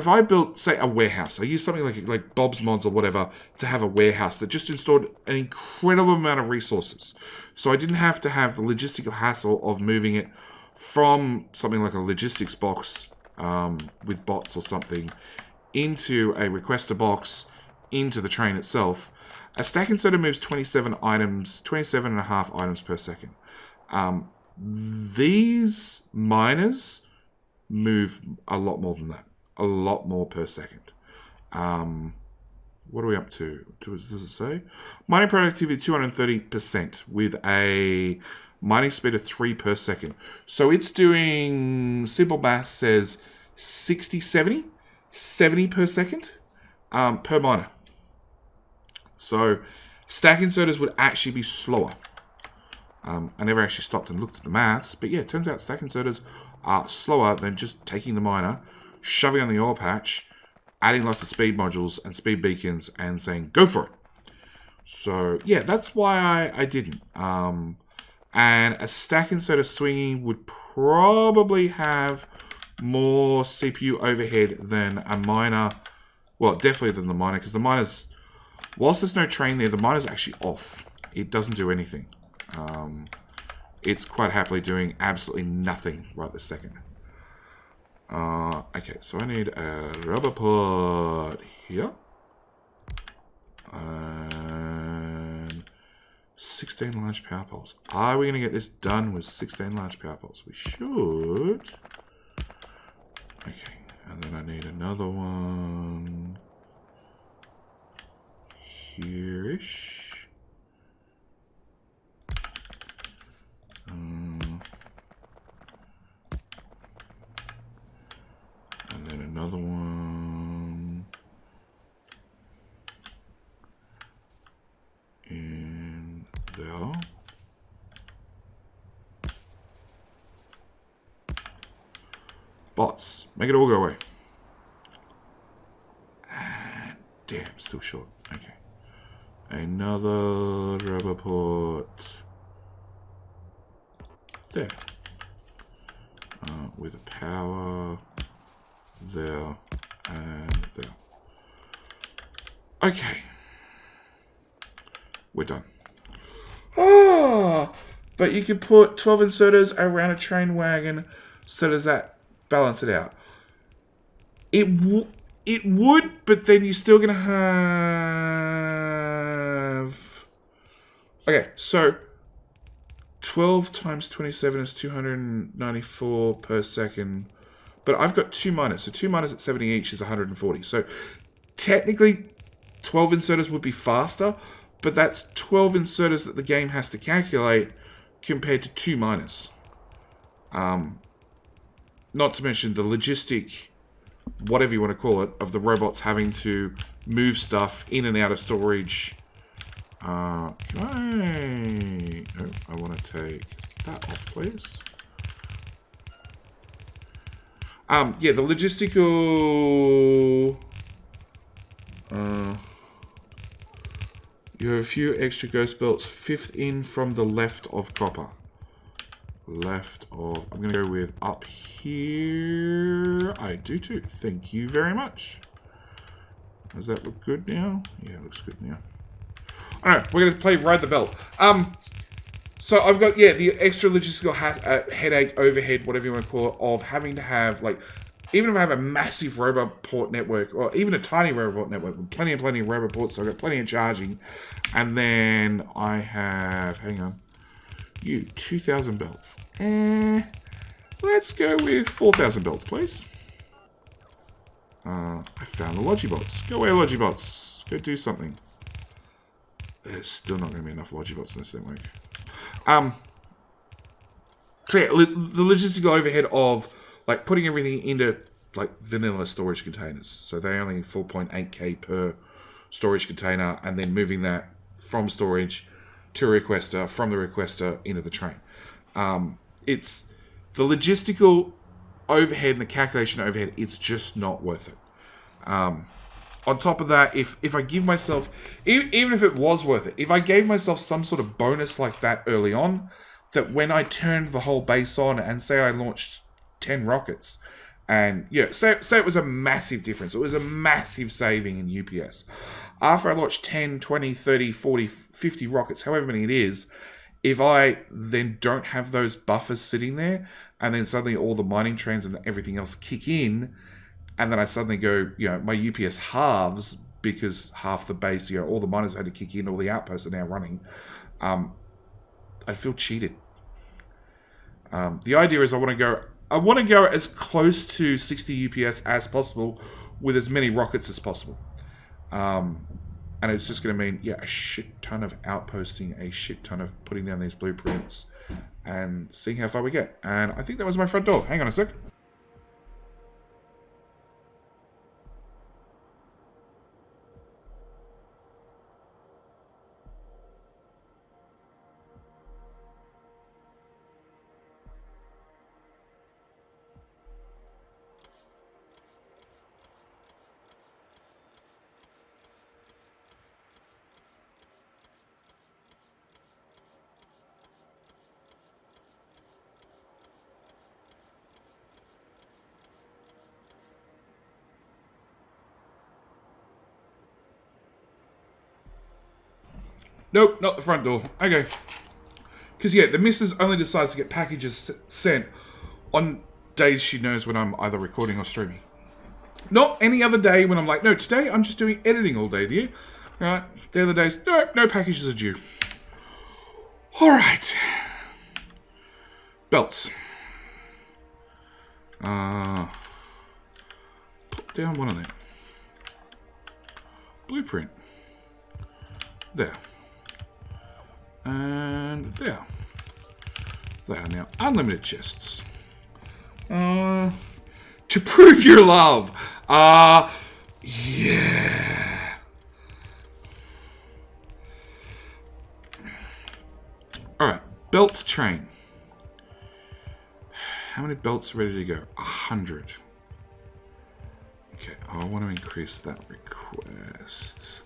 I built, say, a warehouse, I used something like Bob's Mods or whatever to have a warehouse that just installed an incredible amount of resources. So I didn't have to have the logistical hassle of moving it from something like a logistics box with bots or something into a requester box into the train itself. A stack inserter moves 27.5 items per second. These miners move a lot more than that. A lot more per second. what are we up to? Does it say? Mining productivity 230% with a mining speed of 3 per second. So it's doing, simple math says 60, 70 per second per miner. So stack inserters would actually be slower. I never actually stopped and looked at the maths, but yeah, it turns out stack inserters are slower than just taking the miner, shoving on the ore patch, adding lots of speed modules and speed beacons, and saying, go for it. So yeah, that's why I didn't. And a stack inserter swinging would probably have more CPU overhead than a miner. Well, definitely than the miner, because the miner's, whilst there's no train there, the miner's actually off. It doesn't do anything. It's quite happily doing absolutely nothing right this second. Okay, so I need a rubber pod here. And 16 large power poles. Are we going to get this done with 16 large power poles? We should. Okay, and then I need another one here-ish. And then another one in there. Bots, make it all go away. Ah, damn, still short. Okay. Another rubber port. There. With a power there and there. Okay. We're done. Ah, but you could put 12 inserters around a train wagon, so does that balance it out? It would, but then you're still going to have... Okay, so 12 times 27 is 294 per second. But I've got 2 miners. So 2 miners at 70 each is 140. So technically 12 inserters would be faster. But that's 12 inserters that the game has to calculate compared to 2 miners. Not to mention the logistic, whatever you want to call it, of the robots having to move stuff in and out of storage. I want to take that off, please. Yeah, the logistical... you have a few extra ghost belts. 5th in from the left of copper. Left of... I'm going to go with up here. I do too. Thank you very much. Does that look good now? Yeah, it looks good now. Alright, we're going to play Ride the Belt. So I've got, yeah, the extra logistical headache, overhead, whatever you want to call it, of having to have, like, even if I have a massive robot port network, or even a tiny robot network with plenty of robot ports, so I've got plenty of charging, and then I have, hang on, 2,000 belts. Let's go with 4,000 belts, please. I found the Logibots. Go away, Logibots. Go do something. There's still not going to be enough Logibots in this network. So yeah, the logistical overhead of like putting everything into like vanilla storage containers. So they only 4.8k per storage container, and then moving that from storage to a requester, from the requester into the train. It's the logistical overhead and the calculation overhead. It's just not worth it. On top of that, if I give myself, even if it was worth it, if I gave myself some sort of bonus like that early on, that when I turned the whole base on and say I launched 10 rockets, and yeah, say it was a massive difference, it was a massive saving in UPS. After I launched 10, 20, 30, 40, 50 rockets, however many it is, if I then don't have those buffers sitting there, and then suddenly all the mining trains and everything else kick in, and then I suddenly go, my UPS halves because half the base, all the miners had to kick in, all the outposts are now running. I feel cheated. The idea is I want to go as close to 60 UPS as possible with as many rockets as possible. And it's just going to mean, yeah, a shit ton of outposting, a shit ton of putting down these blueprints and seeing how far we get. And I think that was my front door. Hang on a sec. Nope, not the front door. Okay. Because, yeah, the missus only decides to get packages sent on days she knows when I'm either recording or streaming. Not any other day when I'm like, no, today I'm just doing editing all day, dear. Right? The other days, no packages are due. All right. Belts. Put down one of them. Blueprint. There. And there. They are now unlimited chests. To prove your love. Yeah. Alright, belt train. How many belts are ready to go? 100. Okay, I want to increase that request.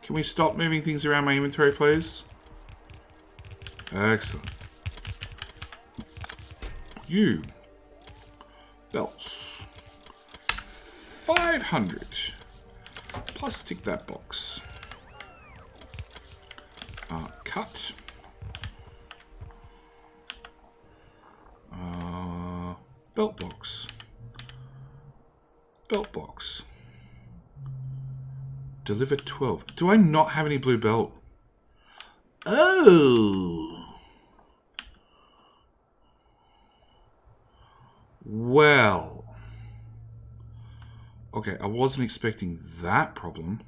Can we stop moving things around my inventory, please? Excellent. You. Belts. 500. Plus tick that box. Cut. Belt box. Belt box. Deliver 12. Do I not have any blue belt? Oh. Well. Okay, I wasn't expecting that problem.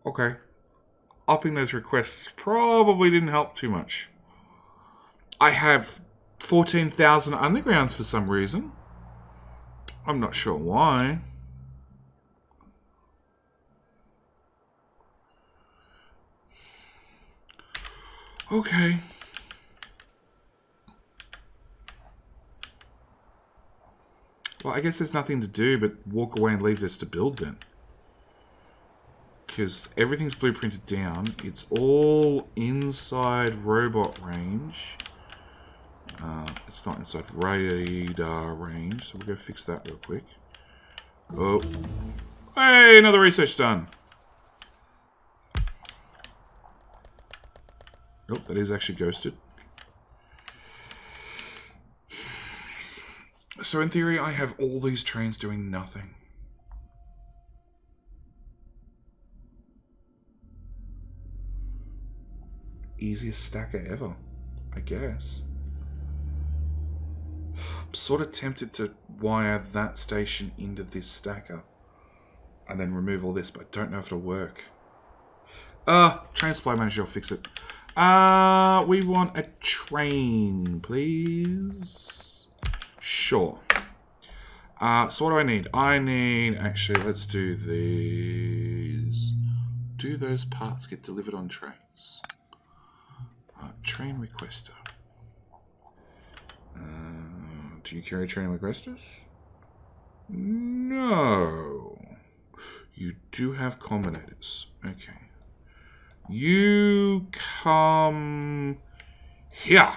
Okay. Upping those requests probably didn't help too much. I have 14,000 undergrounds for some reason. I'm not sure why. Okay. Well, I guess there's nothing to do but walk away and leave this to build then. Because everything's blueprinted down. It's all inside robot range. It's not inside radar range, so we'll go fix that real quick. Oh. Hey, another research done. Oh, that is actually ghosted. So in theory, I have all these trains doing nothing. Easiest stacker ever, I guess. I'm sort of tempted to wire that station into this stacker and then remove all this, but I don't know if it'll work. Train supply manager will fix it. We want a train, please. Sure. So what do I need? I need, actually, let's do these. Do those parts get delivered on trains? Train requester. Do you carry train requesters? No. You do have combinators. Okay. You come here.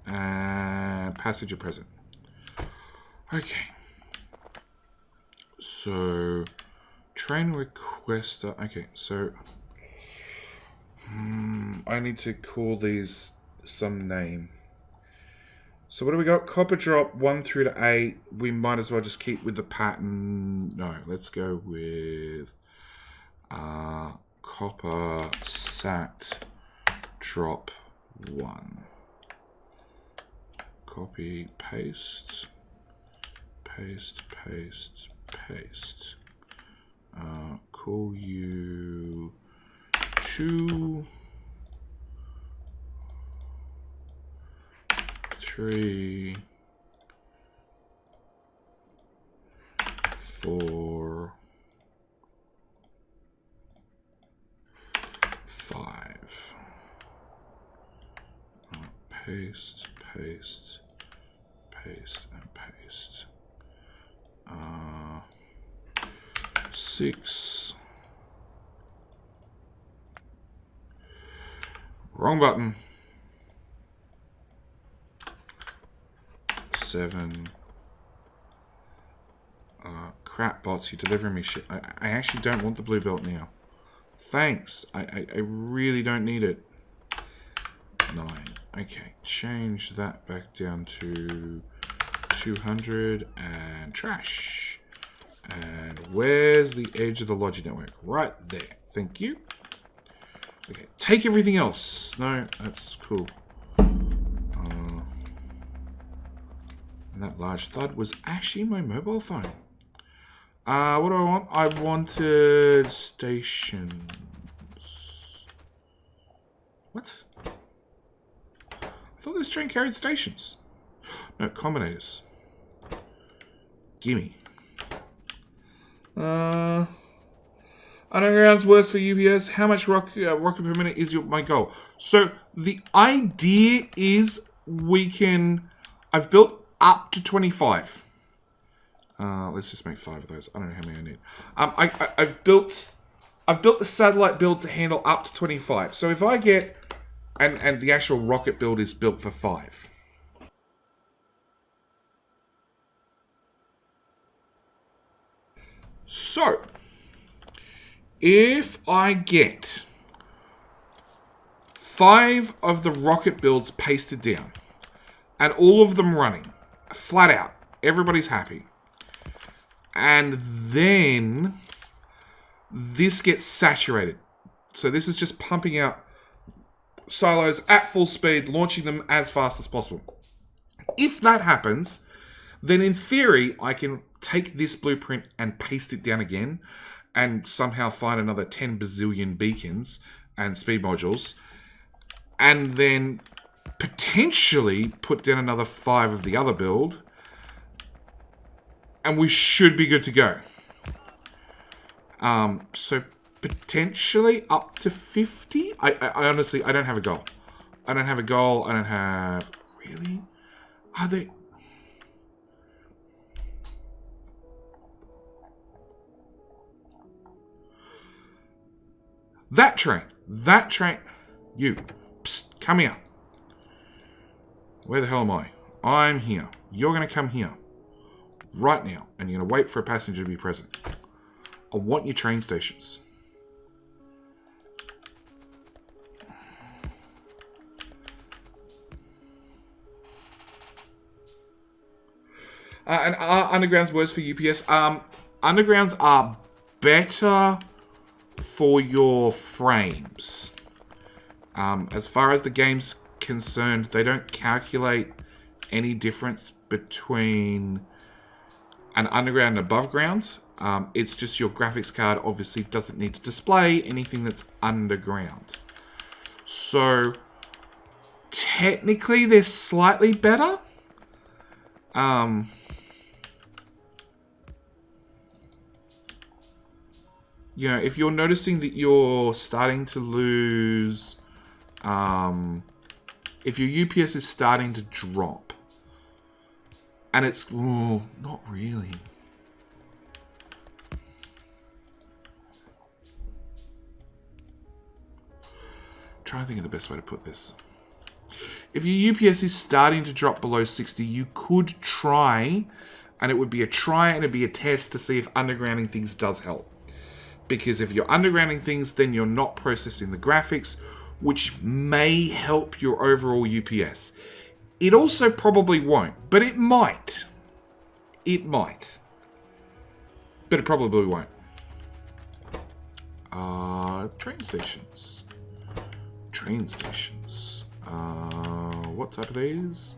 Passenger present. Okay. So, train requester. Okay, so I need to call these some name. So what do we got? Copper drop 1 through to 8. We might as well just keep with the pattern. No, let's go with copper sat drop 1. copy, paste, paste, paste, paste. Call you 2, 3, 4, 5. Paste, paste, paste, and paste. 6. Wrong button. 7. Crap bots, you're delivering me shit. I actually don't want the blue belt now. Thanks. I really don't need it. 9. Okay, change that back down to 200 and trash. And where's the edge of the logic network? Right there. Thank you. Okay, take everything else. No, that's cool. And that large thud was actually my mobile phone. What do I want? I wanted stations. What? I thought this train carried stations. No, combinators. Gimme. Underground's words for UPS. How much rocket per minute is my goal? So the idea is we can. I've built up to 25. Let's just make 5 of those. I don't know how many I need. I've built the satellite build to handle up to 25. So if I get and the actual rocket build is built for 5. So if I get 5 of the rocket builds pasted down and all of them running flat out, everybody's happy. And then this gets saturated. So this is just pumping out silos at full speed, launching them as fast as possible. If that happens, then in theory, I can take this blueprint and paste it down again and somehow find another 10 bazillion beacons and speed modules and then potentially put down another 5 of the other build and we should be good to go. So potentially up to 50? I honestly, I don't have a goal. I don't have a goal. I don't have... Really? Are they... That train, you, psst, come here. Where the hell am I? I'm here. You're going to come here. Right now. And you're going to wait for a passenger to be present. I want your train stations. And underground's words for UPS. Undergrounds are better for your frames. As far as the game's concerned, they don't calculate any difference between an underground and above ground. It's just your graphics card obviously doesn't need to display anything that's underground. So technically they're slightly better. You know, if you're noticing that you're starting to lose, if your UPS is starting to drop, and it's, ooh, not really. Try to think of the best way to put this. If your UPS is starting to drop below 60, you could try, and it would be a try and it'd be a test to see if undergrounding things does help. Because if you're undergrounding things, then you're not processing the graphics, which may help your overall UPS. It also probably won't, but it might. It might. But it probably won't. Train stations. Train stations. What type are these?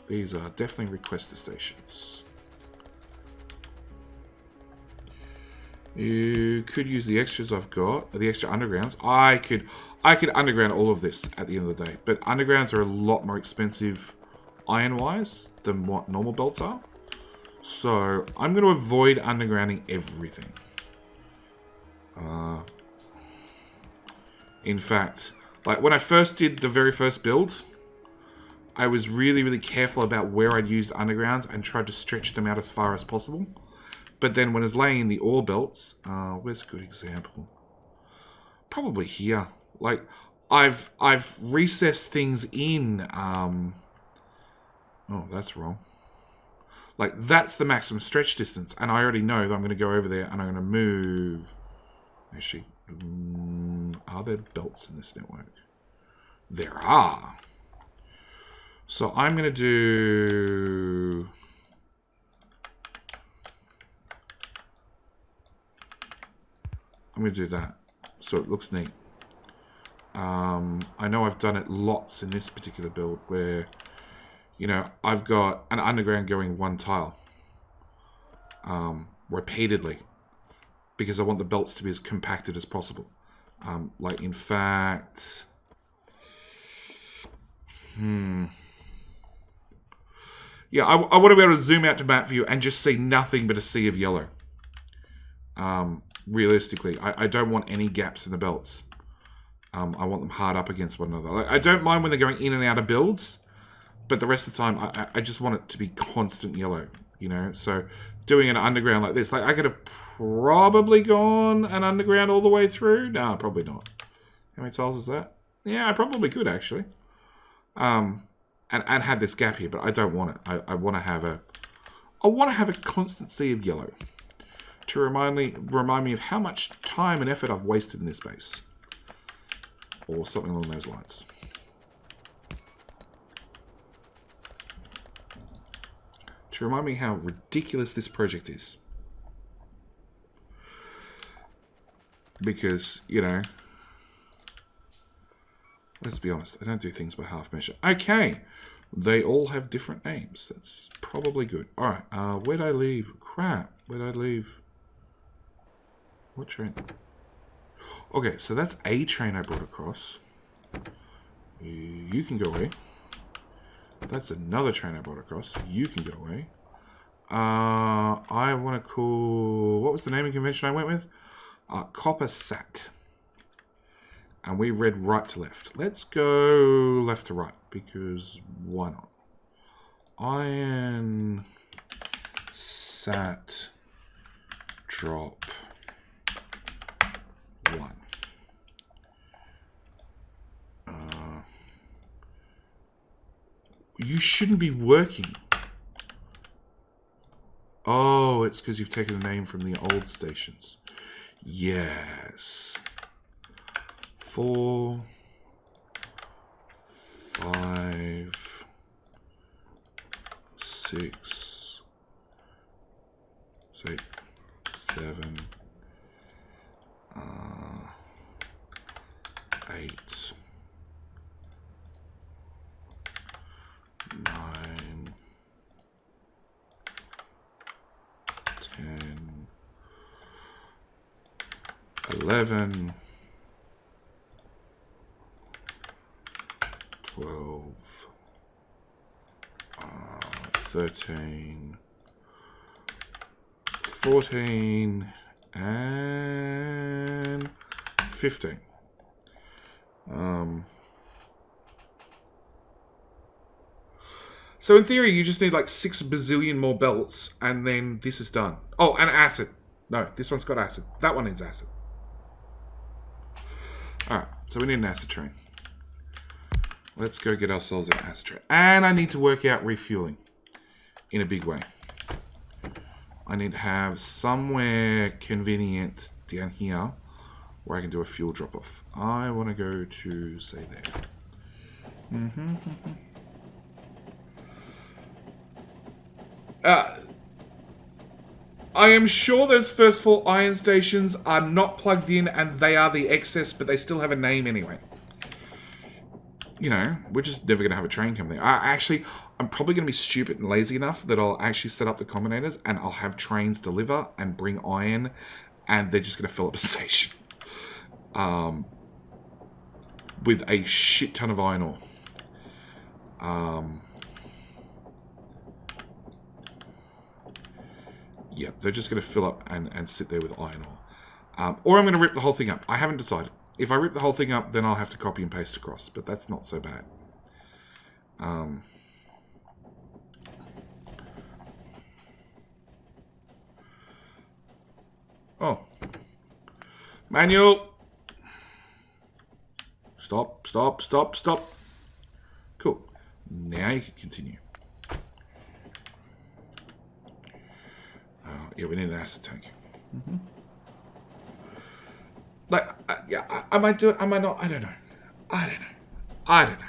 These are definitely requester stations. You could use the extras I've got, the extra undergrounds. I could underground all of this at the end of the day, but undergrounds are a lot more expensive iron-wise than what normal belts are. So I'm going to avoid undergrounding everything. In fact, like when I first did the very first build, I was really, really careful about where I'd used undergrounds and tried to stretch them out as far as possible. But then when I was laying in the ore belts, where's a good example? Probably here. Like, I've recessed things in. Oh, that's wrong. Like, that's the maximum stretch distance, and I already know that I'm going to go over there and I'm going to move. Actually, are there belts in this network? There are. So I'm going to do. I'm going to do that, so it looks neat. I know I've done it lots in this particular build where, you know, I've got an underground going one tile repeatedly because I want the belts to be as compacted as possible. Like, in fact... Yeah, I want to be able to zoom out to map view and just see nothing but a sea of yellow. Realistically, I don't want any gaps in the belts. I want them hard up against one another. Like, I don't mind when they're going in and out of builds, but the rest of the time, I just want it to be constant yellow, you know? So doing an underground like this, like I could have probably gone an underground all the way through. No, probably not. How many tiles is that? Yeah, I probably could actually. And had this gap here, but I don't want it. I want to have a constant sea of yellow to remind me of how much time and effort I've wasted in this base, or something along those lines. To remind me how ridiculous this project is, because, you know, let's be honest, I don't do things by half measure. Okay, they all have different names. That's probably good. All right, where'd I leave? Crap, where'd I leave? What train? Okay, so that's a train I brought across. You can go away. That's another train I brought across. You can go away. I want to call... What was the naming convention I went with? Copper Sat. And we read right to left. Let's go left to right, because why not? Iron Sat Drop 1. You shouldn't be working. Oh, it's because you've taken a name from the old stations. Yes. 4, 5, 6, 7, 8, 9, 10, 11, 12, 13, 14, and 15. So in theory, you just need like 6 bazillion more belts, and then this is done. Oh, and acid. No, this one's got acid. That one needs acid. Alright, so we need an acid train. Let's go get ourselves an acid train. And I need to work out refueling in a big way. I need to have somewhere convenient down here where I can do a fuel drop-off. I want to go to, say, there. I am sure those first 4 iron stations are not plugged in and they are the excess, but they still have a name anyway. you know, we're just never going to have a train come there. I'm probably going to be stupid and lazy enough that I'll actually set up the combinators and I'll have trains deliver and bring iron, and they're just going to fill up a station. With a shit ton of iron ore. Yeah, they're just going to fill up and sit there with iron ore. Or I'm going to rip the whole thing up. I haven't decided. If I rip the whole thing up, then I'll have to copy and paste across. But that's not so bad. Oh. Manual. Stop, stop, stop, stop. Cool. Now you can continue. Yeah, we need an acid tank. Like, yeah, I might do it, I might not, I don't know. I don't know.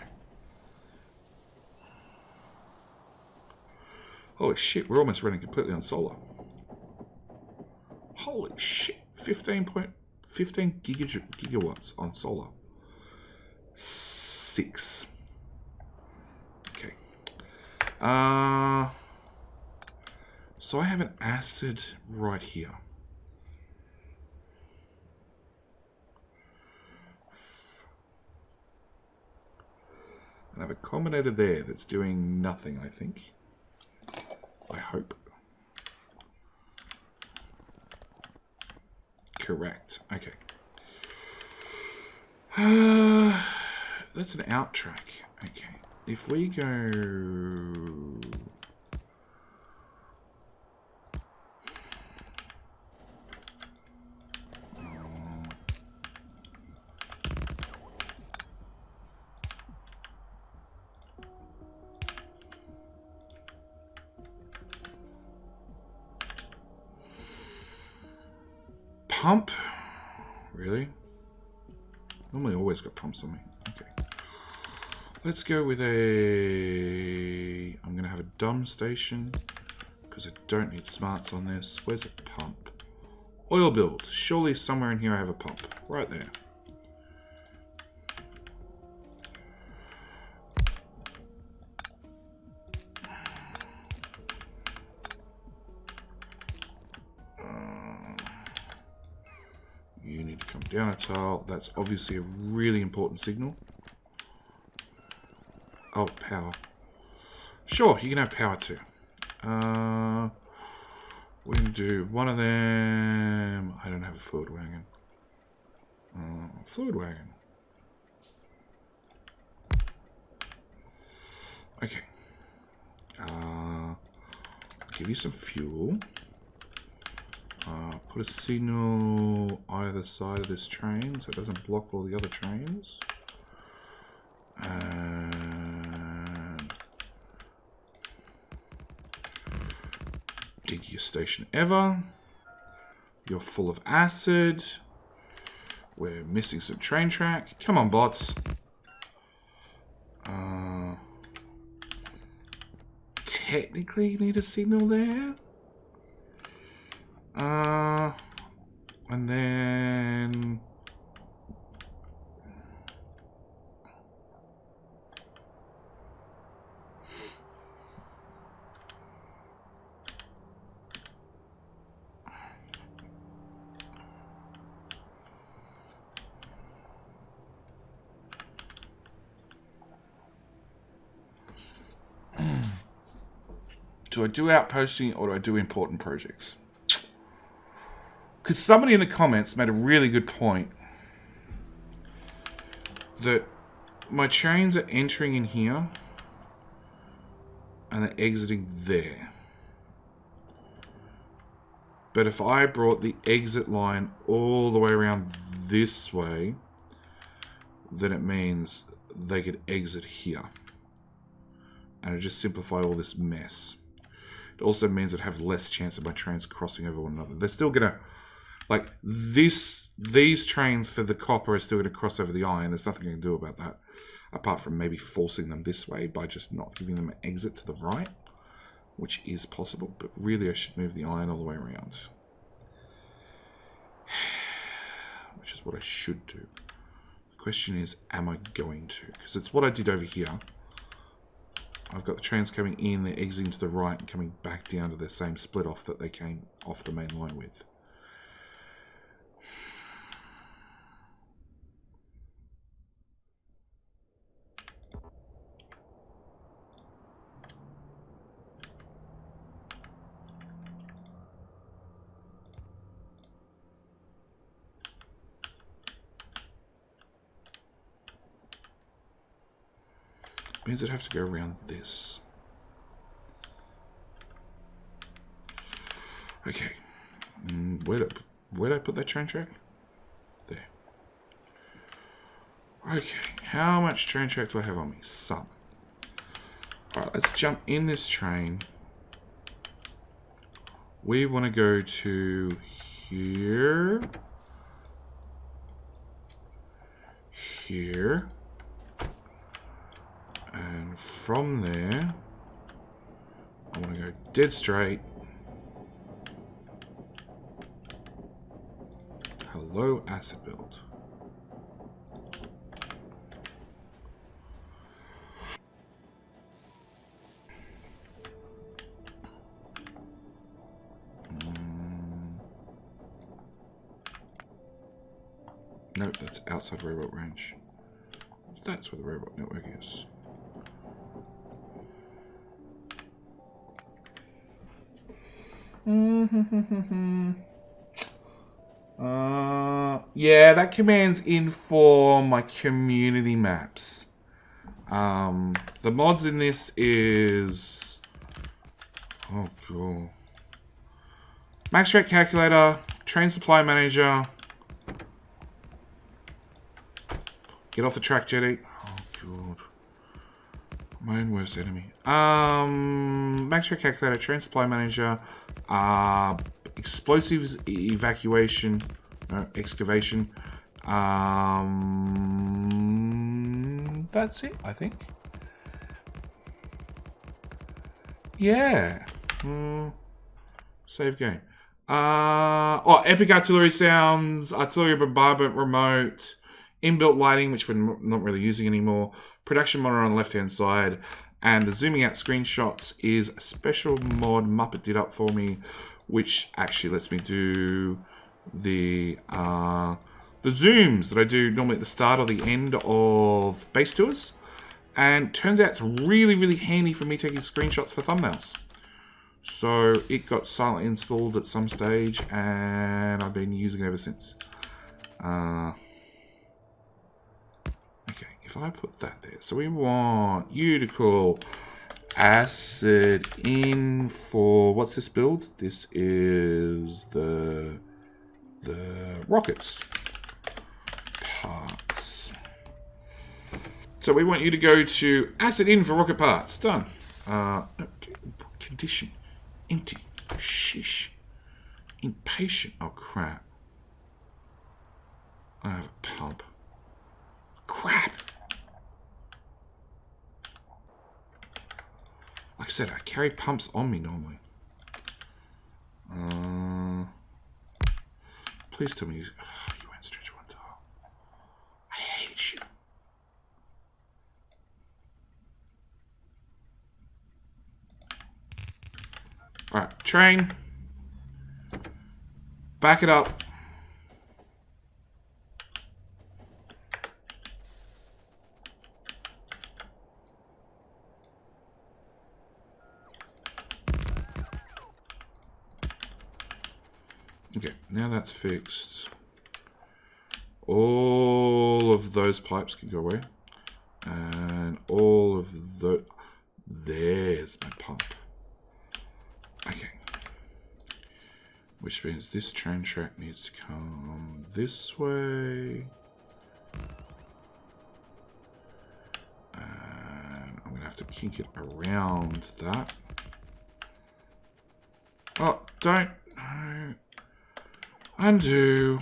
Holy shit, we're almost running completely on solar. Holy shit, 15 gigawatts on solar. 6. Okay. So I have an acid right here. And I have a combinator there that's doing nothing, I think. I hope. Correct. Okay. That's an out track. Okay. If we go... Pump? Really? Normally always got pumps on me. Okay. Let's go with a... I'm going to have a dumb station because I don't need smarts on this. Where's a pump? Oil build. Surely somewhere in here I have a pump. Right there. You need to come down a tile. That's obviously a really important signal. Oh, power. Sure, you can have power too. We're going to do one of them. I don't have a fluid wagon. Fluid wagon. Okay. Give you some fuel. Put a signal either side of this train so it doesn't block all the other trains. And diggiest station ever. You're full of acid. We're missing some train track. Come on, bots. Technically, you need a signal there. And then... do I do outposting or do I do important projects? Because somebody in the comments made a really good point that my trains are entering in here and they're exiting there. But if I brought the exit line all the way around this way, then it means they could exit here. And it just simplify all this mess. It also means I'd have less chance of my trains crossing over one another. They're still going to... Like, these trains for the copper are still going to cross over the iron. There's nothing you can do about that. Apart from maybe forcing them this way by just not giving them an exit to the right. Which is possible. But really I should move the iron all the way around. Which is what I should do. question is, am I going to? Because it's what I did over here. I've got the trains coming in, they're exiting to the right and coming back down to the same split off that they came off the main line with. Means I'd have to go around this. Okay. Where did I put that train track? There. Okay. How much train track do I have on me? Some. Alright, let's jump in this train. We want to go to here. Here. And from there, I want to go dead straight. Hello, acid build. Nope, that's outside robot range. That's where the robot network is. Yeah, that command's in for my community maps. The mods in this is... Oh, cool. Max rate calculator, train supply manager. Get off the track, Jetty. Oh, God. My own worst enemy. Max rate calculator, train supply manager, explosives evacuation, excavation. That's it, I think. Yeah. Save game. Epic artillery sounds, artillery bombardment remote, inbuilt lighting, which we're not really using anymore, production monitor on the left-hand side, and the zooming out screenshots is a special mod Muppet did up for me, which actually lets me do the zooms that I do normally at the start or the end of base tours. And turns out it's really, really handy for me taking screenshots for thumbnails. So it got silently installed at some stage, and I've been using it ever since. Okay, if I put that there, so we want you to call acid in for, what's this build? This is the rockets parts. So we want you to go to acid in for rocket parts. Done. Okay. Condition. Empty. Shish. Impatient. Oh, crap. I have a pump. Crap. Like I said, I carry pumps on me normally. Please tell me you won't stretch one tile. I hate you. Alright, train. Back it up. Okay, now that's fixed. All of those pipes can go away. And all of the... There's my pump. Okay. Which means this train track needs to come this way. And I'm going to have to kink it around that. Oh, don't... No. Undo.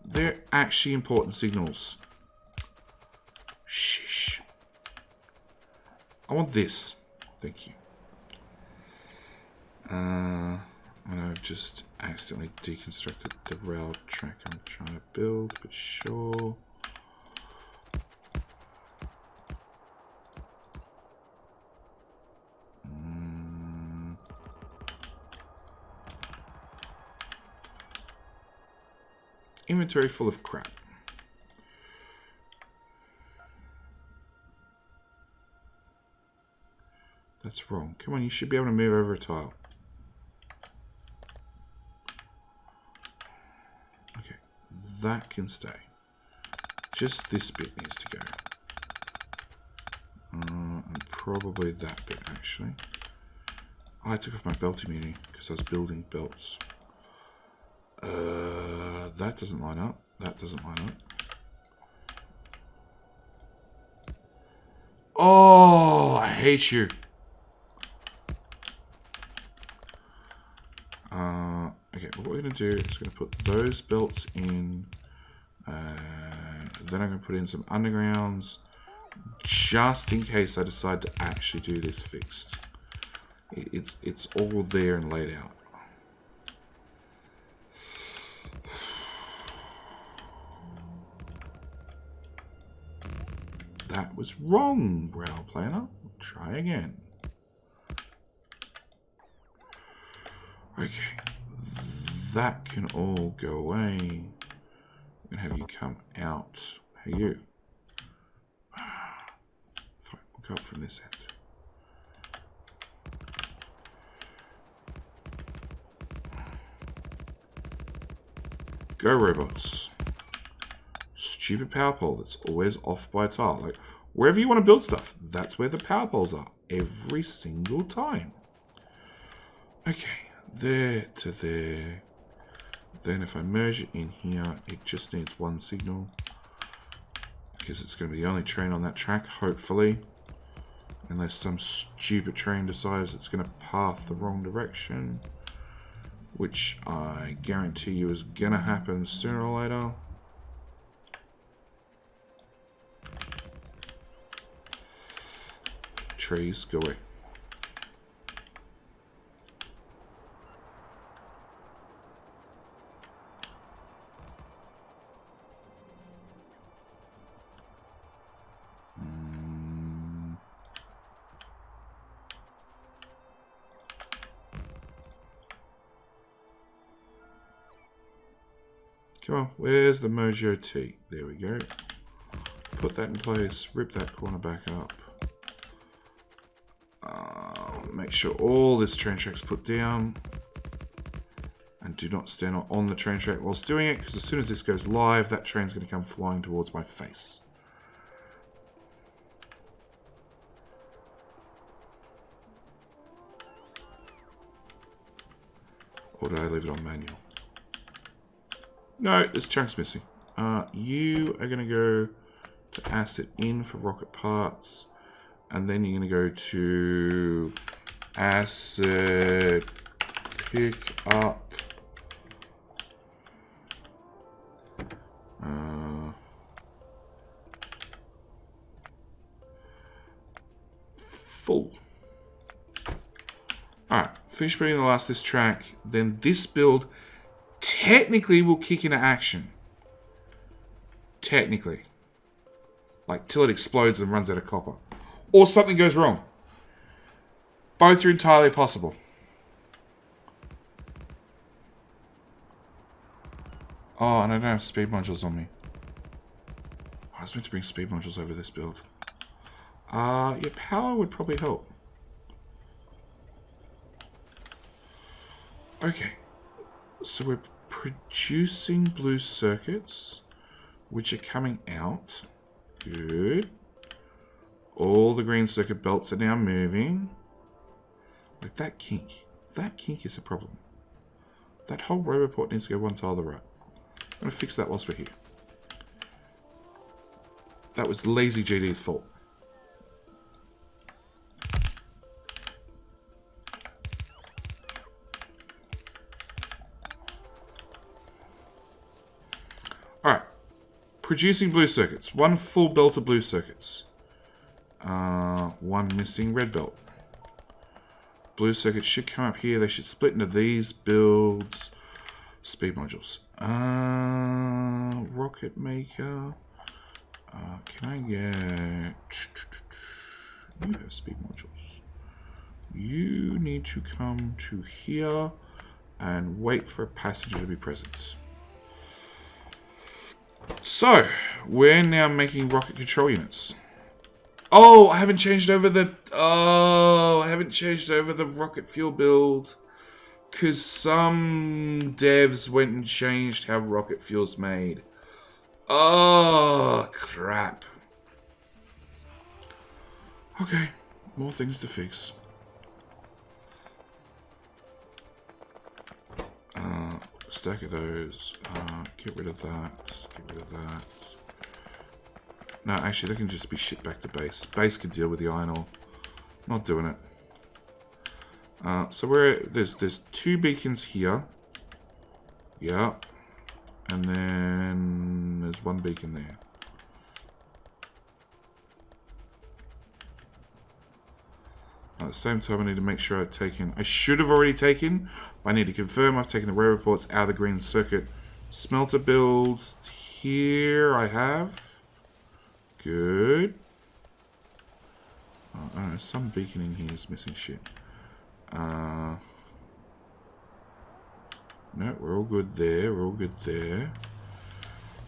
They're actually important signals. Shish. I want this. Thank you. And I've just accidentally deconstructed the rail track I'm trying to build, but sure. Inventory full of crap. That's wrong. Come on, you should be able to move over a tile. Okay, that can stay. Just this bit needs to go. And probably that bit, actually. I took off my belt immunity because I was building belts. That doesn't line up. That doesn't line up. Oh, I hate you. Okay, what we're going to do is going to put those belts in. Then I'm going to put in some undergrounds just in case I decide to actually do this fixed. It's all there and laid out. That was wrong, rail planner. Try again. Okay, that can all go away. I'm gonna have you come out. Hey, you. Fine, we'll go up from this end. Go, robots. Stupid power pole that's always off by a tile. Like, wherever you want to build stuff, that's where the power poles are. Every single time. Okay, there to there. Then if I merge it in here, it just needs one signal. Because it's going to be the only train on that track, hopefully. Unless some stupid train decides it's going to path the wrong direction. Which I guarantee you is going to happen sooner or later. Trees, go away. Come on, where's the Mojo T? There we go. Put that in place, rip that corner back up. Make sure all this train track's put down. And do not stand on the train track whilst doing it, because as soon as this goes live, that train's going to come flying towards my face. Or did I leave it on manual? No, this chunk's missing. You are going to go to asset in for rocket parts. And then you're going to go to asset pick up. Full. Alright, finish building the last this track. Then this build technically will kick into action. Technically. Like, till it explodes and runs out of copper. Or something goes wrong. Both are entirely possible. Oh, and I don't have speed modules on me. I was meant to bring speed modules over this build. Your power would probably help. Okay. So we're producing blue circuits, which are coming out. Good. All the green circuit belts are now moving. Like that kink. That kink is a problem. That whole roboport needs to go one tile to the right. I'm going to fix that whilst we're here. That was lazy GD's fault. Alright. Producing blue circuits. One full belt of blue circuits. One missing red belt. blue circuits should come up here. They should split into these builds. Speed modules. Rocket maker. Can I get... You have speed modules. You need to come to here and wait for a passenger to be present. So, we're now making rocket control units. Oh, I haven't changed over the... Oh, I haven't changed over the rocket fuel build. Because some devs went and changed how rocket fuel's made. Oh, crap. Okay, more things to fix. Stack of those. Get rid of that. Get rid of that. No, actually, they can just be shipped back to base. Base can deal with the iron ore. Not doing it. So there's 2 beacons here. Yeah. And then there's 1 beacon there. At the same time, I need to make sure I've taken... I should have already taken, but I need to confirm I've taken the ray reports out of the green circuit. Smelter build. Here I have. Good. Oh, I don't know, some beacon in here is missing shit. No, we're all good there. We're all good there.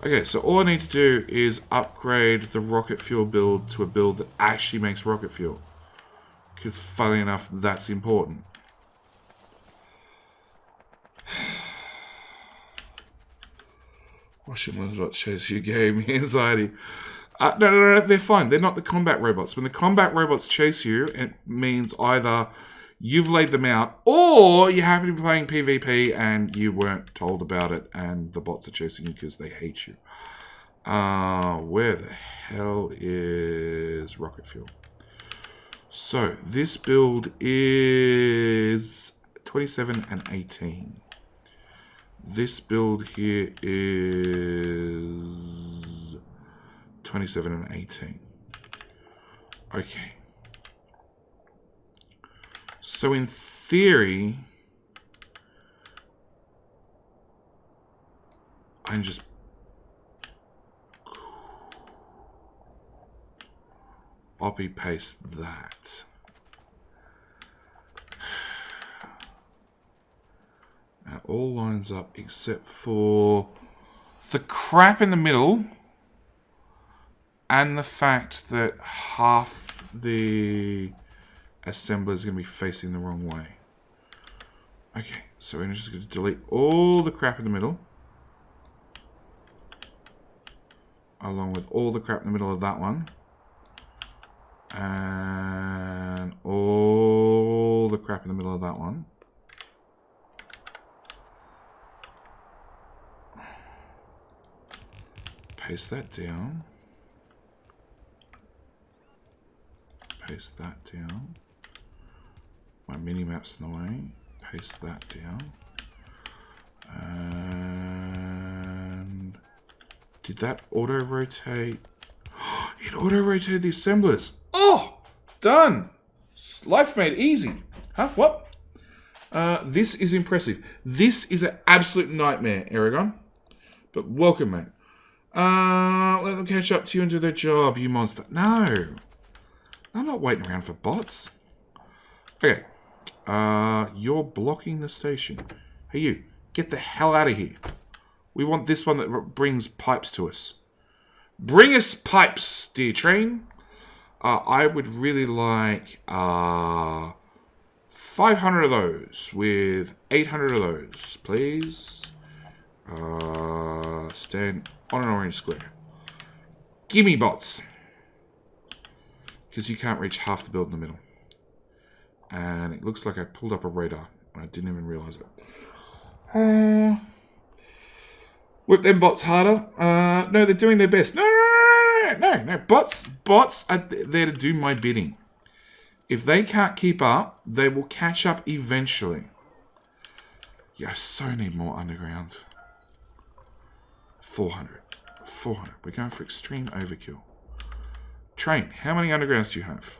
Okay, so all I need to do is upgrade the rocket fuel build to a build that actually makes rocket fuel. Because, funny enough, that's important. Washing my dot shows you gave me anxiety. No, they're fine. They're not the combat robots. When the combat robots chase you, it means either you've laid them out, or you happen to be playing PvP and you weren't told about it, and the bots are chasing you because they hate you. Where the hell is rocket fuel? So, this build is 27 and 18. This build here is 27 and 18. Okay. So, in theory, I can just copy paste that. Now all lines up except for the crap in the middle and the fact that half the assembler is going to be facing the wrong way. Okay, so we're just going to delete all the crap in the middle, along with all the crap in the middle of that one. And all the crap in the middle of that one. Paste that down. Paste that down. My mini-map's in the way. Paste that down. And did that auto-rotate? It auto-rotated the assemblers. Oh! Done! Life made easy. Huh? What? This is impressive. This is an absolute nightmare, Aragon. But welcome, mate. Let them catch up to you and do their job, you monster. No. I'm not waiting around for bots. Okay. You're blocking the station. Hey, you. Get the hell out of here. We want this one that brings pipes to us. Bring us pipes, dear train. I would really like 500 of those with 800 of those, please. Stand on an orange square. Gimme bots. Because you can't reach half the build in the middle. And it looks like I pulled up a radar. I didn't even realize it. Whip them bots harder. No, they're doing their best. No. Bots are there to do my bidding. If they can't keep up, they will catch up eventually. Yeah, I so need more underground. 400. We're going for extreme overkill. Train, how many undergrounds do you have?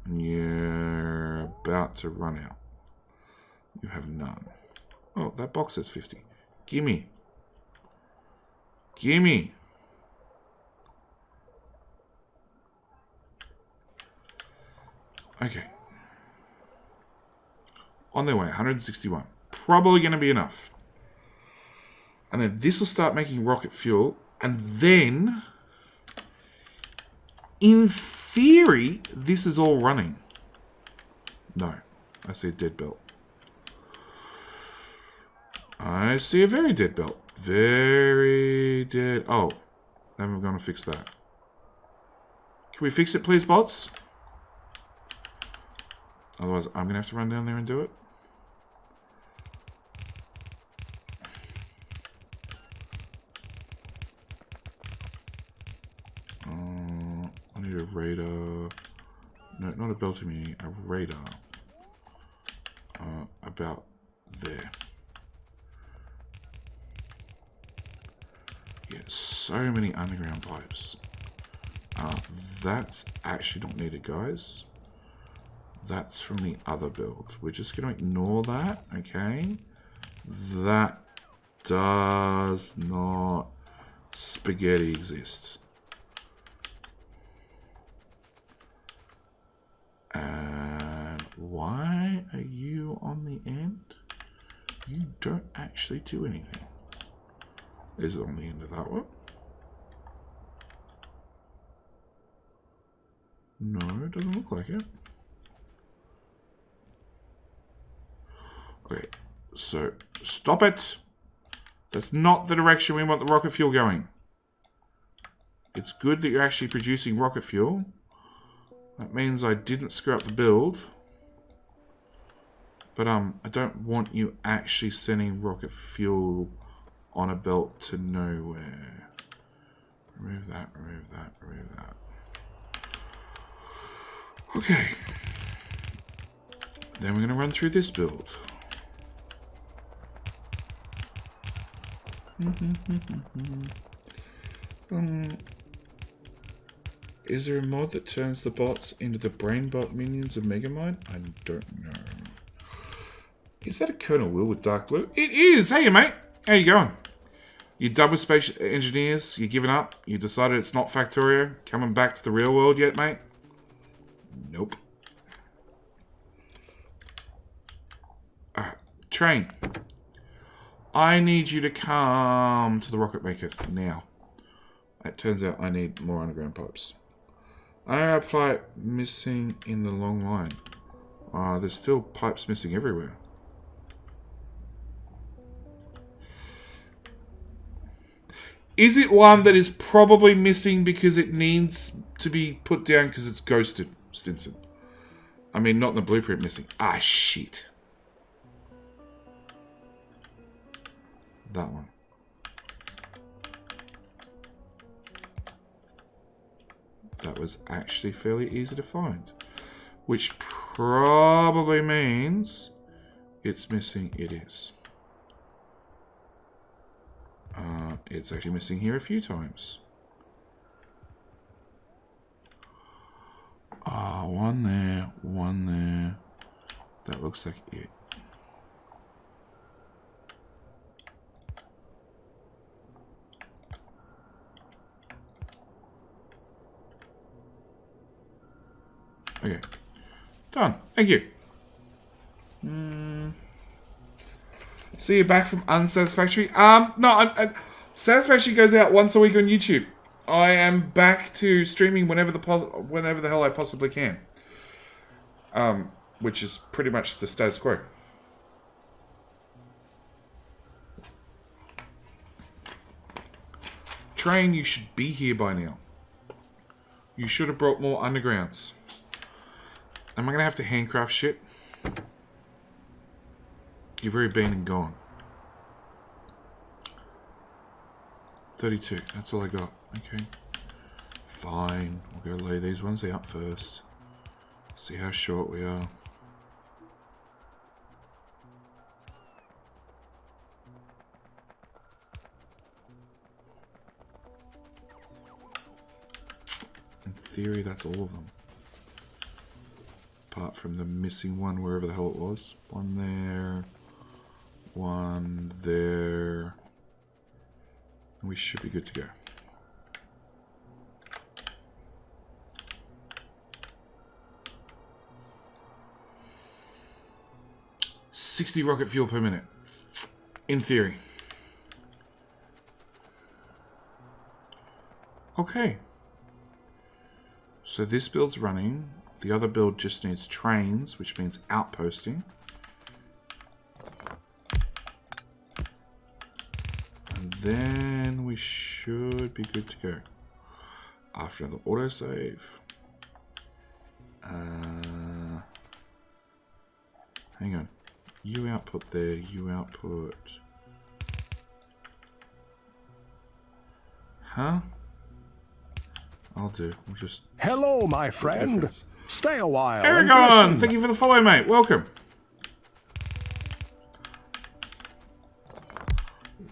And you're about to run out. You have none. Oh, that box says 50. Gimme. Gimme. Okay. On their way, 161. Probably going to be enough. And then this will start making rocket fuel. And then, in theory, this is all running. No. I see a dead belt. I see a very dead belt. Very dead. Oh. Then we're going to fix that. Can we fix it, please, bots? Otherwise, I'm going to have to run down there and do it. I need a radar. No, not a belt immunity. A radar. About there. Yeah, so many underground pipes. That's actually not needed, guys. That's from the other build. We're just going to ignore that, okay? That does not spaghetti exist. And why are you on the end? You don't actually do anything. Is it on the end of that one? No, it doesn't look like it. Okay, so stop it. That's not the direction we want the rocket fuel going. It's good that you're actually producing rocket fuel. That means I didn't screw up the build. But I don't want you actually sending rocket fuel on a belt to nowhere. Remove that, remove that, remove that. Okay. Then we're going to run through this build. Is there a mod that turns the bots into the brain bot minions of Megamind? I don't know. Is that a Colonel Will with dark blue? It is! Hey, mate! How you going? You done with space engineers? You giving up? You decided it's not Factorio? Coming back to the real world yet, mate? Nope. Alright. Train. I need you to come to the rocket maker now. It turns out I need more underground pipes. I apply it missing in the long line. There's still pipes missing everywhere. Is it one that is probably missing because it needs to be put down because it's ghosted, Stinson? I mean, not in the blueprint missing. Ah, shit. That one. That was actually fairly easy to find. Which probably means it's missing. It is. It's actually missing here a few times. One there, one there. That looks like it. Okay. Done. Thank you. See you back from Unsatisfactory. No, Satisfactory goes out once a week on YouTube. I am back to streaming whenever the hell I possibly can. Which is pretty much the status quo. Train, you should be here by now. You should have brought more undergrounds. Am I going to have to handcraft shit? You've already been and gone. 32. That's all I got. Okay. Fine. We'll go lay these ones out first. See how short we are. In theory, that's all of them. Apart from the missing one, wherever the hell it was. One there. One there. And we should be good to go. $60 rocket fuel per minute. In theory. Okay. So this build's running. The other build just needs trains, which means outposting. And then we should be good to go. After the autosave. Hang on. You output there, you output. Huh? I'll do. We'll just. Hello, my friend. Stay a while. Aragon, thank you for the follow, mate. Welcome.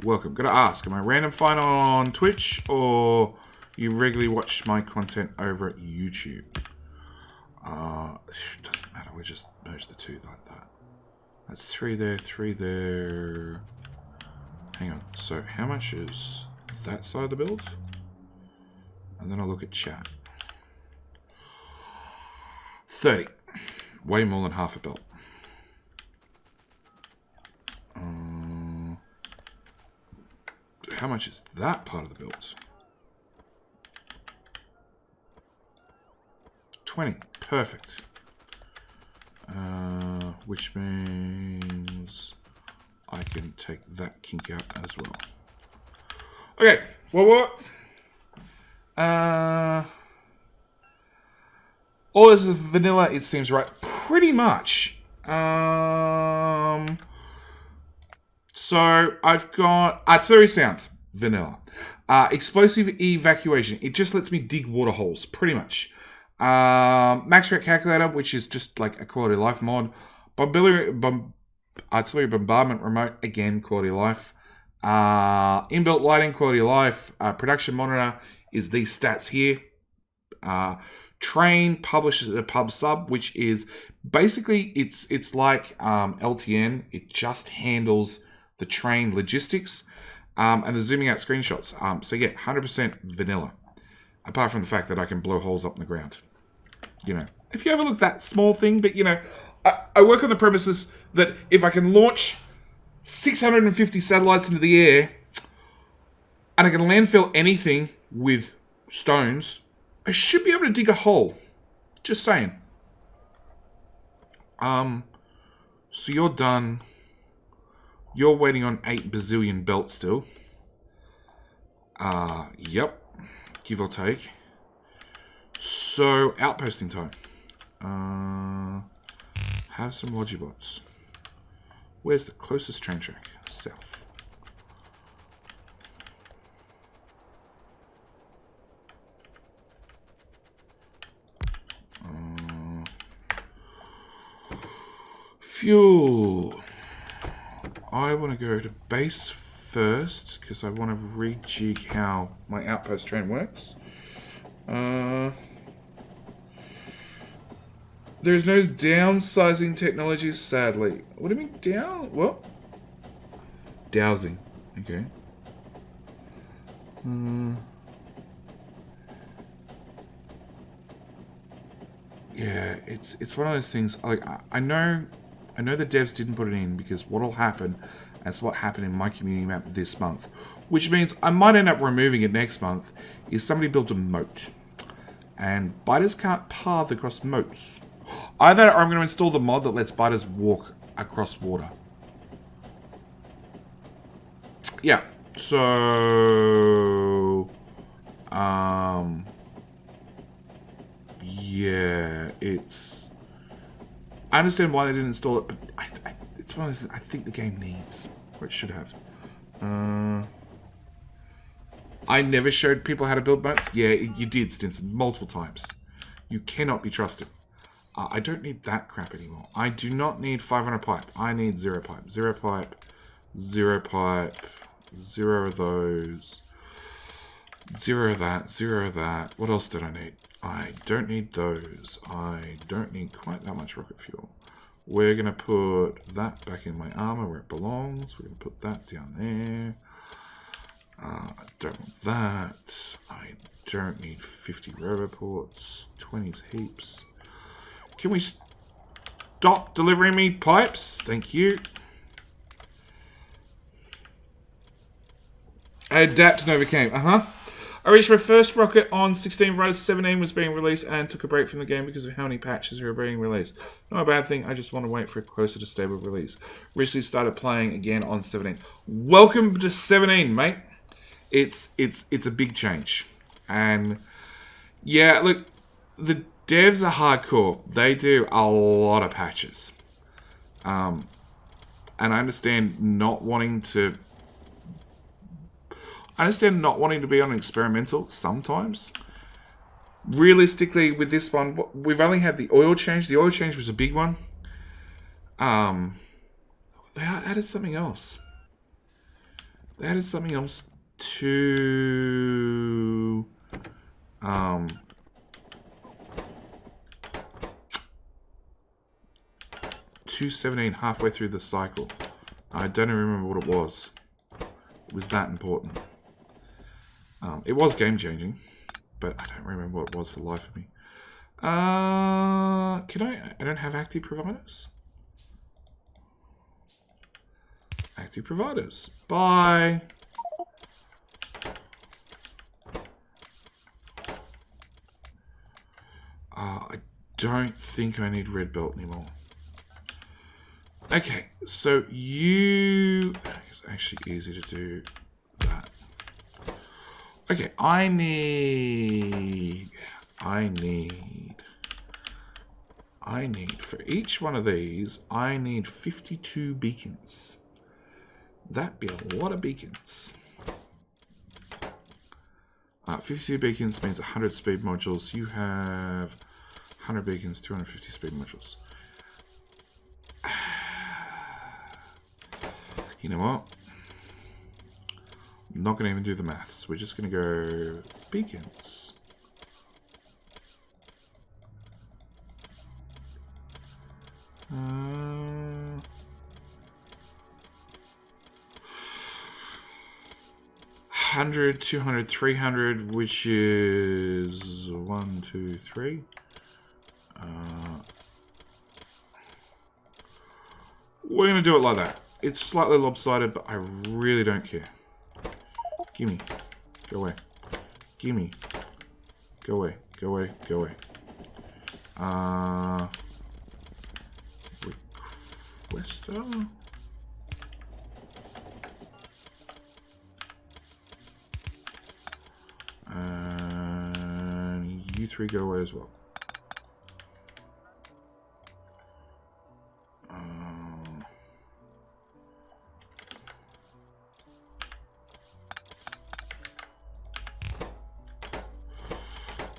Welcome. Gotta ask, am I random fine on Twitch or you regularly watch my content over at YouTube? It doesn't matter. We just merge the two like that. That's 3 there, 3 there. Hang on. So how much is that side of the build? And then I'll look at chat. 30. Way more than half a belt. How much is that part of the build? 20. Perfect. Which means I can take that kink out as well. Okay. What? All this is vanilla, it seems, right? Pretty much. So I've got artillery sounds, vanilla. Explosive evacuation. It just lets me dig water holes, pretty much. Max rate calculator, which is just like a quality of life mod. Artillery bombardment remote, again, quality of life. Inbuilt lighting, quality of life. Production monitor is these stats here. Train publishes a pub sub, which is basically it's like LTN. It just handles the train logistics and the zooming out screenshots. So yeah, 100% vanilla. Apart from the fact that I can blow holes up in the ground. You know, if you overlook that small thing, but you know, I work on the premises that if I can launch 650 satellites into the air and I can landfill anything with stones, I should be able to dig a hole. Just saying. So you're done. You're waiting on 8 bazillion belts still. Yep. Give or take. So, outposting time. Have some Logibots. Where's the closest train track? South. Fuel. I want to go to base first because I want to rejig how my outpost train works. There's no downsizing technology, sadly. What do you mean down? What? Dowsing. Okay. Yeah, it's one of those things. Like I know the devs didn't put it in because what'll happen, that's what happened in my community map this month, which means I might end up removing it next month, is somebody built a moat. And biters can't path across moats. Either I'm going to install the mod that lets biters walk across water. Yeah, so... yeah, it's... I understand why they didn't install it, but it's one of those things I think the game needs, or it should have. I never showed people how to build moats. Yeah, you did, Stinson, multiple times. You cannot be trusted. I don't need that crap anymore. I do not need 500 pipe. I need 0 pipe. 0 pipe. 0 pipe. 0 of those. 0 of that. 0 of that. What else did I need? I don't need those. I don't need quite that much rocket fuel. We're going to put that back in my armor where it belongs. We're going to put that down there. I don't want that. I don't need 50 roboports. 20's heaps. Can we stop delivering me pipes? Thank you. I adapt and overcame. I reached my first rocket on 16, right as 17 was being released, and took a break from the game because of how many patches were being released. Not a bad thing, I just want to wait for a closer to stable release. Recently started playing again on 17. Welcome to 17, mate. It's a big change. And yeah, look, the devs are hardcore. They do a lot of patches. And I understand not wanting to be on an experimental sometimes. Realistically, with this one, we've only had the oil change. The oil change was a big one. They added something else. They added something else to... 217 halfway through the cycle. I don't even remember what it was. It was that important. It was game-changing, but I don't remember what it was for the life of me. I don't have active providers. Active providers. Bye. I don't think I need red belt anymore. Okay, so it's actually easy to do that. Okay, I need for each one of these, I need 52 beacons. That'd be a lot of beacons. 52 beacons means 100 speed modules. You have 100 beacons, 250 speed modules. You know what? I'm not going to even do the maths. We're just going to go beacons. Uh, 100, 200, 300, which is 1, 2, 3. We're going to do it like that. It's slightly lopsided, but I really don't care. Gimme. Go away. Gimme. Go away. Go away. Go away. Requester? And you three go away as well.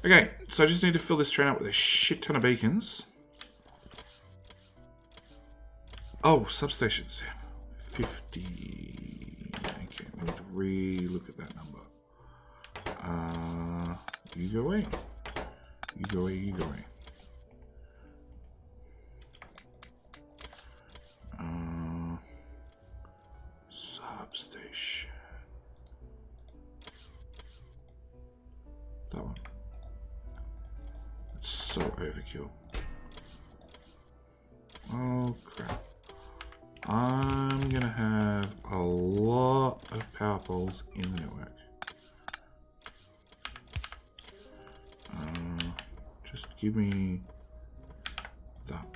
Okay, so I just need to fill this train up with a shit ton of beacons. Oh, substations. 50. Okay, we need to re-look at that number. You go away. You go away, you go away. Substation. That one. So overkill. Oh crap. I'm gonna have a lot of power poles in the network. Just give me that.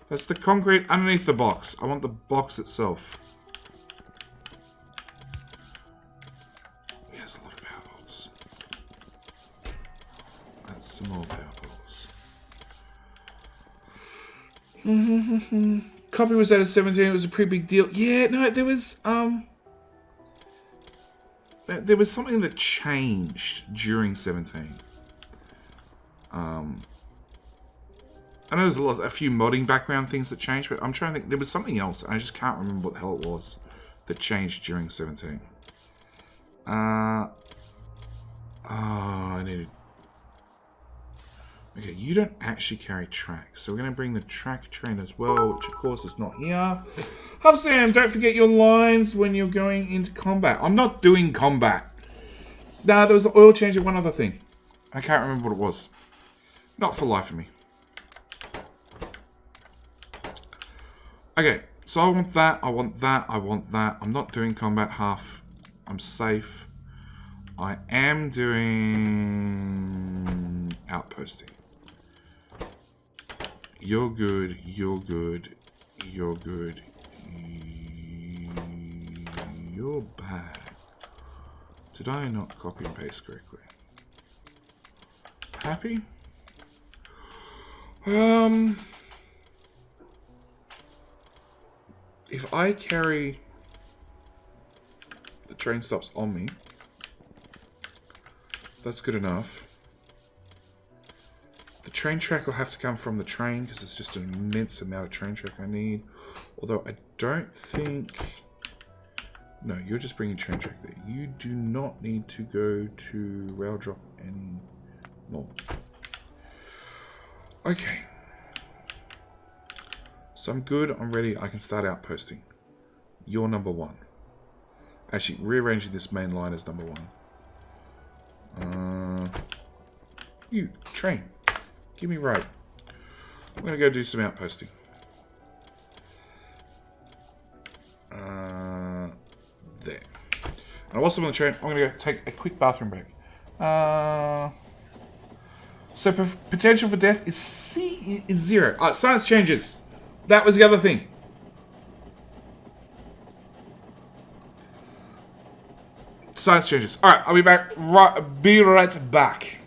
That's the concrete underneath the box. I want the box itself. Yes, a lot of power poles. That's some more power poles. Copy was out of 17. It was a pretty big deal. Yeah, no, there was something that changed during 17. I know there's a few modding background things that changed, but I'm trying to think. There was something else, and I just can't remember what the hell it was that changed during 17. I need Okay, you don't actually carry track. So we're going to bring the track train as well, which of course is not here. Huff Sam, don't forget your lines when you're going into combat. I'm not doing combat. Nah, there was an oil change and one other thing. I can't remember what it was. Not for life of me. Okay, so I want that, I want that, I want that. I'm not doing combat half. I'm safe. I am doing outposting. You're good, you're good, you're good. You're bad. Did I not copy and paste correctly? Happy? If I carry the train stops on me, that's good enough. The train track will have to come from the train because it's just an immense amount of train track I need. Although I don't think... No, you're just bringing train track there. You do not need to go to rail drop anymore. Okay. So I'm good, I'm ready, I can start outposting. You're number one. Actually, rearranging this main line as number one. You, train. Give me right. I'm going to go do some outposting. There. And whilst I'm on the train, I'm going to go take a quick bathroom break. So potential for death is C is 0. Science changes. That was the other thing. Science changes. Alright, I'll be back. Be right back.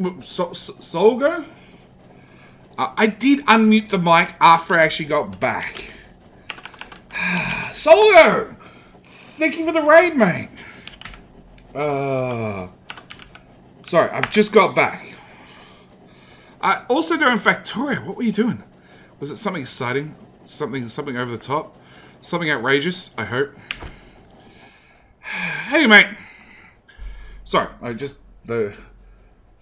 Solgo? I did unmute the mic after I actually got back. Solgo! Thank you for the raid, mate. Sorry, I've just got back. Also doing Factorio. What were you doing? Was it something exciting? Something over the top? Something outrageous, I hope. Hey, mate. Sorry, the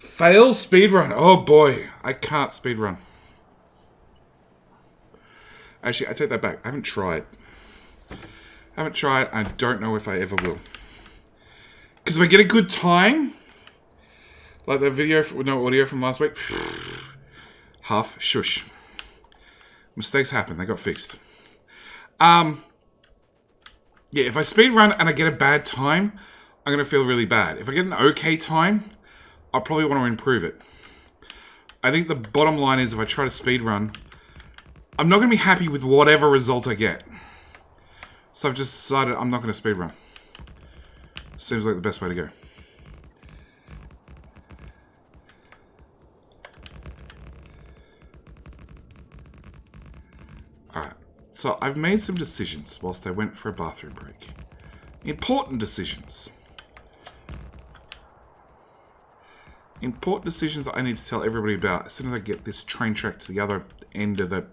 fail speedrun. Oh boy, I can't speedrun. Actually, I take that back. I haven't tried. I don't know if I ever will. Because if I get a good time, like the audio from last week, half shush. Mistakes happen. They got fixed. Yeah, if I speed run and I get a bad time, I'm going to feel really bad. If I get an okay time, I'll probably want to improve it. I think the bottom line is if I try to speed run, I'm not going to be happy with whatever result I get. So I've just decided I'm not going to speed run. Seems like the best way to go. Alright, so I've made some decisions whilst I went for a bathroom break. Important decisions. Important decisions that I need to tell everybody about as soon as I get this train track to the other end of the...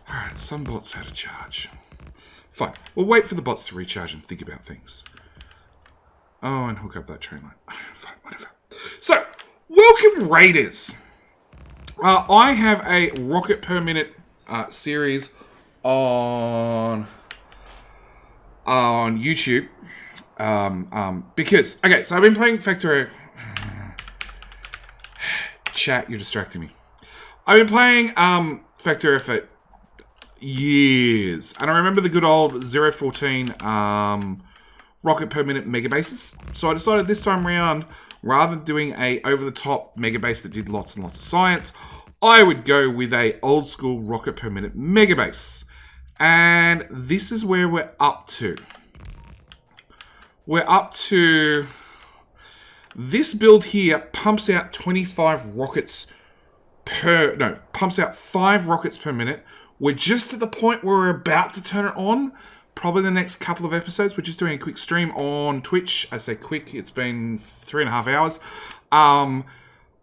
Alright, some bots had a charge. Fine. We'll wait for the bots to recharge and think about things. Oh, and hook up that train line. Fine, whatever. So, welcome Raiders. I have a rocket per minute series on YouTube. Because, okay, so I've been playing Factorio. Chat, you're distracting me. I've been playing Factorio for years. And I remember the good old 0.14 rocket per minute Megabases. So I decided this time around, rather than doing a over-the-top Megabase that did lots and lots of science, I would go with a old school rocket per minute Megabase. And this is where we're up to. We're up to... This build here pumps out 25 rockets per... No, pumps out 5 rockets per minute. We're just at the point where we're about to turn it on. Probably the next couple of episodes. We're just doing a quick stream on Twitch. I say quick, it's been 3.5 hours.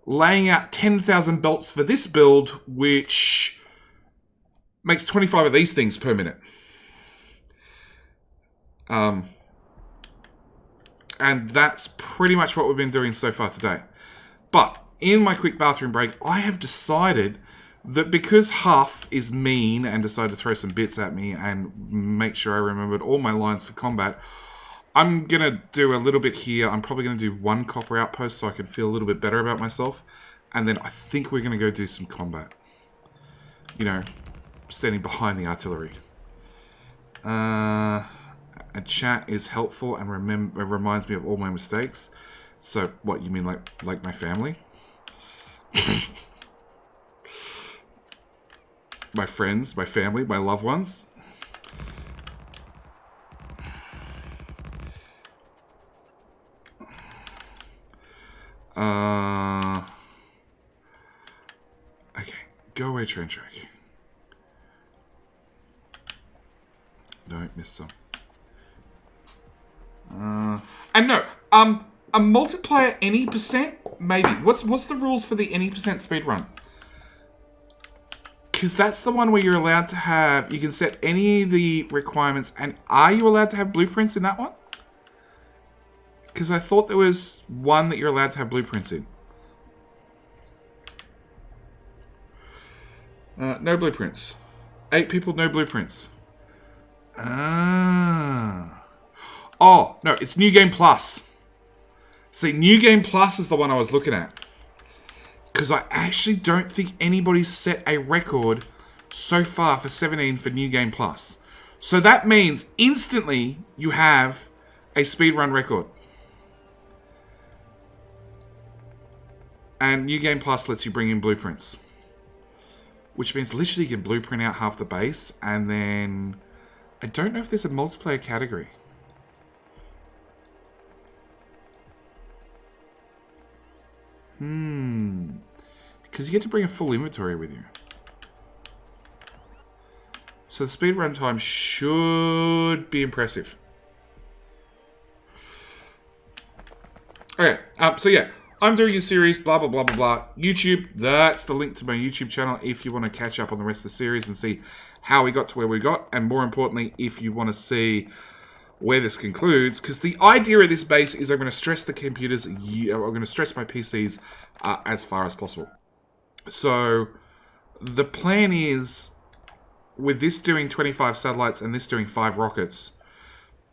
Laying out 10,000 belts for this build, which makes 25 of these things per minute. And that's pretty much what we've been doing so far today. But in my quick bathroom break, I have decided that because Huff is mean and decided to throw some bits at me and make sure I remembered all my lines for combat, I'm going to do a little bit here. I'm probably going to do 1 copper outpost so I can feel a little bit better about myself. And then I think we're going to go do some combat. You know, standing behind the artillery. A chat is helpful and reminds me of all my mistakes. So, what, you mean like my family? My friends, my family, my loved ones. Okay, go away, train track. No, missed some. And no, a multiplier any percent, maybe. What's the rules for the any percent speed run? Because that's the one where you're allowed to have, you can set any of the requirements, and are you allowed to have blueprints in that one? Because I thought there was one that you're allowed to have blueprints in. No blueprints. 8 people, no blueprints. Ah. Oh, no, it's New Game Plus. See, New Game Plus is the one I was looking at. Because I actually don't think anybody's set a record so far for 17 for New Game Plus. So that means instantly you have a speedrun record. And New Game Plus lets you bring in blueprints. Which means literally you can blueprint out half the base. And then... I don't know if there's a multiplayer category. Because you get to bring a full inventory with you. So the speed run time should be impressive. Okay, so yeah. I'm doing a series, blah, blah, blah, blah, blah. YouTube, that's the link to my YouTube channel if you want to catch up on the rest of the series and see how we got to where we got. And more importantly, if you want to see where this concludes. Because the idea of this base is I'm going to stress the computers, I'm going to stress my PCs as far as possible. So the plan is, with this doing 25 satellites and this doing 5 rockets,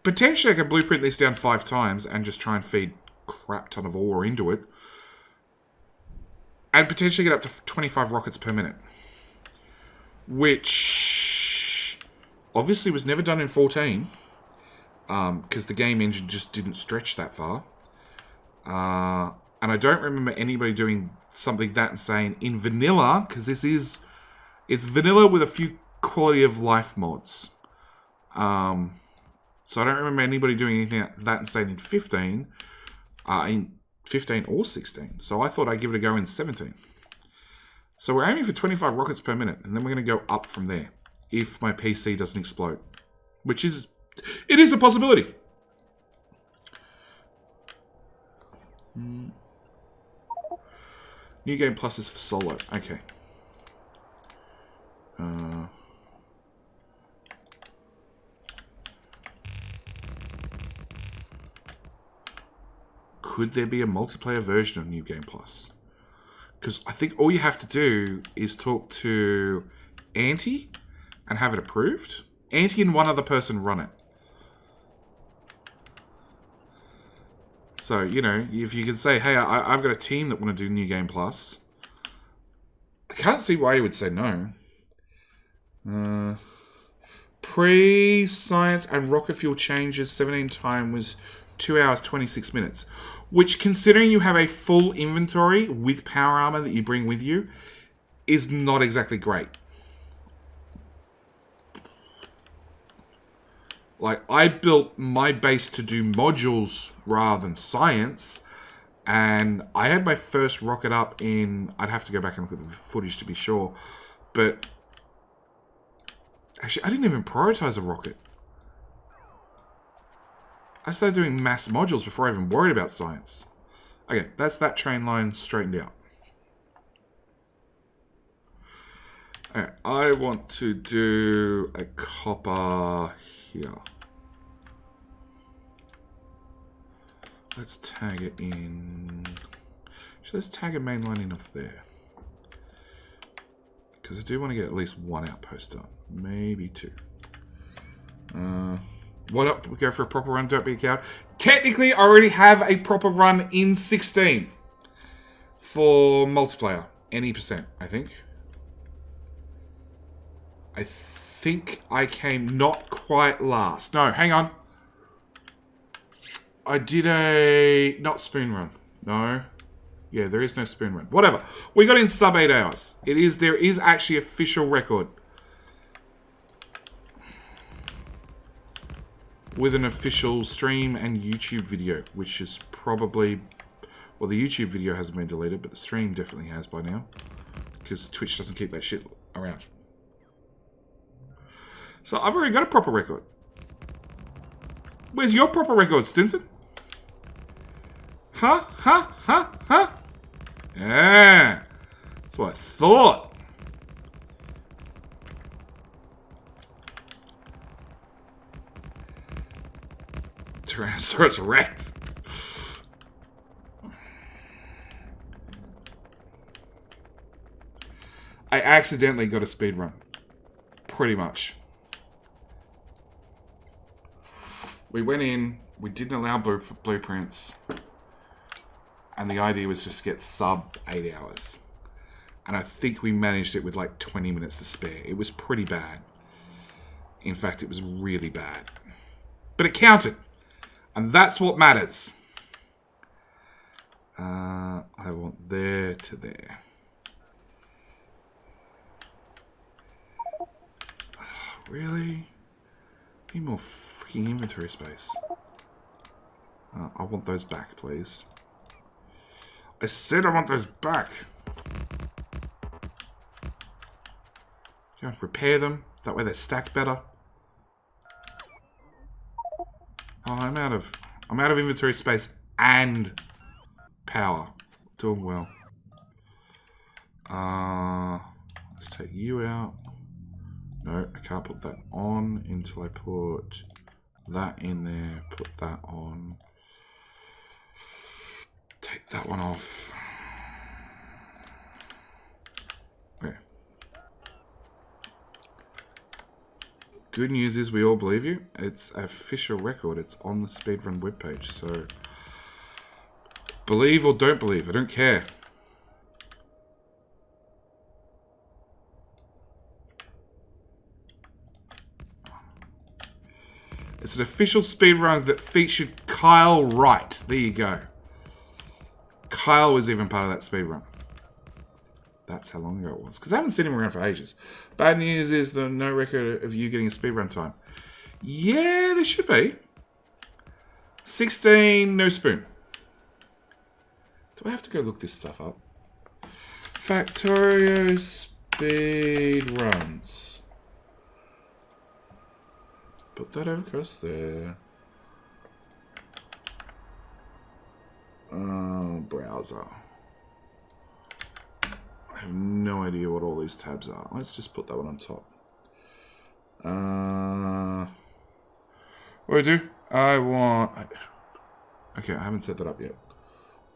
Potentially I could blueprint this down 5 times and just try and feed crap ton of ore into it. And potentially get up to 25 rockets per minute. Which obviously was never done in 14. Because the game engine just didn't stretch that far. And I don't remember anybody doing something that insane in vanilla, because it's vanilla with a few quality of life mods. So I don't remember anybody doing anything that insane in 15. In 15 or 16. So I thought I'd give it a go in 17. So we're aiming for 25 rockets per minute, and then we're going to go up from there. If my PC doesn't explode. Which is... It is a possibility. New Game Plus is for solo. Okay. Could there be a multiplayer version of New Game Plus? Because I think all you have to do is talk to Auntie and have it approved. Auntie and one other person run it. So, you know, if you can say, hey, I've got a team that want to do New Game Plus. I can't see why you would say no. Pre-science and rocket fuel changes 17 time was 2 hours, 26 minutes. Which, considering you have a full inventory with power armor that you bring with you, is not exactly great. Like, I built my base to do modules rather than science. And I had my first rocket up in... I'd have to go back and look at the footage to be sure. But... Actually, I didn't even prioritize a rocket. I started doing mass modules before I even worried about science. Okay, that's that train line straightened out. Alright, I want to do a copper here. Let's tag it in. Actually, let's tag a main line in off there. Because I do want to get at least one outpost done. Maybe 2. What up? We go for a proper run, don't be a coward. Technically, I already have a proper run in 16. For multiplayer. Any percent, I think. I think I came not quite last. No, hang on. I did a... Not spoon run. No. Yeah, there is no spoon run. Whatever. We got in sub 8 hours. There is actually official record. With an official stream and YouTube video, which is probably... Well, the YouTube video hasn't been deleted, but the stream definitely has by now. Because Twitch doesn't keep that shit around. So I've already got a proper record. Where's your proper record, Stinson? Huh? Huh? Huh? Huh? Yeah. That's what I thought. Tyrannosaurus Rex. I accidentally got a speed run. Pretty much. We went in, we didn't allow blueprints, and the idea was just to get sub 8 hours. And I think we managed it with like 20 minutes to spare. It was pretty bad. In fact, it was really bad. But it counted. And that's what matters. I want there to there. Really? Need more freaking inventory space. I want those back, please. I said I want those back. Repair them. That way they stack better. Oh, I'm out of inventory space and power. Doing well. Let's take you out. No, I can't put that on until I put that in there. Put that on. Take that one off. Okay. good news is we all believe you. It's an official record. It's on the speedrun webpage. So, believe or don't believe. I don't care. It's an official speedrun that featured Kyle Wright. There you go. Kyle was even part of that speedrun. That's how long ago it was. Because I haven't seen him around for ages. Bad news is there's no record of you getting a speedrun time. Yeah, there should be. 16, no spoon. Do I have to go look this stuff up? Factorio speedruns. Put that over across there. Browser. I have no idea what all these tabs are. Let's just put that one on top. What do I do? I want... Okay, I haven't set that up yet.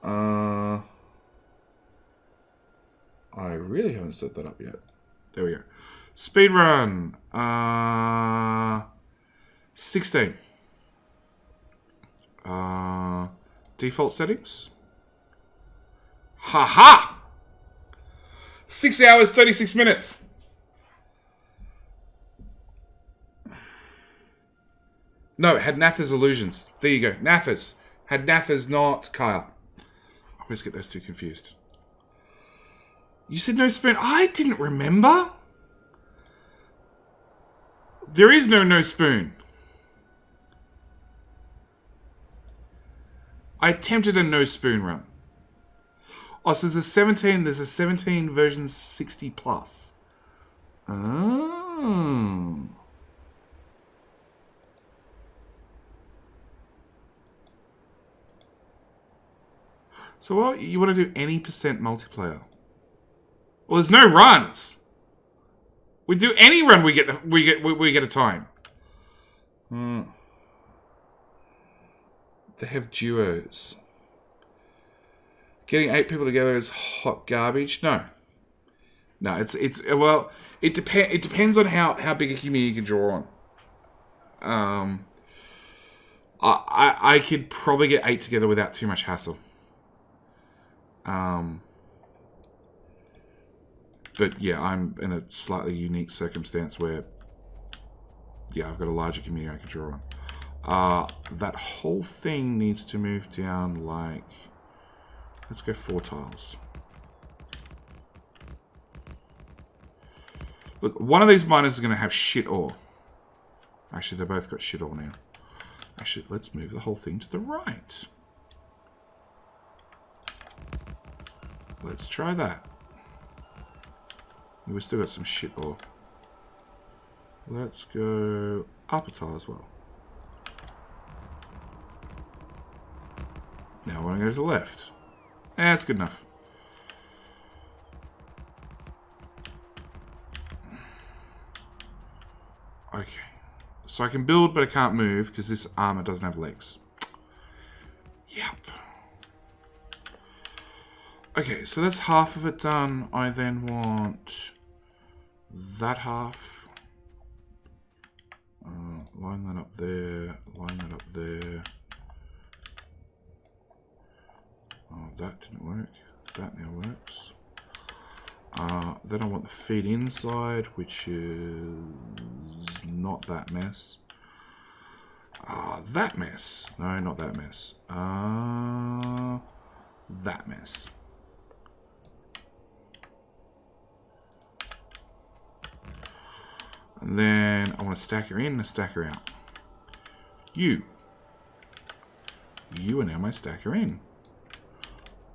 I really haven't set that up yet. There we go. Speedrun. 16. Default settings. Haha! 6 hours, 36 minutes. No, it had Natha's illusions. There you go. Natha's. Had Natha's, not Kyle. I always get those two confused. You said no spoon. I didn't remember. There is no spoon. I attempted a no spoon run. Oh, so there's a 17 version 60 plus. Oh. So what, you want to do any percent multiplayer? Well, there's no runs. We do any run, we get a time. They have duos. Getting 8 people together is hot garbage. No, well, it depends on how big a community you can draw on. I could probably get 8 together without too much hassle. But yeah, I'm in a slightly unique circumstance where, yeah, I've got a larger community I can draw on. That whole thing needs to move down like, let's go 4 tiles. Look, one of these miners is going to have shit ore. Actually, they both got shit ore now. Actually, let's move the whole thing to the right. Let's try that. We've still got some shit ore. Let's go up a tile as well. Now I want to go to the left. That's good enough. Okay. So I can build, but I can't move because this armor doesn't have legs. Yep. Okay, so that's half of it done. I then want that half. Line that up there. Line that up there. Oh, that didn't work. That now works. Then I want the feed inside, which is not that mess. That mess. No, not that mess. That mess. And then I want a stacker in and a stacker out. You are now my stacker in.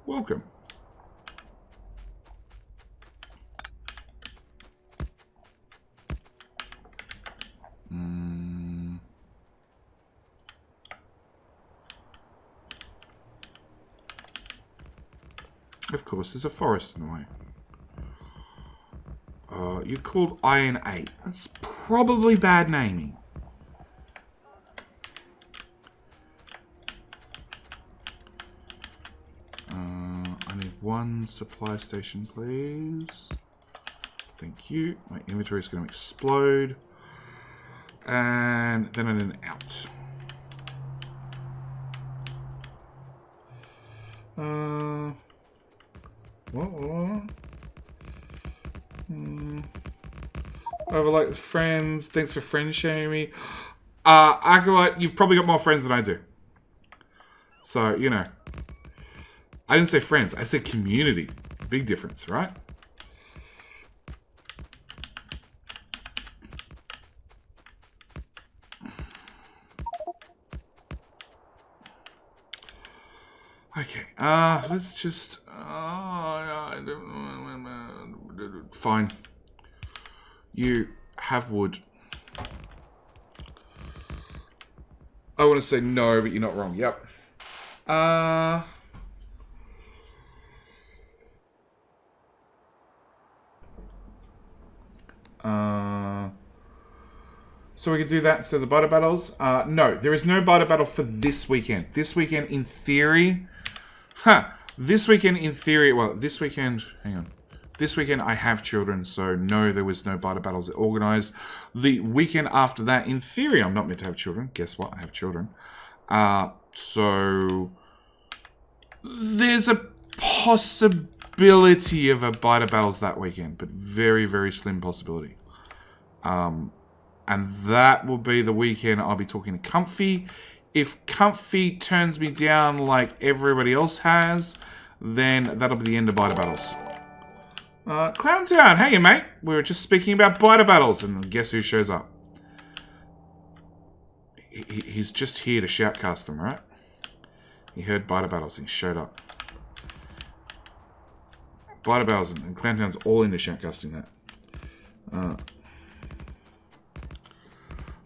Welcome. Of course, there's a forest in the way. You're called Iron 8. That's probably bad naming. I need 1 supply station, please. Thank you. My inventory is going to explode. And then an out. Overlike the friends. Thanks for friend sharing me. Acolyte, you've probably got more friends than I do. So, you know. I didn't say friends. I said community. Big difference, right? Okay, let's just... fine. You have wood. I want to say no, but you're not wrong. Yep. So we could do that instead of the biter battles. No, there is no biter battle for this weekend. This weekend, in theory... This weekend, in theory... Well, this weekend... Hang on. This weekend, I have children, so no, there was no biter battles organized. The weekend after that, in theory, I'm not meant to have children. Guess what? I have children. So... There's a possibility of a biter battles that weekend, but very, very slim possibility. And that will be the weekend I'll be talking to Comfy. If Comfy turns me down like everybody else has, then that'll be the end of biter battles. Clowntown, hey mate. We were just speaking about biter battles, and guess who shows up? He's just here to shoutcast them, right? He heard biter battles and he showed up. Biter battles and Clowntown's all into shoutcasting that.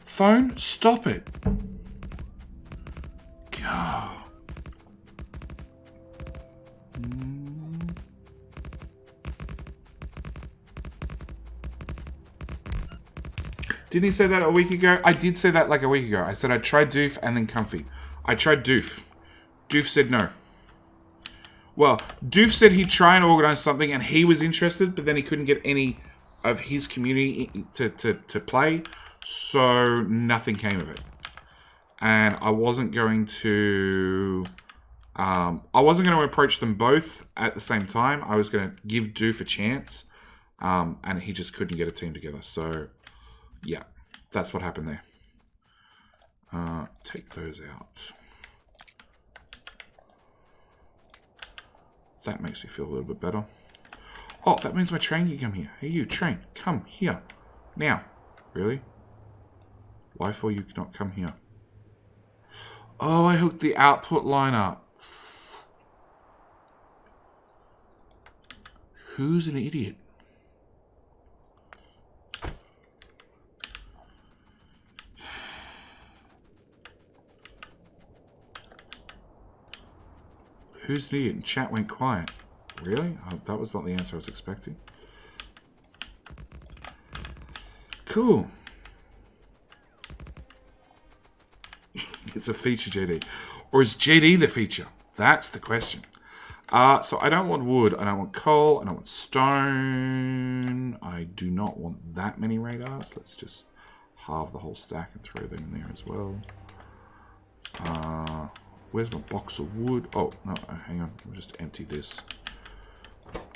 Phone, stop it. God. Didn't he say that a week ago? I did say that like a week ago. I said I tried Doof and then Comfy. I tried Doof. Doof said no. Well, Doof said he'd try and organize something and he was interested, but then he couldn't get any of his community to play. So nothing came of it. And I wasn't going to... approach them both at the same time. I was going to give Doof a chance. And he just couldn't get a team together. So, yeah. That's what happened there. Take those out. That makes me feel a little bit better. Oh, that means my train can come here. Hey, you, train. Come here. Now. Really? Why for you cannot come here? Oh, I hooked the output line up. Who's an idiot? Who's an idiot? And chat went quiet. Really? That was not the answer I was expecting. Cool. It's a feature, JD. Or is JD the feature? That's the question. So I don't want wood. I don't want coal. I don't want stone. I do not want that many radars. Let's just halve the whole stack and throw them in there as well. Where's my box of wood? Oh, no, hang on. We'll just empty this.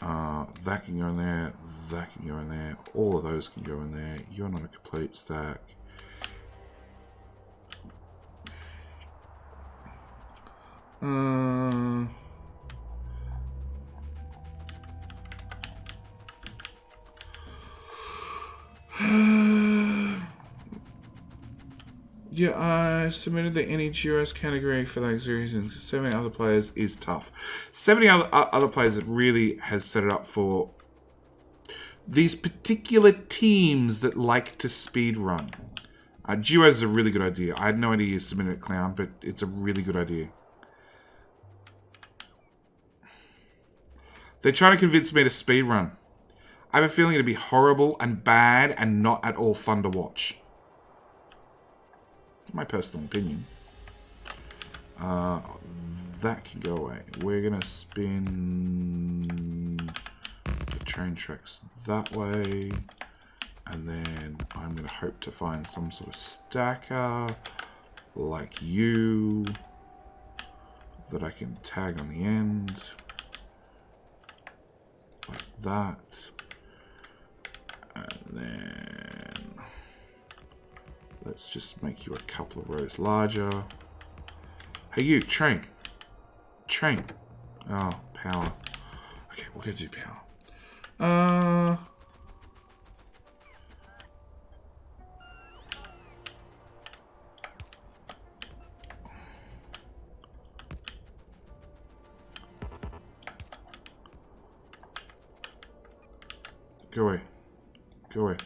That can go in there. That can go in there. All of those can go in there. You're not a complete stack. Yeah, I submitted the any GeoS category for that series, and 70 other players is tough. 70 other players that really has set it up for these particular teams that like to speed run. GeoS is a really good idea. I had no idea you submitted it, Clown, but it's a really good idea. They're trying to convince me to speedrun. I have a feeling it'll be horrible and bad and not at all fun to watch. My personal opinion. That can go away. We're going to spin the train tracks that way. And then I'm going to hope to find some sort of stacker like you that I can tag on the end. Like that. And then let's just make you a couple of rows larger. Hey you, train. Train. Oh, power. Okay, we're going to do power. Go away. Go away.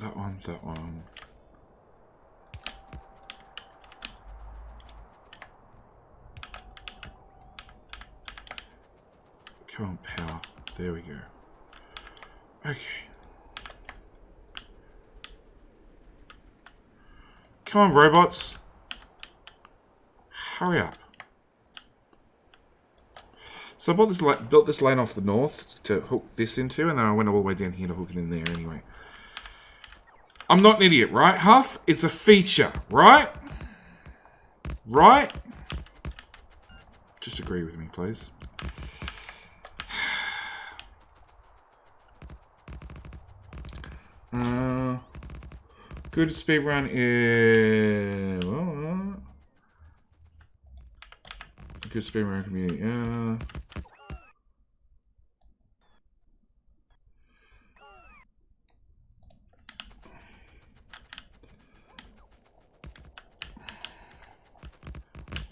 That one, that one. Come on, power. There we go. Okay. Come on, robots. Hurry up. So I built this lane off the north to hook this into, and then I went all the way down here to hook it in there anyway. I'm not an idiot, right, Huff? It's a feature, right? Right? Just agree with me, please. Good speed run is... good speed run community,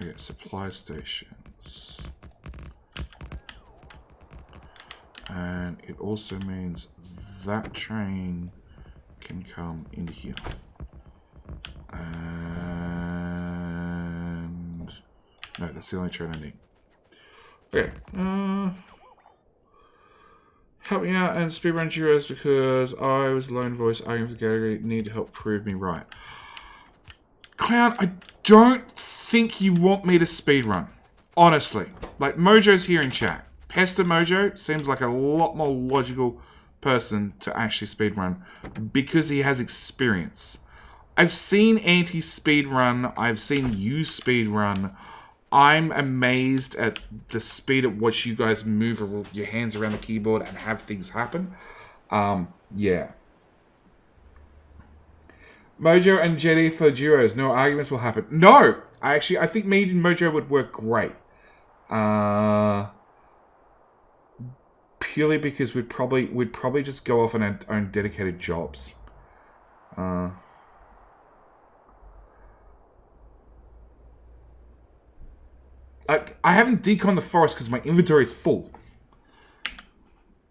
Okay, supply stations. And it also means that train can come into here. And no, that's the only train I need. Okay. Help me out and speedrun Duos because I was the lone voice arguing for the category. Need to help prove me right. Clown, I don't think you want me to speedrun. Honestly. Like, Mojo's here in chat. Pester Mojo seems like a lot more logical person to actually speedrun because he has experience. I've seen anti-speedrun. I've seen you speedrun. I'm amazed at the speed at which you guys move your hands around the keyboard and have things happen. Yeah. Mojo and Jetty for duos. No arguments will happen. No! I think me and Mojo would work great. Purely because we'd probably just go off on our own dedicated jobs. I haven't deconned the forest because my inventory is full.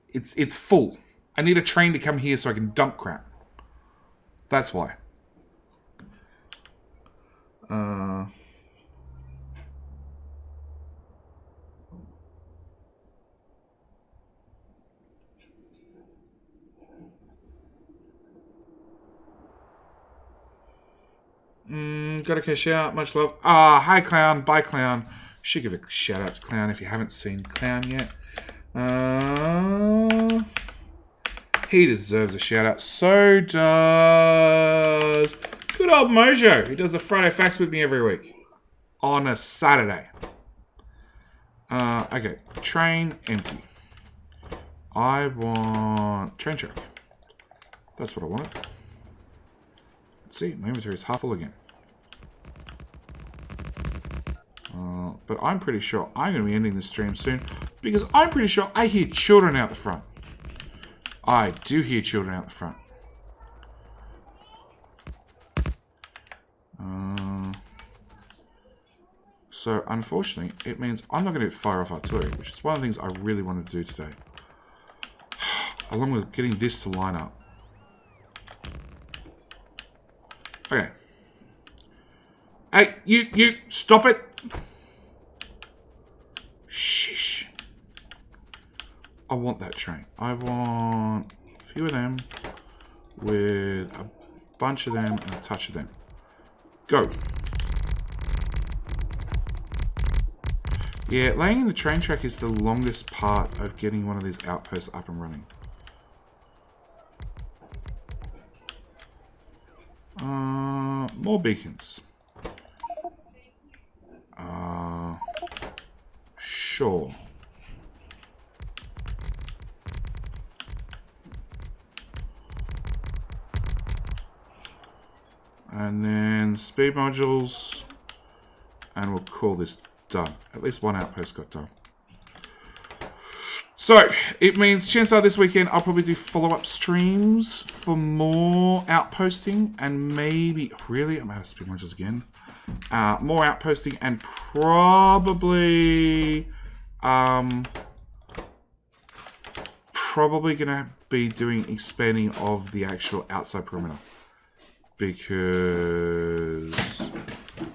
It's full. I need a train to come here so I can dump crap. That's why. Gotta cash out. Much love. Hi, Clown. Bye, Clown. Should give a shout out to Clown if you haven't seen Clown yet. He deserves a shout out. So does good old Mojo, who does the Friday Facts with me every week on a Saturday. Okay, train empty. I want train track. That's what I want. Let's see, my inventory is half full again. But I'm pretty sure I'm going to be ending this stream soon because I'm pretty sure I hear children out the front. I do hear children out the front. So, unfortunately, it means I'm not going to fire off artillery, which is one of the things I really wanted to do today. Along with getting this to line up. Okay. Hey, you, stop it! Shish. I want that train. I want a few of them with a bunch of them and a touch of them. Go. Yeah, laying in the train track is the longest part of getting one of these outposts up and running. More beacons. Sure. And then speed modules. And we'll call this done. At least one outpost got done. So, it means chances are this weekend I'll probably do follow-up streams for more outposting and maybe... Really? I'm out of speed modules again. More outposting and probably... probably going to be doing expanding of the actual outside perimeter. Because...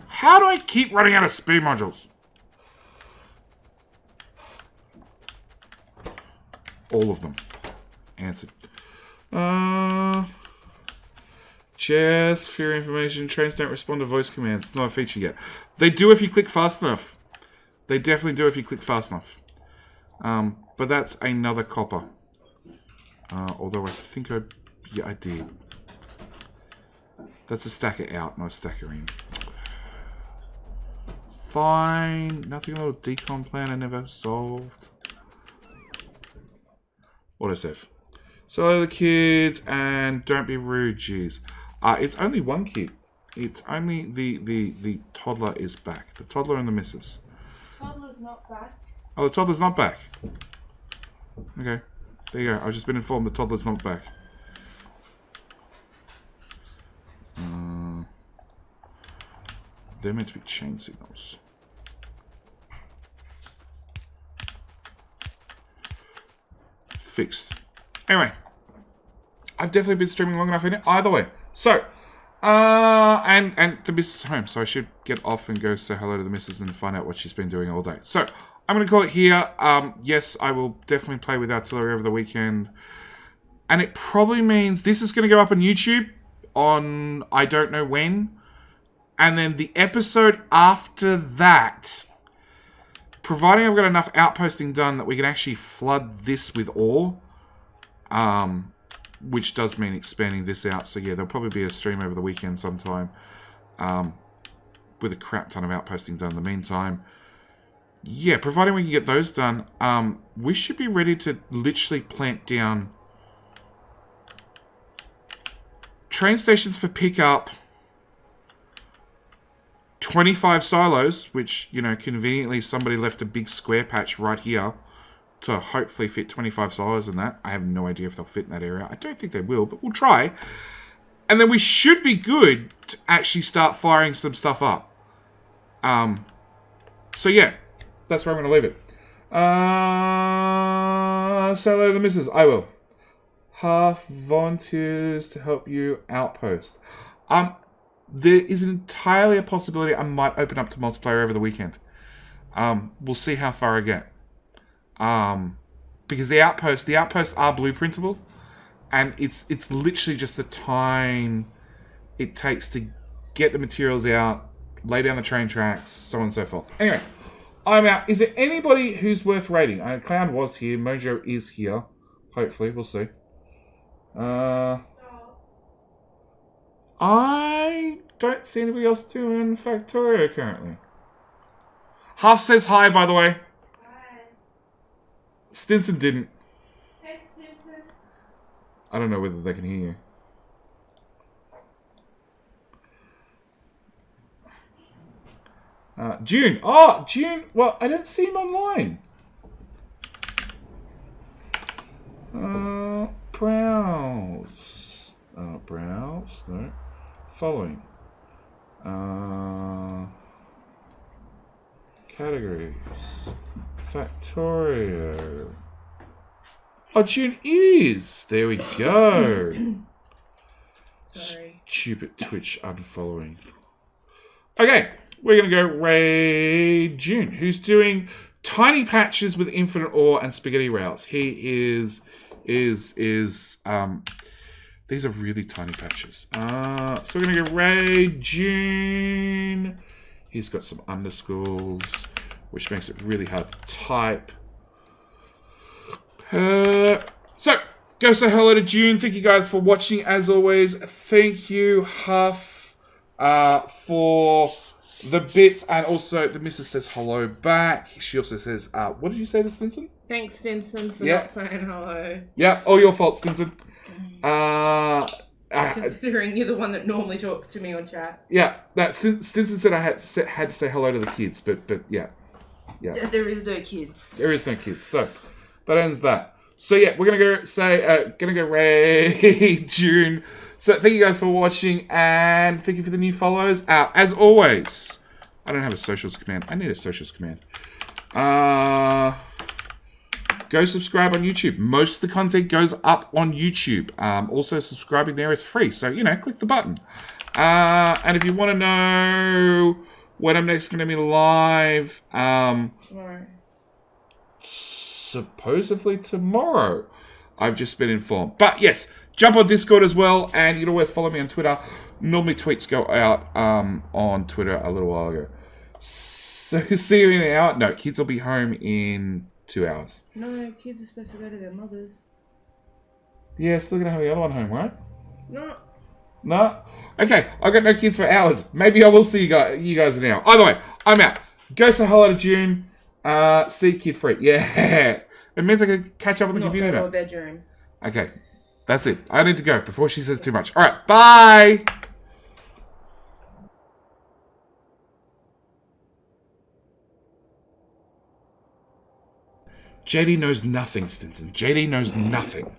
How do I keep running out of speed modules? All of them. Answered. Just for your information, trains don't respond to voice commands. It's not a feature yet. They do if you click fast enough. They definitely do if you click fast enough. But that's another copper. Although I think I did. That's a stacker out, not a stacker in. Fine. Nothing a little decom plan I never solved. Autosave. So the kids and don't be rude, jeez. It's only one kid. It's only the toddler is back. The toddler and the missus. Toddler's not back. Oh, the toddler's not back. Okay. There you go. I've just been informed the toddler's not back. They're meant to be chain signals. Fixed. Anyway. I've definitely been streaming long enough in it. Either way. So. And the missus is home. So I should get off and go say hello to the missus and find out what she's been doing all day. So. I'm going to call it here. Yes, I will definitely play with Artillary over the weekend. And it probably means this is going to go up on YouTube on I don't know when. And then the episode after that, providing I've got enough outposting done that we can actually flood this with ore, which does mean expanding this out. So yeah, there'll probably be a stream over the weekend sometime with a crap ton of outposting done in the meantime. Yeah, providing we can get those done, we should be ready to literally plant down train stations for pickup, 25 silos, which, you know, conveniently somebody left a big square patch right here to hopefully fit 25 silos in that. I have no idea if they'll fit in that area. I don't think they will, but we'll try. And then we should be good to actually start firing some stuff up. So yeah. That's where I'm going to leave it. Say hello to the missus. I will. Half volunteers to help you outpost. There is entirely a possibility I might open up to multiplayer over the weekend. We'll see how far I get. Because the outposts are blueprintable, and it's literally just the time it takes to get the materials out, lay down the train tracks, so on and so forth. Anyway. I'm out. Is there anybody who's worth rating? Clown was here. Mojo is here. Hopefully. We'll see. I don't see anybody else doing Factorio currently. Half says hi, by the way. Hi. Stinson didn't. Hey, Stinson. I don't know whether they can hear you. June. Oh, June. Well, I don't see him online. Browse. Browse. No. Following. Categories. Factorio. Oh, June is. There we go. Sorry. Stupid Twitch unfollowing. Okay. We're going to go Ray June, who's doing tiny patches with infinite ore and spaghetti rails. He is these are really tiny patches. So we're going to go Ray June. He's got some underschools. which makes it really hard to type. So, go say hello to June. Thank you guys for watching, as always. Thank you, Huff, for the bits, and also the missus says hello back. She also says, what did you say to Stinson? Thanks, Stinson, for not saying hello. Yeah, all your fault, Stinson. Considering you're the one that normally talks to me on chat. Yeah, Stinson said I had to say hello to the kids, but yeah. There is no kids. There is no kids, so that ends that. So yeah, we're gonna go raid June. So thank you guys for watching, and thank you for the new follows. As always, I don't have a socials command. I need a socials command. Go subscribe on YouTube. Most of the content goes up on YouTube. Also, subscribing there is free. So, click the button. And if you want to know when I'm next going to be live, Tomorrow. Supposedly tomorrow. I've just been informed. But yes, jump on Discord as well. And you can always follow me on Twitter. Normally tweets go out on Twitter a little while ago. So, see you in an hour. No, kids will be home in 2 hours. No, kids are supposed to go to their mothers. Yeah, still gonna have the other one home, right? No. No? Okay, I've got no kids for hours. Maybe I will see you guys in an hour. Either way, I'm out. Go say hello to June. See Kid Free. Yeah. It means I can catch up on the computer now. Not go to a bedroom. Okay, that's it. I need to go before she says too much. Alright, bye! JD knows nothing, Stinson. JD knows nothing.